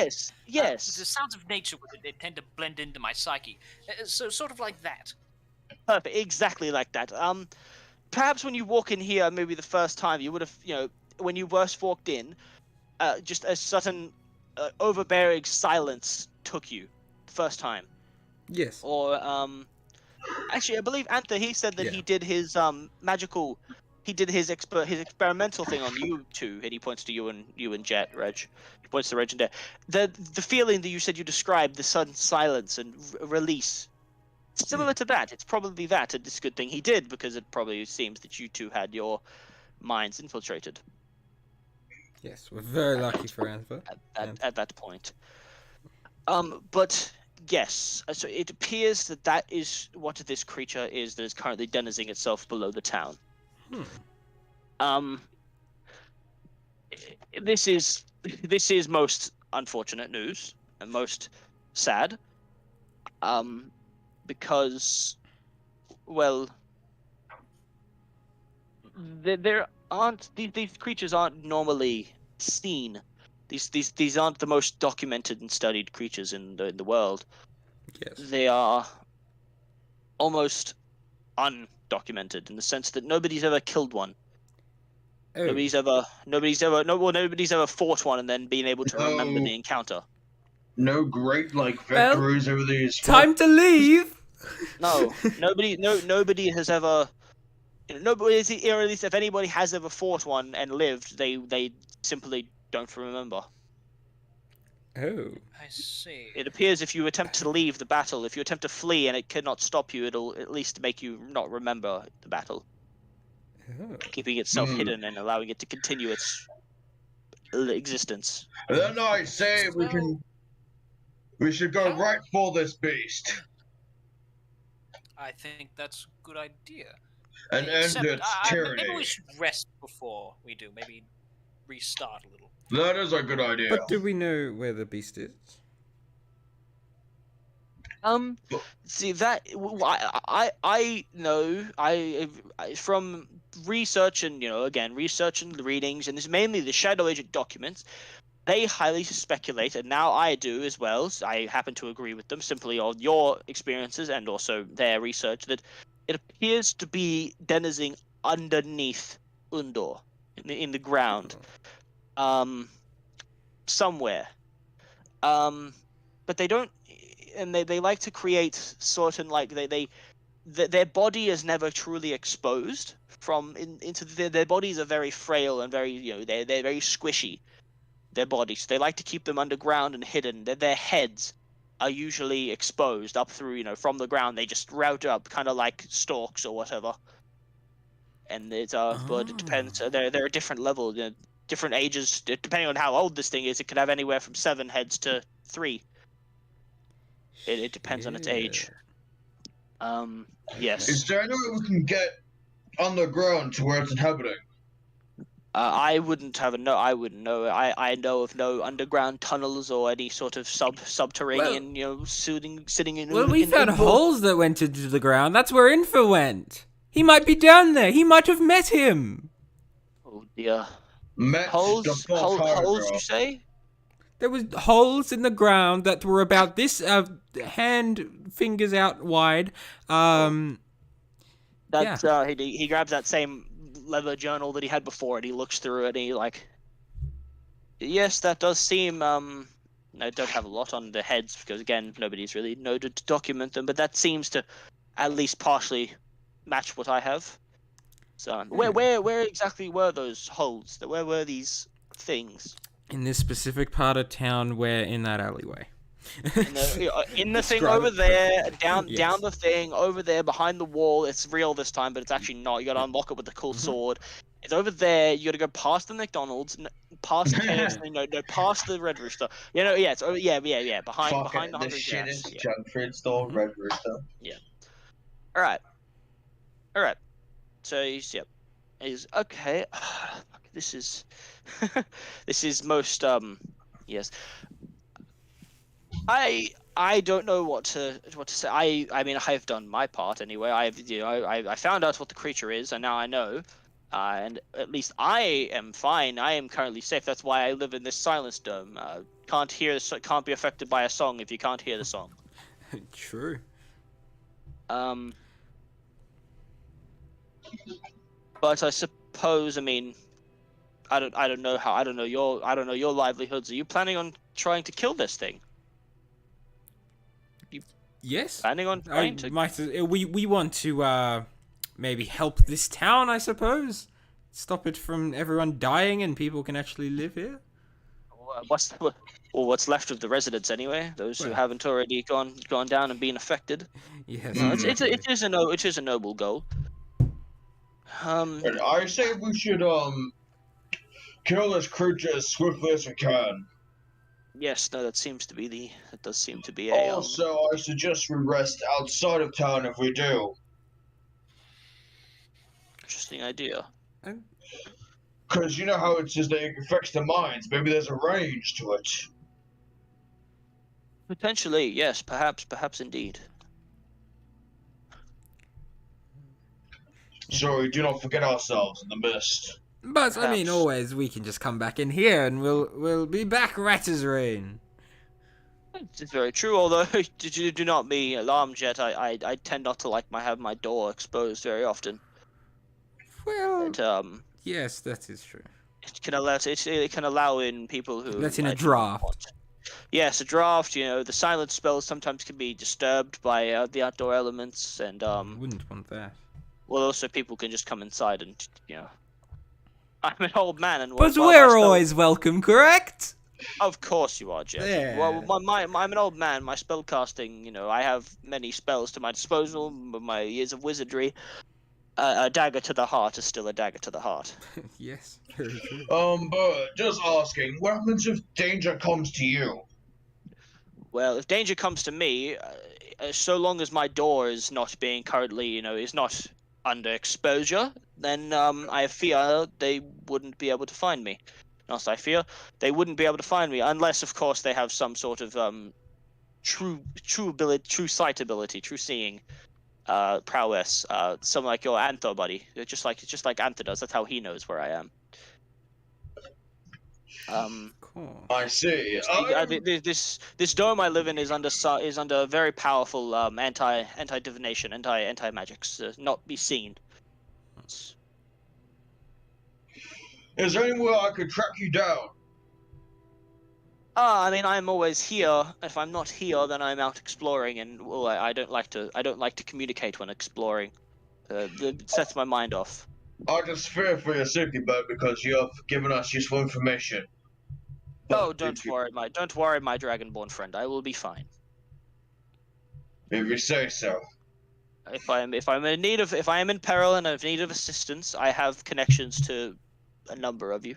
Yes. the sounds of nature they tend to blend into my psyche. So sort of like that. Perfect. Exactly like that. Perhaps when you walk in here, maybe the first time, you would have, when you first walked in, just a sudden, overbearing silence took you, the first time. Yes. Or, actually, I believe Anther, he said that he did his, he did his experimental thing on you two, and he points to you and Jet, Reg. He points to Reg and Jet. The feeling that you said you described, the sudden silence and release, similar to that. It's probably that. It's a good thing he did, because it probably seems that you two had your minds infiltrated. Yes, we're very lucky for Anther. At that point. But yes, so it appears that is what this creature is that is currently denizing itself below the town. This is most unfortunate news and most sad. Because, well, there aren't these creatures aren't normally seen. These aren't the most documented and studied creatures in the world. Yes. They are almost undocumented in the sense that nobody's ever killed one. Oh. Nobody's ever fought one and then been able to remember the encounter. No great victories over these. Time to leave. No, nobody has ever. Nobody, or at least if anybody has ever fought one and lived, they simply don't remember. Oh. I see. It appears if you attempt to leave the battle, if you attempt to flee and it cannot stop you, it'll at least make you not remember the battle, Oh. keeping itself hidden and allowing it to continue its existence. Then I say we should go How- right for this beast. I think that's a good idea. and end its tyranny. Maybe we should rest before we do. Maybe restart a little. That is a good idea. But do we know where the beast is? See that I know I from research and again research and readings, and it's mainly the Shadow Agent documents. They highly speculate, and now I do as well. So I happen to agree with them simply on your experiences and also their research that it appears to be denizing underneath Undor in the ground, somewhere. But they don't. And they like to create certain their body is never truly exposed into their bodies are very frail and very they're very squishy, their bodies. They like to keep them underground and hidden. Their heads are usually exposed up through from the ground. They just route up kind of like stalks or whatever. And it's but it depends. They're a different level, different ages depending on how old this thing is. It could have anywhere from 7 heads to 3. It depends on its age. Yes. Is there any way we can get underground to where it's inhabiting? I wouldn't know. I know of no underground tunnels or any sort of subterranean, sitting in. Well, we found holes that went into the ground. That's where Infa went. He might be down there. He might have met him. Oh dear. Holes, you say? There was holes in the ground that were about this fingers out wide. He grabs that same leather journal that he had before, and he looks through it, and he yes, that does seem. I don't have a lot on the heads because again, nobody's really noted to document them, but that seems to at least partially match what I have. So, where exactly were those holes? Where were these things? In this specific part of town, where in that alleyway. In the thing over there, down the thing over there behind the wall. It's real this time, but it's actually not. You gotta unlock it with the cool sword. It's over there. You gotta go past the McDonald's, past the KFC, no, past the Red Rooster. It's over. Yeah. Behind the the Hungry Jacks. shittest junk food store, Red Rooster. Yeah. All right. So he's okay. This is this is most yes. I don't know what to say. I mean I have done my part anyway. I found out what the creature is, and now I know. And at least I am fine. I am currently safe. That's why I live in this silence dome. Can't be affected by a song if you can't hear the song. True. But I suppose, I mean, I don't know your livelihoods. Are you planning on trying to kill this thing? Yes. Planning on trying to? We want to maybe help this town, I suppose. Stop it from everyone dying, and people can actually live here. What's left of the residents anyway? Those who haven't already gone down and been affected. Yes. It is a noble goal. I say we should kill this creature as swiftly as we can. Yes, no, that does seem to be Also, I suggest we rest outside of town if we do. Interesting idea. Because you know how it says that it affects the minds. Maybe there's a range to it. Potentially, yes, perhaps indeed. So we do not forget ourselves in the mist. But I mean, always we can just come back in here, and we'll be back right as rain. It's very true. Although, do not be alarmed yet. I tend not to have my door exposed very often. Well, yes, that is true. It can allow in people who. That's in a draft. Yes, a draft. The silent spells sometimes can be disturbed by the outdoor elements, and Wouldn't want that. Well, also people can just come inside and I'm an old man, and but we're always welcome, correct? Of course you are, Jeff. Yeah. Well, I'm an old man. My spell casting, I have many spells to my disposal. My years of wizardry. A dagger to the heart is still a dagger to the heart. Yes, very true. But just asking, what happens if danger comes to you? Well, if danger comes to me, so long as my door is not being currently, is not under exposure, then I fear they wouldn't be able to find me. Not I fear they wouldn't be able to find me unless, of course, they have some sort of true ability, true sight ability, true seeing prowess. Something like your Antho buddy, just like Antho does. That's how he knows where I am. Cool. I see. This dome I live in is under very powerful anti divination, anti magics, not be seen. Is there anywhere I could track you down? I mean, I'm always here. If I'm not here, then I'm out exploring, and well, I don't like to communicate when exploring. It sets my mind off. I just fear for your safety, bud, because you have given us useful information. Oh, don't worry, my dragonborn friend. I will be fine. If you say so. If I am in peril and of need of assistance, I have connections to a number of you.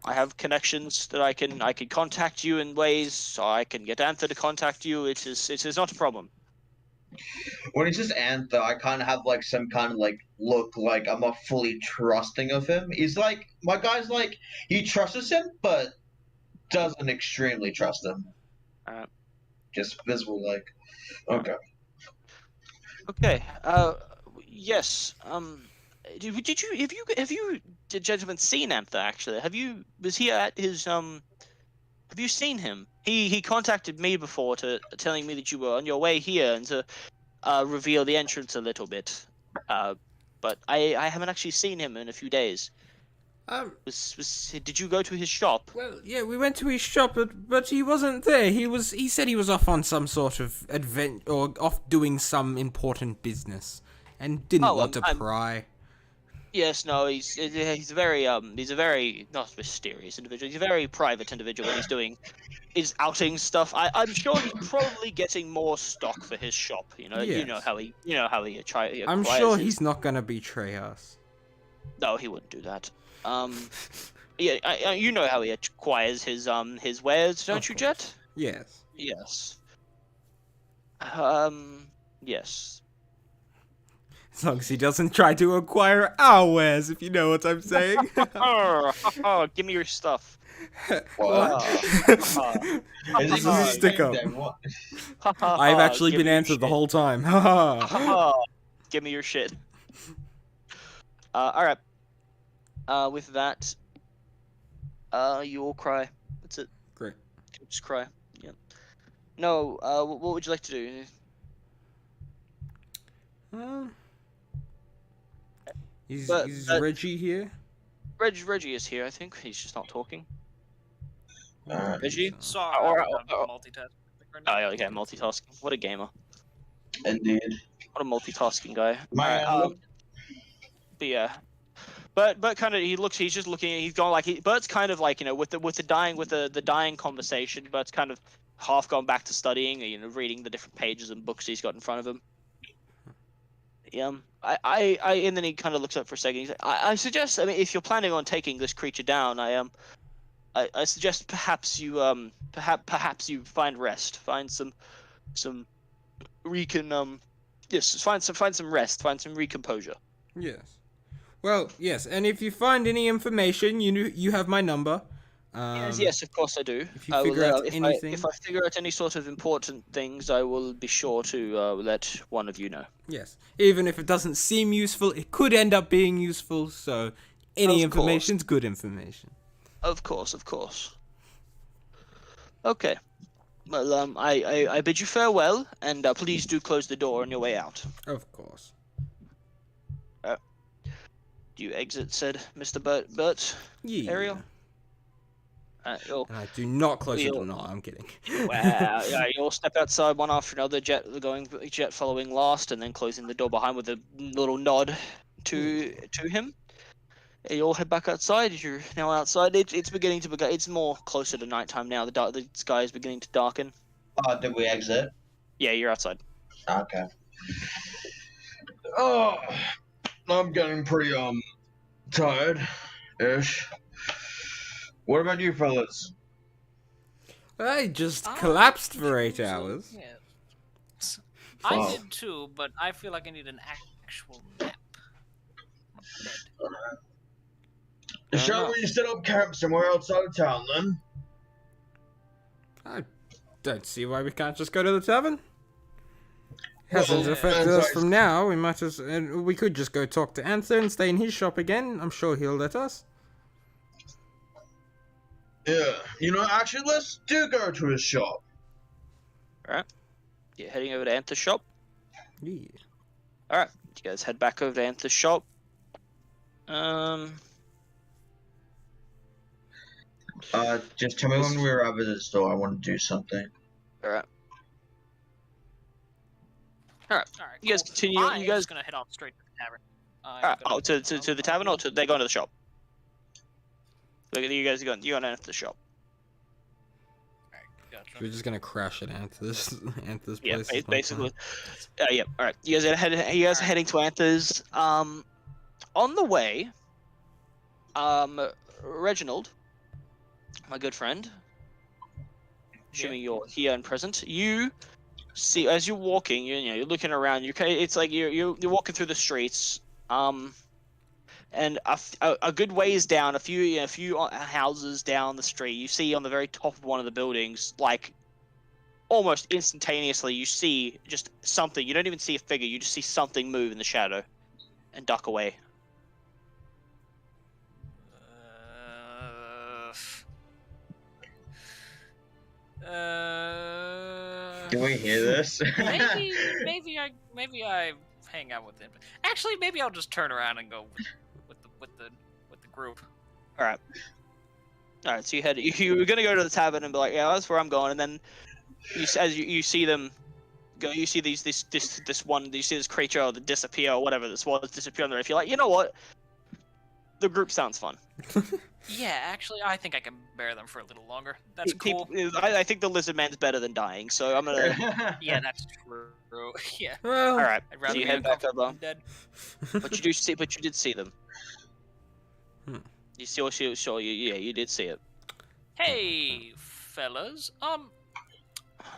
I have connections that I can contact you in ways, so I can get Anther to contact you. It is not a problem. When he says Anther, I kind of have like some kind of like look like I'm not fully trusting of him. He's like, my guy's like, he trusts him, but doesn't extremely trust him. Just visible like, okay. Okay. Yes. Have you gentlemen seen Anther actually? Was he at his Have you seen him? He contacted me before telling me that you were on your way here and to reveal the entrance a little bit. But I haven't actually seen him in a few days. Did you go to his shop? Well, yeah, we went to his shop, but he wasn't there. He said he was off on some sort of or off doing some important business, and didn't want to pry. Yes, no, he's a very not mysterious individual. He's a very private individual when he's outing stuff. I'm sure he's probably getting more stock for his shop. Yes. You know how he I'm sure he's not gonna betray us. No, he wouldn't do that. Yeah, you know how he acquires his wares, don't you, Jet? Yes. Yes. Yes. As long as he doesn't try to acquire our wares, if you know what I'm saying. Give me your stuff. What? This is a stick up. I've actually been answered the whole time. Give me your shit. Alright. With that, you all cry. That's it. Great. Just cry. Yeah. No, what would you like to do? Is Reggie here? Reggie is here, I think. He's just not talking. Reggie? Sorry, multitasking. Oh, yeah, okay, multitasking. What a gamer. Indeed. What a multitasking guy. My But yeah. But kind of he's just looking, he's gone like Bert's kind of like, with the dying conversation, Bert's kind of half gone back to studying, reading the different pages and books he's got in front of him. And then he kind of looks up for a second. He's like, I suggest, I mean, if you're planning on taking this creature down, I suggest perhaps you find rest, find some find some rest, find some recomposure. Yes. Well, yes, and if you find any information, you have my number. Yes, of course I do. If you figure out anything, if I figure out any sort of important things, I will be sure to let one of you know. Yes, even if it doesn't seem useful, it could end up being useful. So, any information's good information. Of course. Okay. Well, I bid you farewell, and please do close the door on your way out. Of course. Do you exit? Said Mr. Burt. Yeah. Ariel. And I do not close the door. No, I'm kidding. Wow. Yeah, you all step outside one after another. Jet following last, and then closing the door behind with a little nod to him. You all head back outside. You're now outside. It's beginning to become. It's more closer to nighttime now. The sky is beginning to darken. Did we exit? Yeah, you're outside. Okay. Oh, I'm getting pretty tired-ish. What about you fellas? I just collapsed for 8 hours. Yeah. I did too, but I feel like I need an actual nap. I'm dead. Shall we set up camp somewhere outside of town then? I don't see why we can't just go to the tavern. Hasn't affected yeah. us from now. We could just go talk to Anther and stay in his shop again. I'm sure he'll let us. Yeah, actually, let's go to his shop. Alright. You're heading over to Anther's shop? Yeah. Alright. You guys head back over to Anther's shop. Just tell me when we arrive at the store. I want to do something. Alright. Alright, You guys continue. I'm You guys just gonna head on straight to the tavern. Alright. Oh, to the tavern, or they go into the shop? Look at you guys. You're going to enter the shop. Gotcha. We're just gonna crash at Anther's place. Yeah, basically. Yeah. All right. You guys are heading to Anther's. On the way, Reginald, my good friend, assuming you're here and present, you see as you're walking, you're looking around. It's like you're walking through the streets. And a good ways down, a few houses down the street, you see on the very top of one of the buildings, like almost instantaneously, you see just something. You don't even see a figure. You just see something move in the shadow and duck away. Do we hear this? maybe I hang out with him. Actually, maybe I'll just turn around and go with the group. All right. So you were gonna go to the tavern and be like, yeah, that's where I'm going, and then you see them go, you see you see this creature that disappear or whatever this was disappear on the roof. You're like, you know what? The group sounds fun. Yeah, actually, I think I can bear them for a little longer. That's cool. I think the lizard man's better than dying, so I'm gonna. Yeah, that's true. Yeah. Well, All right. I'd rather So you be head back uncomfortable over. than dead. But you did see them. You sure you did see it. Hey, fellas.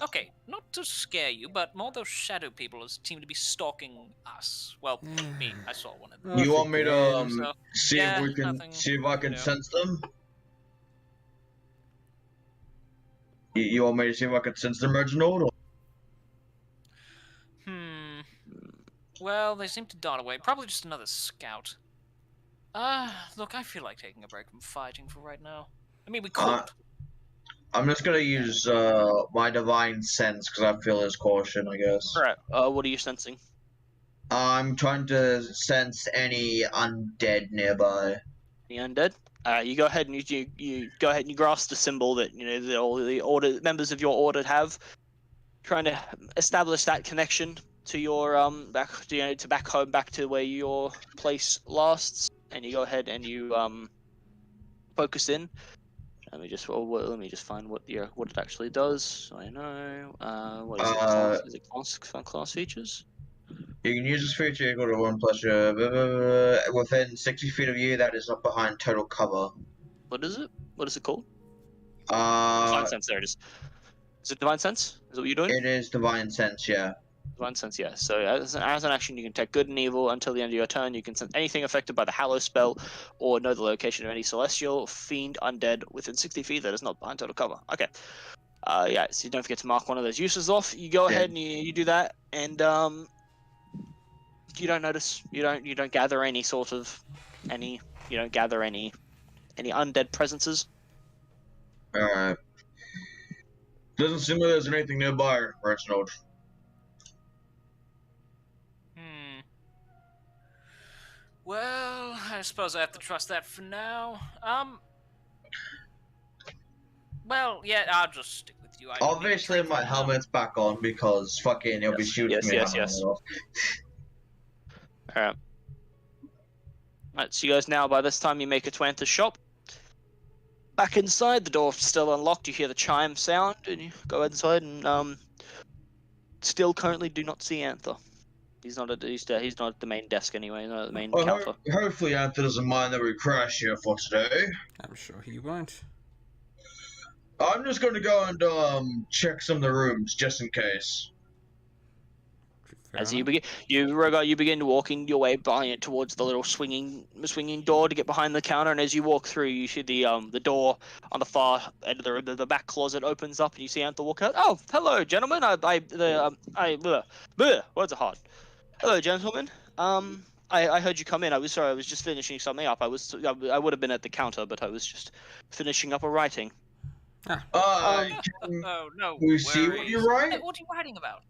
Okay, not to scare you, but all those shadow people seem to be stalking us. Well, me. I saw one of them. You want me to So, see yeah, if I can you know. sense them? You want me to see if I can sense them, Reginald? Or... Well, they seem to dart away. Probably just another scout. Look, I feel like taking a break from fighting for right now. I mean, we could. I'm just gonna use my divine sense because I feel his caution, I guess. All right. What are you sensing? I'm trying to sense any undead nearby. The undead. You go ahead and you go ahead and you grasp the symbol that that all the order members of your order have, trying to establish that connection to your back home, back to where your place lasts, and you go ahead and you focus in. Let me just find what it actually does, so I know. What is it? Is it class features? You can use this feature equal to 1 plus your within 60 feet of you. That is not behind total cover. What is it? What is it called? Divine Sense. There it is. Is it Divine Sense? Is that what you're doing? It is divine sense, yeah. Divine Sense, yeah. So as an action, you can take good and evil until the end of your turn. You can sense anything affected by the Hallow spell, or know the location of any celestial, fiend, undead within 60 feet that is not behind total cover. Okay. Yeah. So you don't forget to mark one of those uses off. You go ahead and you do that, and you don't notice. You don't gather any sort of You don't gather any undead presences. Alright. Doesn't seem like there's anything nearby, Reginald. Well, I suppose I have to trust that for now. Well, yeah, I'll just stick with you. Obviously, my helmet's back on because fucking he'll be shooting me. Yes. Alright. Alright, so you guys now, by this time, you make it to Anther's shop. Back inside, the door's still unlocked. You hear the chime sound, and you go inside, and still currently do not see Anther. He's not at the main desk anyway. He's not at the main counter. Hopefully, Anther doesn't mind that we crash here for today. I'm sure he won't. I'm just going to go and check some of the rooms just in case. As you begin walking your way by it towards the little swinging door to get behind the counter, and as you walk through, you see the door on the far end of the back closet opens up, and you see Anther walk out. Oh, hello, gentlemen. Words are hard. Hello, gentlemen. I heard you come in. I was sorry. I was just finishing something up. I would have been at the counter, but I was just finishing up a writing. Oh no! We see what you write. What are you writing about?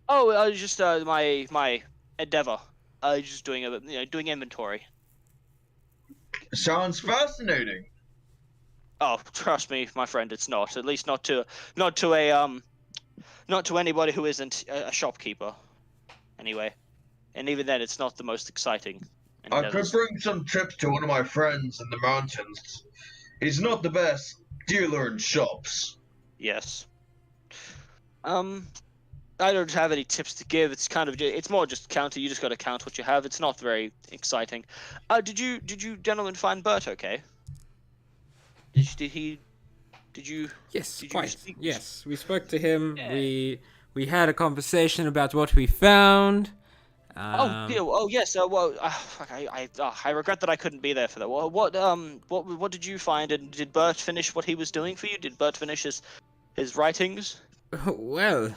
Oh, I was just my endeavor. Just doing doing inventory. Sounds fascinating. Oh, trust me, my friend, it's not. At least not to anybody who isn't a shopkeeper. Anyway, and even then, it's not the most exciting. I could bring some tips to one of my friends in the mountains. He's not the best dealer in shops. Yes. I don't have any tips to give. It's it's more just counter. You just got to count what you have. It's not very exciting. Did you gentlemen find Bert okay? Did you? Yes, did quite. speak? Yes, we spoke to him. Yeah. We had a conversation about what we found. Yes. I regret that I couldn't be there for that. What did you find? And did Bert finish what he was doing for you? Did Bert finish his writings? Well,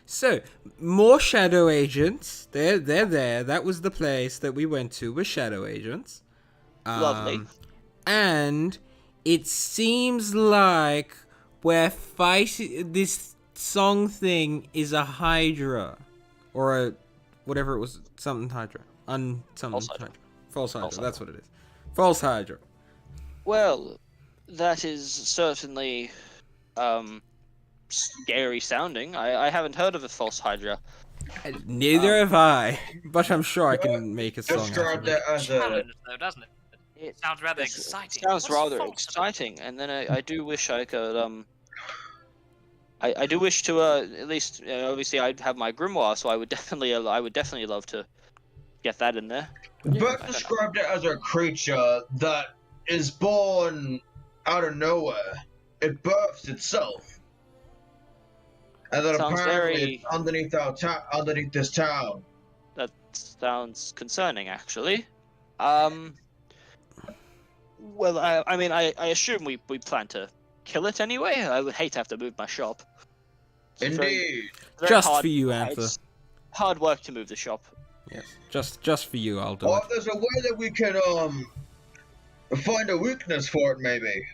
so more shadow agents. They're there. That was the place that we went to. Was shadow agents. Lovely. And it seems like we're fighting. This song thing is a Hydra, or a whatever it was. Something Hydra. False Hydra. False Hydra. That's what it is. False Hydra. Well, that is certainly scary sounding. I haven't heard of a false Hydra. Neither have I, but I'm sure I can make a song. Describe that as a. Challenge, though, doesn't it? It Sounds rather exciting. Sounds What's rather false about it? exciting, and then I do wish I could I do wish to at least obviously I'd have my grimoire, so I would definitely love to get that in there. Bert described it as a creature that is born out of nowhere. It births itself, and then Sounds apparently it's underneath this town. That sounds concerning, actually. Well, I assume we plan to kill it anyway. I would hate to have to move my shop. It's Indeed. very Just hard, for you, Anther. It's hard work to move the shop. Yes, just for you, I'll do Or it. there's a way that we can find a weakness for it, maybe.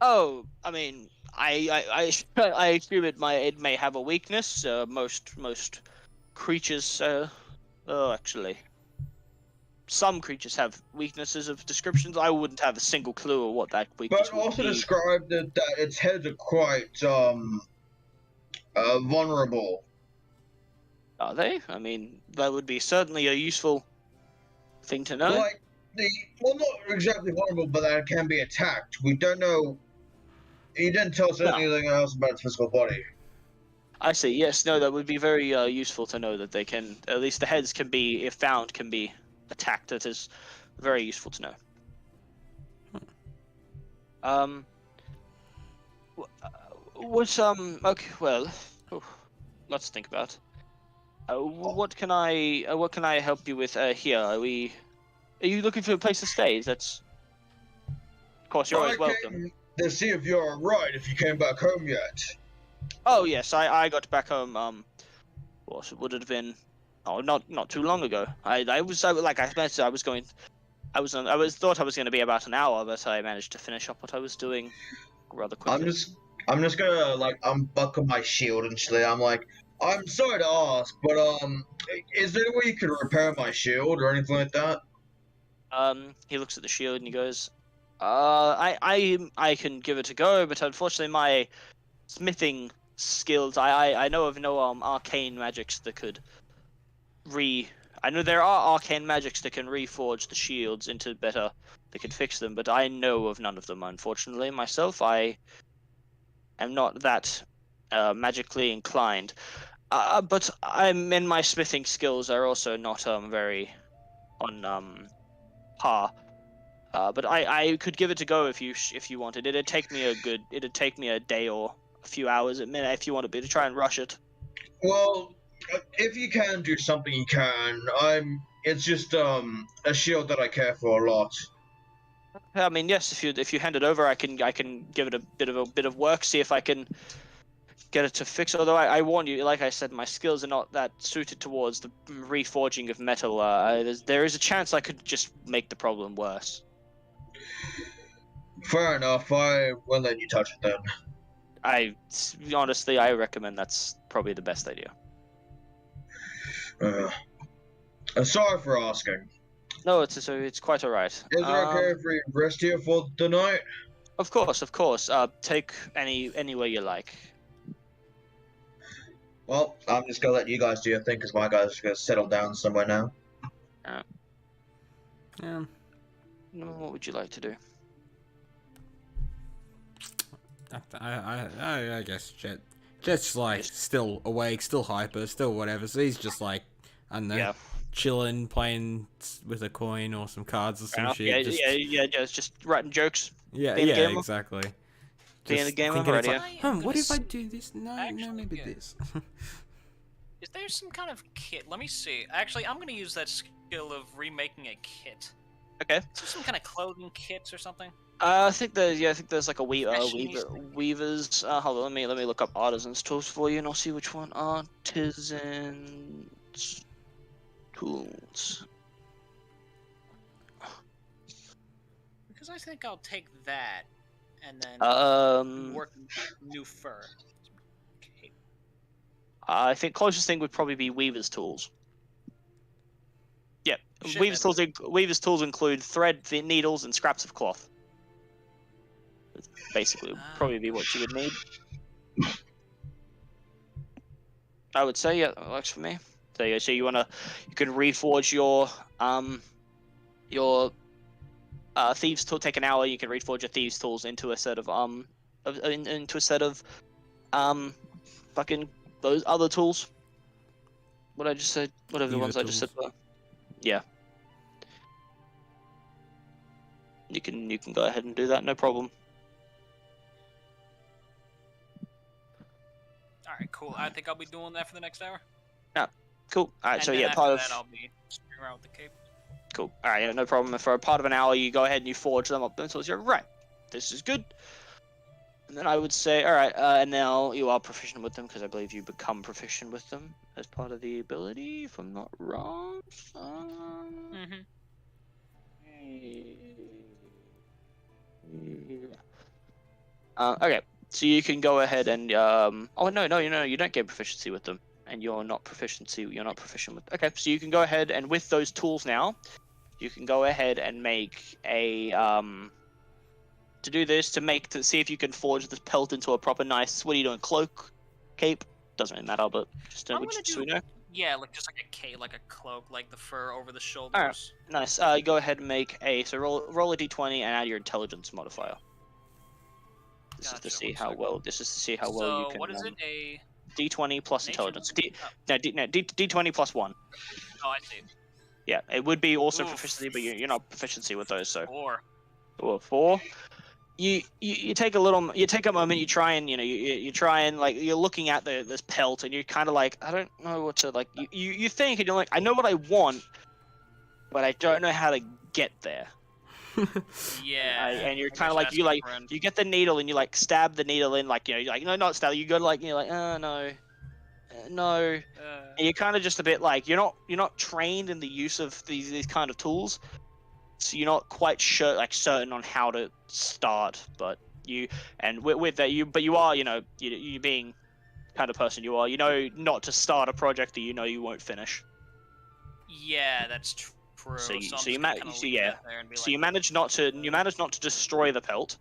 Oh, I mean, I assume it may have a weakness. Most creatures, actually, some creatures have weaknesses of descriptions. I wouldn't have a single clue of what that weakness But would also be. described that its heads are quite vulnerable. Are they? I mean, that would be certainly a useful thing to know. Like not exactly vulnerable, but that it can be attacked. We don't know. He didn't tell us anything else about its physical body. I see. Yes, no, that would be very useful to know that they can. At least the heads can be, if found, can be attacked. That is very useful to know. Okay, well, let's think about. What can I help you with here? Are you looking for a place to stay? That's, of course, you're always welcome. To see if you're alright, if you came back home yet. Oh yes, I got back home. What would it have been? Oh, not too long ago. I thought I was going to be about an hour, but I managed to finish up what I was doing rather quickly. I'm just gonna unbuckle my shield and shit. I'm like, I'm sorry to ask, but is there any way you could repair my shield or anything like that? He looks at the shield and he goes, I can give it a go, but unfortunately my smithing skills, I know of no arcane magics that could I know there are arcane magics that can reforge the shields into better, that could fix them, but I know of none of them, unfortunately. Myself, I am not that magically inclined. But my smithing skills are also not very on par. But I could give it a go if you wanted. It'd take me a day or a few hours at minute if you wanted me to try and rush it. Well, If you can do something, you can. It's just a shield that I care for a lot. I mean, yes. If you hand it over, I can give it a bit of work. See if I can get it to fix. Although I warn you, like I said, my skills are not that suited towards the reforging of metal. There is a chance I could just make the problem worse. Fair enough. I will let you touch it then. Honestly, I recommend that's probably the best idea. Sorry for asking. No, it's quite alright. Is it okay if we rest here for the night? Of course. Take anywhere you like. Well, I'm just gonna let you guys do your thing because my guys are gonna settle down somewhere now. Yeah. What would you like to do? I guess Jet's like still awake, still hyper, still whatever. So he's just like, I don't know, chilling, playing with a coin or some cards or some shit. Just writing jokes. Yeah, exactly. Being a gamer already. What if I do this? No, maybe this. Is there some kind of kit? Let me see. Actually, I'm gonna use that skill of remaking a kit. Okay. Is there some kind of clothing kits or something? I think there's like a weavers. Hold on, let me look up artisans tools for you, and I'll see which one. Artisans tools. Because I think I'll take that, and then work new fur. Okay. I think closest thing would probably be weavers tools. Yeah, weavers tools include thread, needles, and scraps of cloth. That's basically probably be what you would need. I would say, yeah, that works for me. So you can reforge your thieves tool. Take an hour. You can reforge your thieves tools into a set of fucking those other tools. What I just said, whatever the ones I just said. Yeah. You can go ahead and do that, no problem. Alright, cool. I think I'll be doing that for the next hour. Yeah, cool. Alright, so yeah, part of that I'll be screwing around with the cape. Cool. Alright, yeah, no problem. For a part of an hour, you go ahead and you forge them up until you're right. This is good. And then I would say, alright, and now you are proficient with them, because I believe you become proficient with them as part of the ability, if I'm not wrong. Okay, so you can go ahead and oh no, you don't get proficiency with them, and you're not proficient with. Okay, so you can go ahead and with those tools now, you can go ahead and make a to do this to see if you can forge this pelt into a proper nice. What are you doing? Cloak, cape? Doesn't really matter, but just so we know. Yeah, like just like a cape, like a cloak, like the fur over the shoulders. Alright, nice. Go ahead and make roll a d20 and add your intelligence modifier. This is to see how well. This is to see how well you can. What is it? A d20 plus intelligence. D20 plus 1. Oh, I see. Yeah, it would be also proficiency, but you're not proficiency with those, so. 4. Or 4. You take a moment. You try and you try and like you're looking at this pelt, and you're kind of like, I don't know what to like. You think, and you're like, I know what I want, but I don't know how to get there. Yeah. And you're kind of like you get the needle and you like stab the needle in, like you're like, no, not stab. You go like you're like, no. And you're kind of just a bit like you're not trained in the use of these kind of tools, so you're not quite certain on how to start. But with that you are you being kind of person you are, not to start a project that you won't finish. Yeah, that's true. So you managed not to destroy the pelt,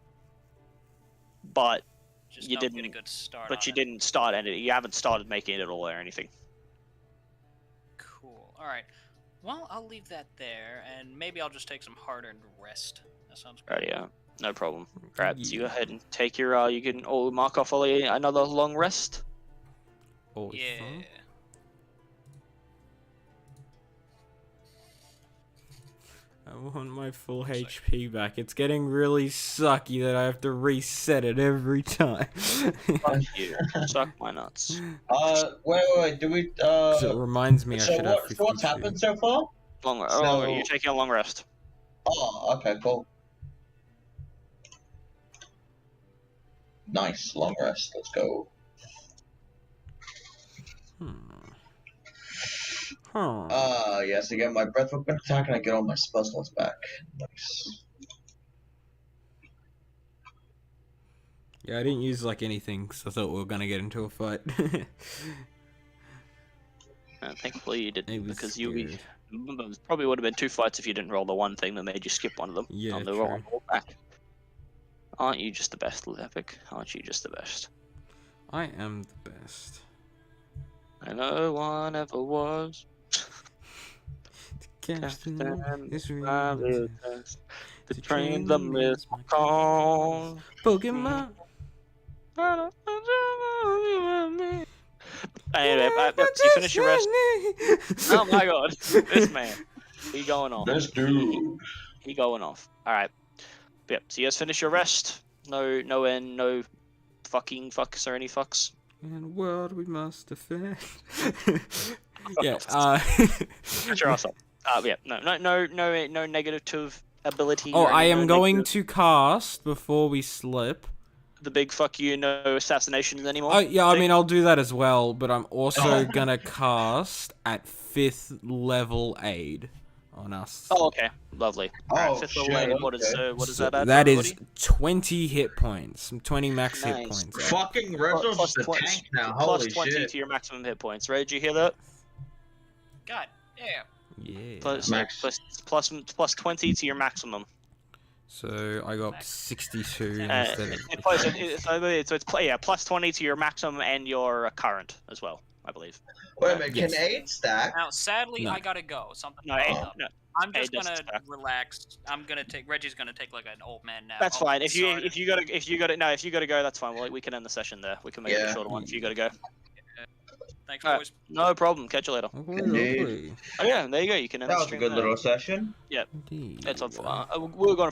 but you didn't get a good start. But you didn't start it. You haven't started making it at all or anything. Cool. All right. Well, I'll leave that there, and maybe I'll just take some hard-earned rest. That sounds good. Right, yeah, no problem. Right, so you go ahead and take your you can all mark off another long rest. Oh yeah. I want my full HP back. It's getting really sucky that I have to reset it every time. Fuck you. Suck my nuts. Wait, do we, 'Cause it reminds me I should have 52. So what's happened so far? You're taking a long rest. Oh, okay, cool. Nice, long rest, let's go. Yes, again, my breath weapon attack and I get all my spell slots back. Nice. Yeah, I didn't use like anything because I thought we were gonna get into a fight. Thankfully you didn't, because scared. you probably would have been 2 fights if you didn't roll the one thing that made you skip one of them. Yeah, on the true. roll back. Aren't you just the best, Little Epic? Aren't you just the best? I am the best. And no one ever was. Captain is to train the Miss Kong. Pokemon. Anyway, you finish your rest. Oh my god, this man. He going off. This dude. He going off. Alright. Yep, so you guys finish your rest. No fucking fucks or any fucks. In a world we must defend. Yeah, Shut your ass up. Yeah, no negative ability. Oh, or I any am going negative- to cast before we slip. the big fuck you, no assassinations anymore. Oh, yeah, I mean, I'll do that as well, but I'm also gonna cast at 5th level aid on us. Oh, okay, lovely. Oh, Alright, fifth shit, level aid. What is So that? At, that is everybody? 20 hit points. 20 max hit Nice. points. Fucking Reginald's Plus just a 20 tank now, plus holy 20 shit. to your maximum hit points. Right? Did you hear that? God damn. Yeah. Plus 20 to your maximum. So I got 62 So it's plus 20 to your maximum and your current as well, I believe. Wait a minute, Yes. can 8 stack? Now, sadly, No. I gotta go. Something No, popped up. no, I'm just doesn't gonna stack. relax. Reggie's gonna take like an old man nap. that's I'll fine. If you start- gotta go, that's fine. We can end the session there. We can make it a Yeah. shorter one if you gotta go. Thanks, Alright. boys. No problem. Catch you later. Indeed. Oh yeah, there you go. You can end That the was a stream good there. little session. Indeed. It's on. We're going for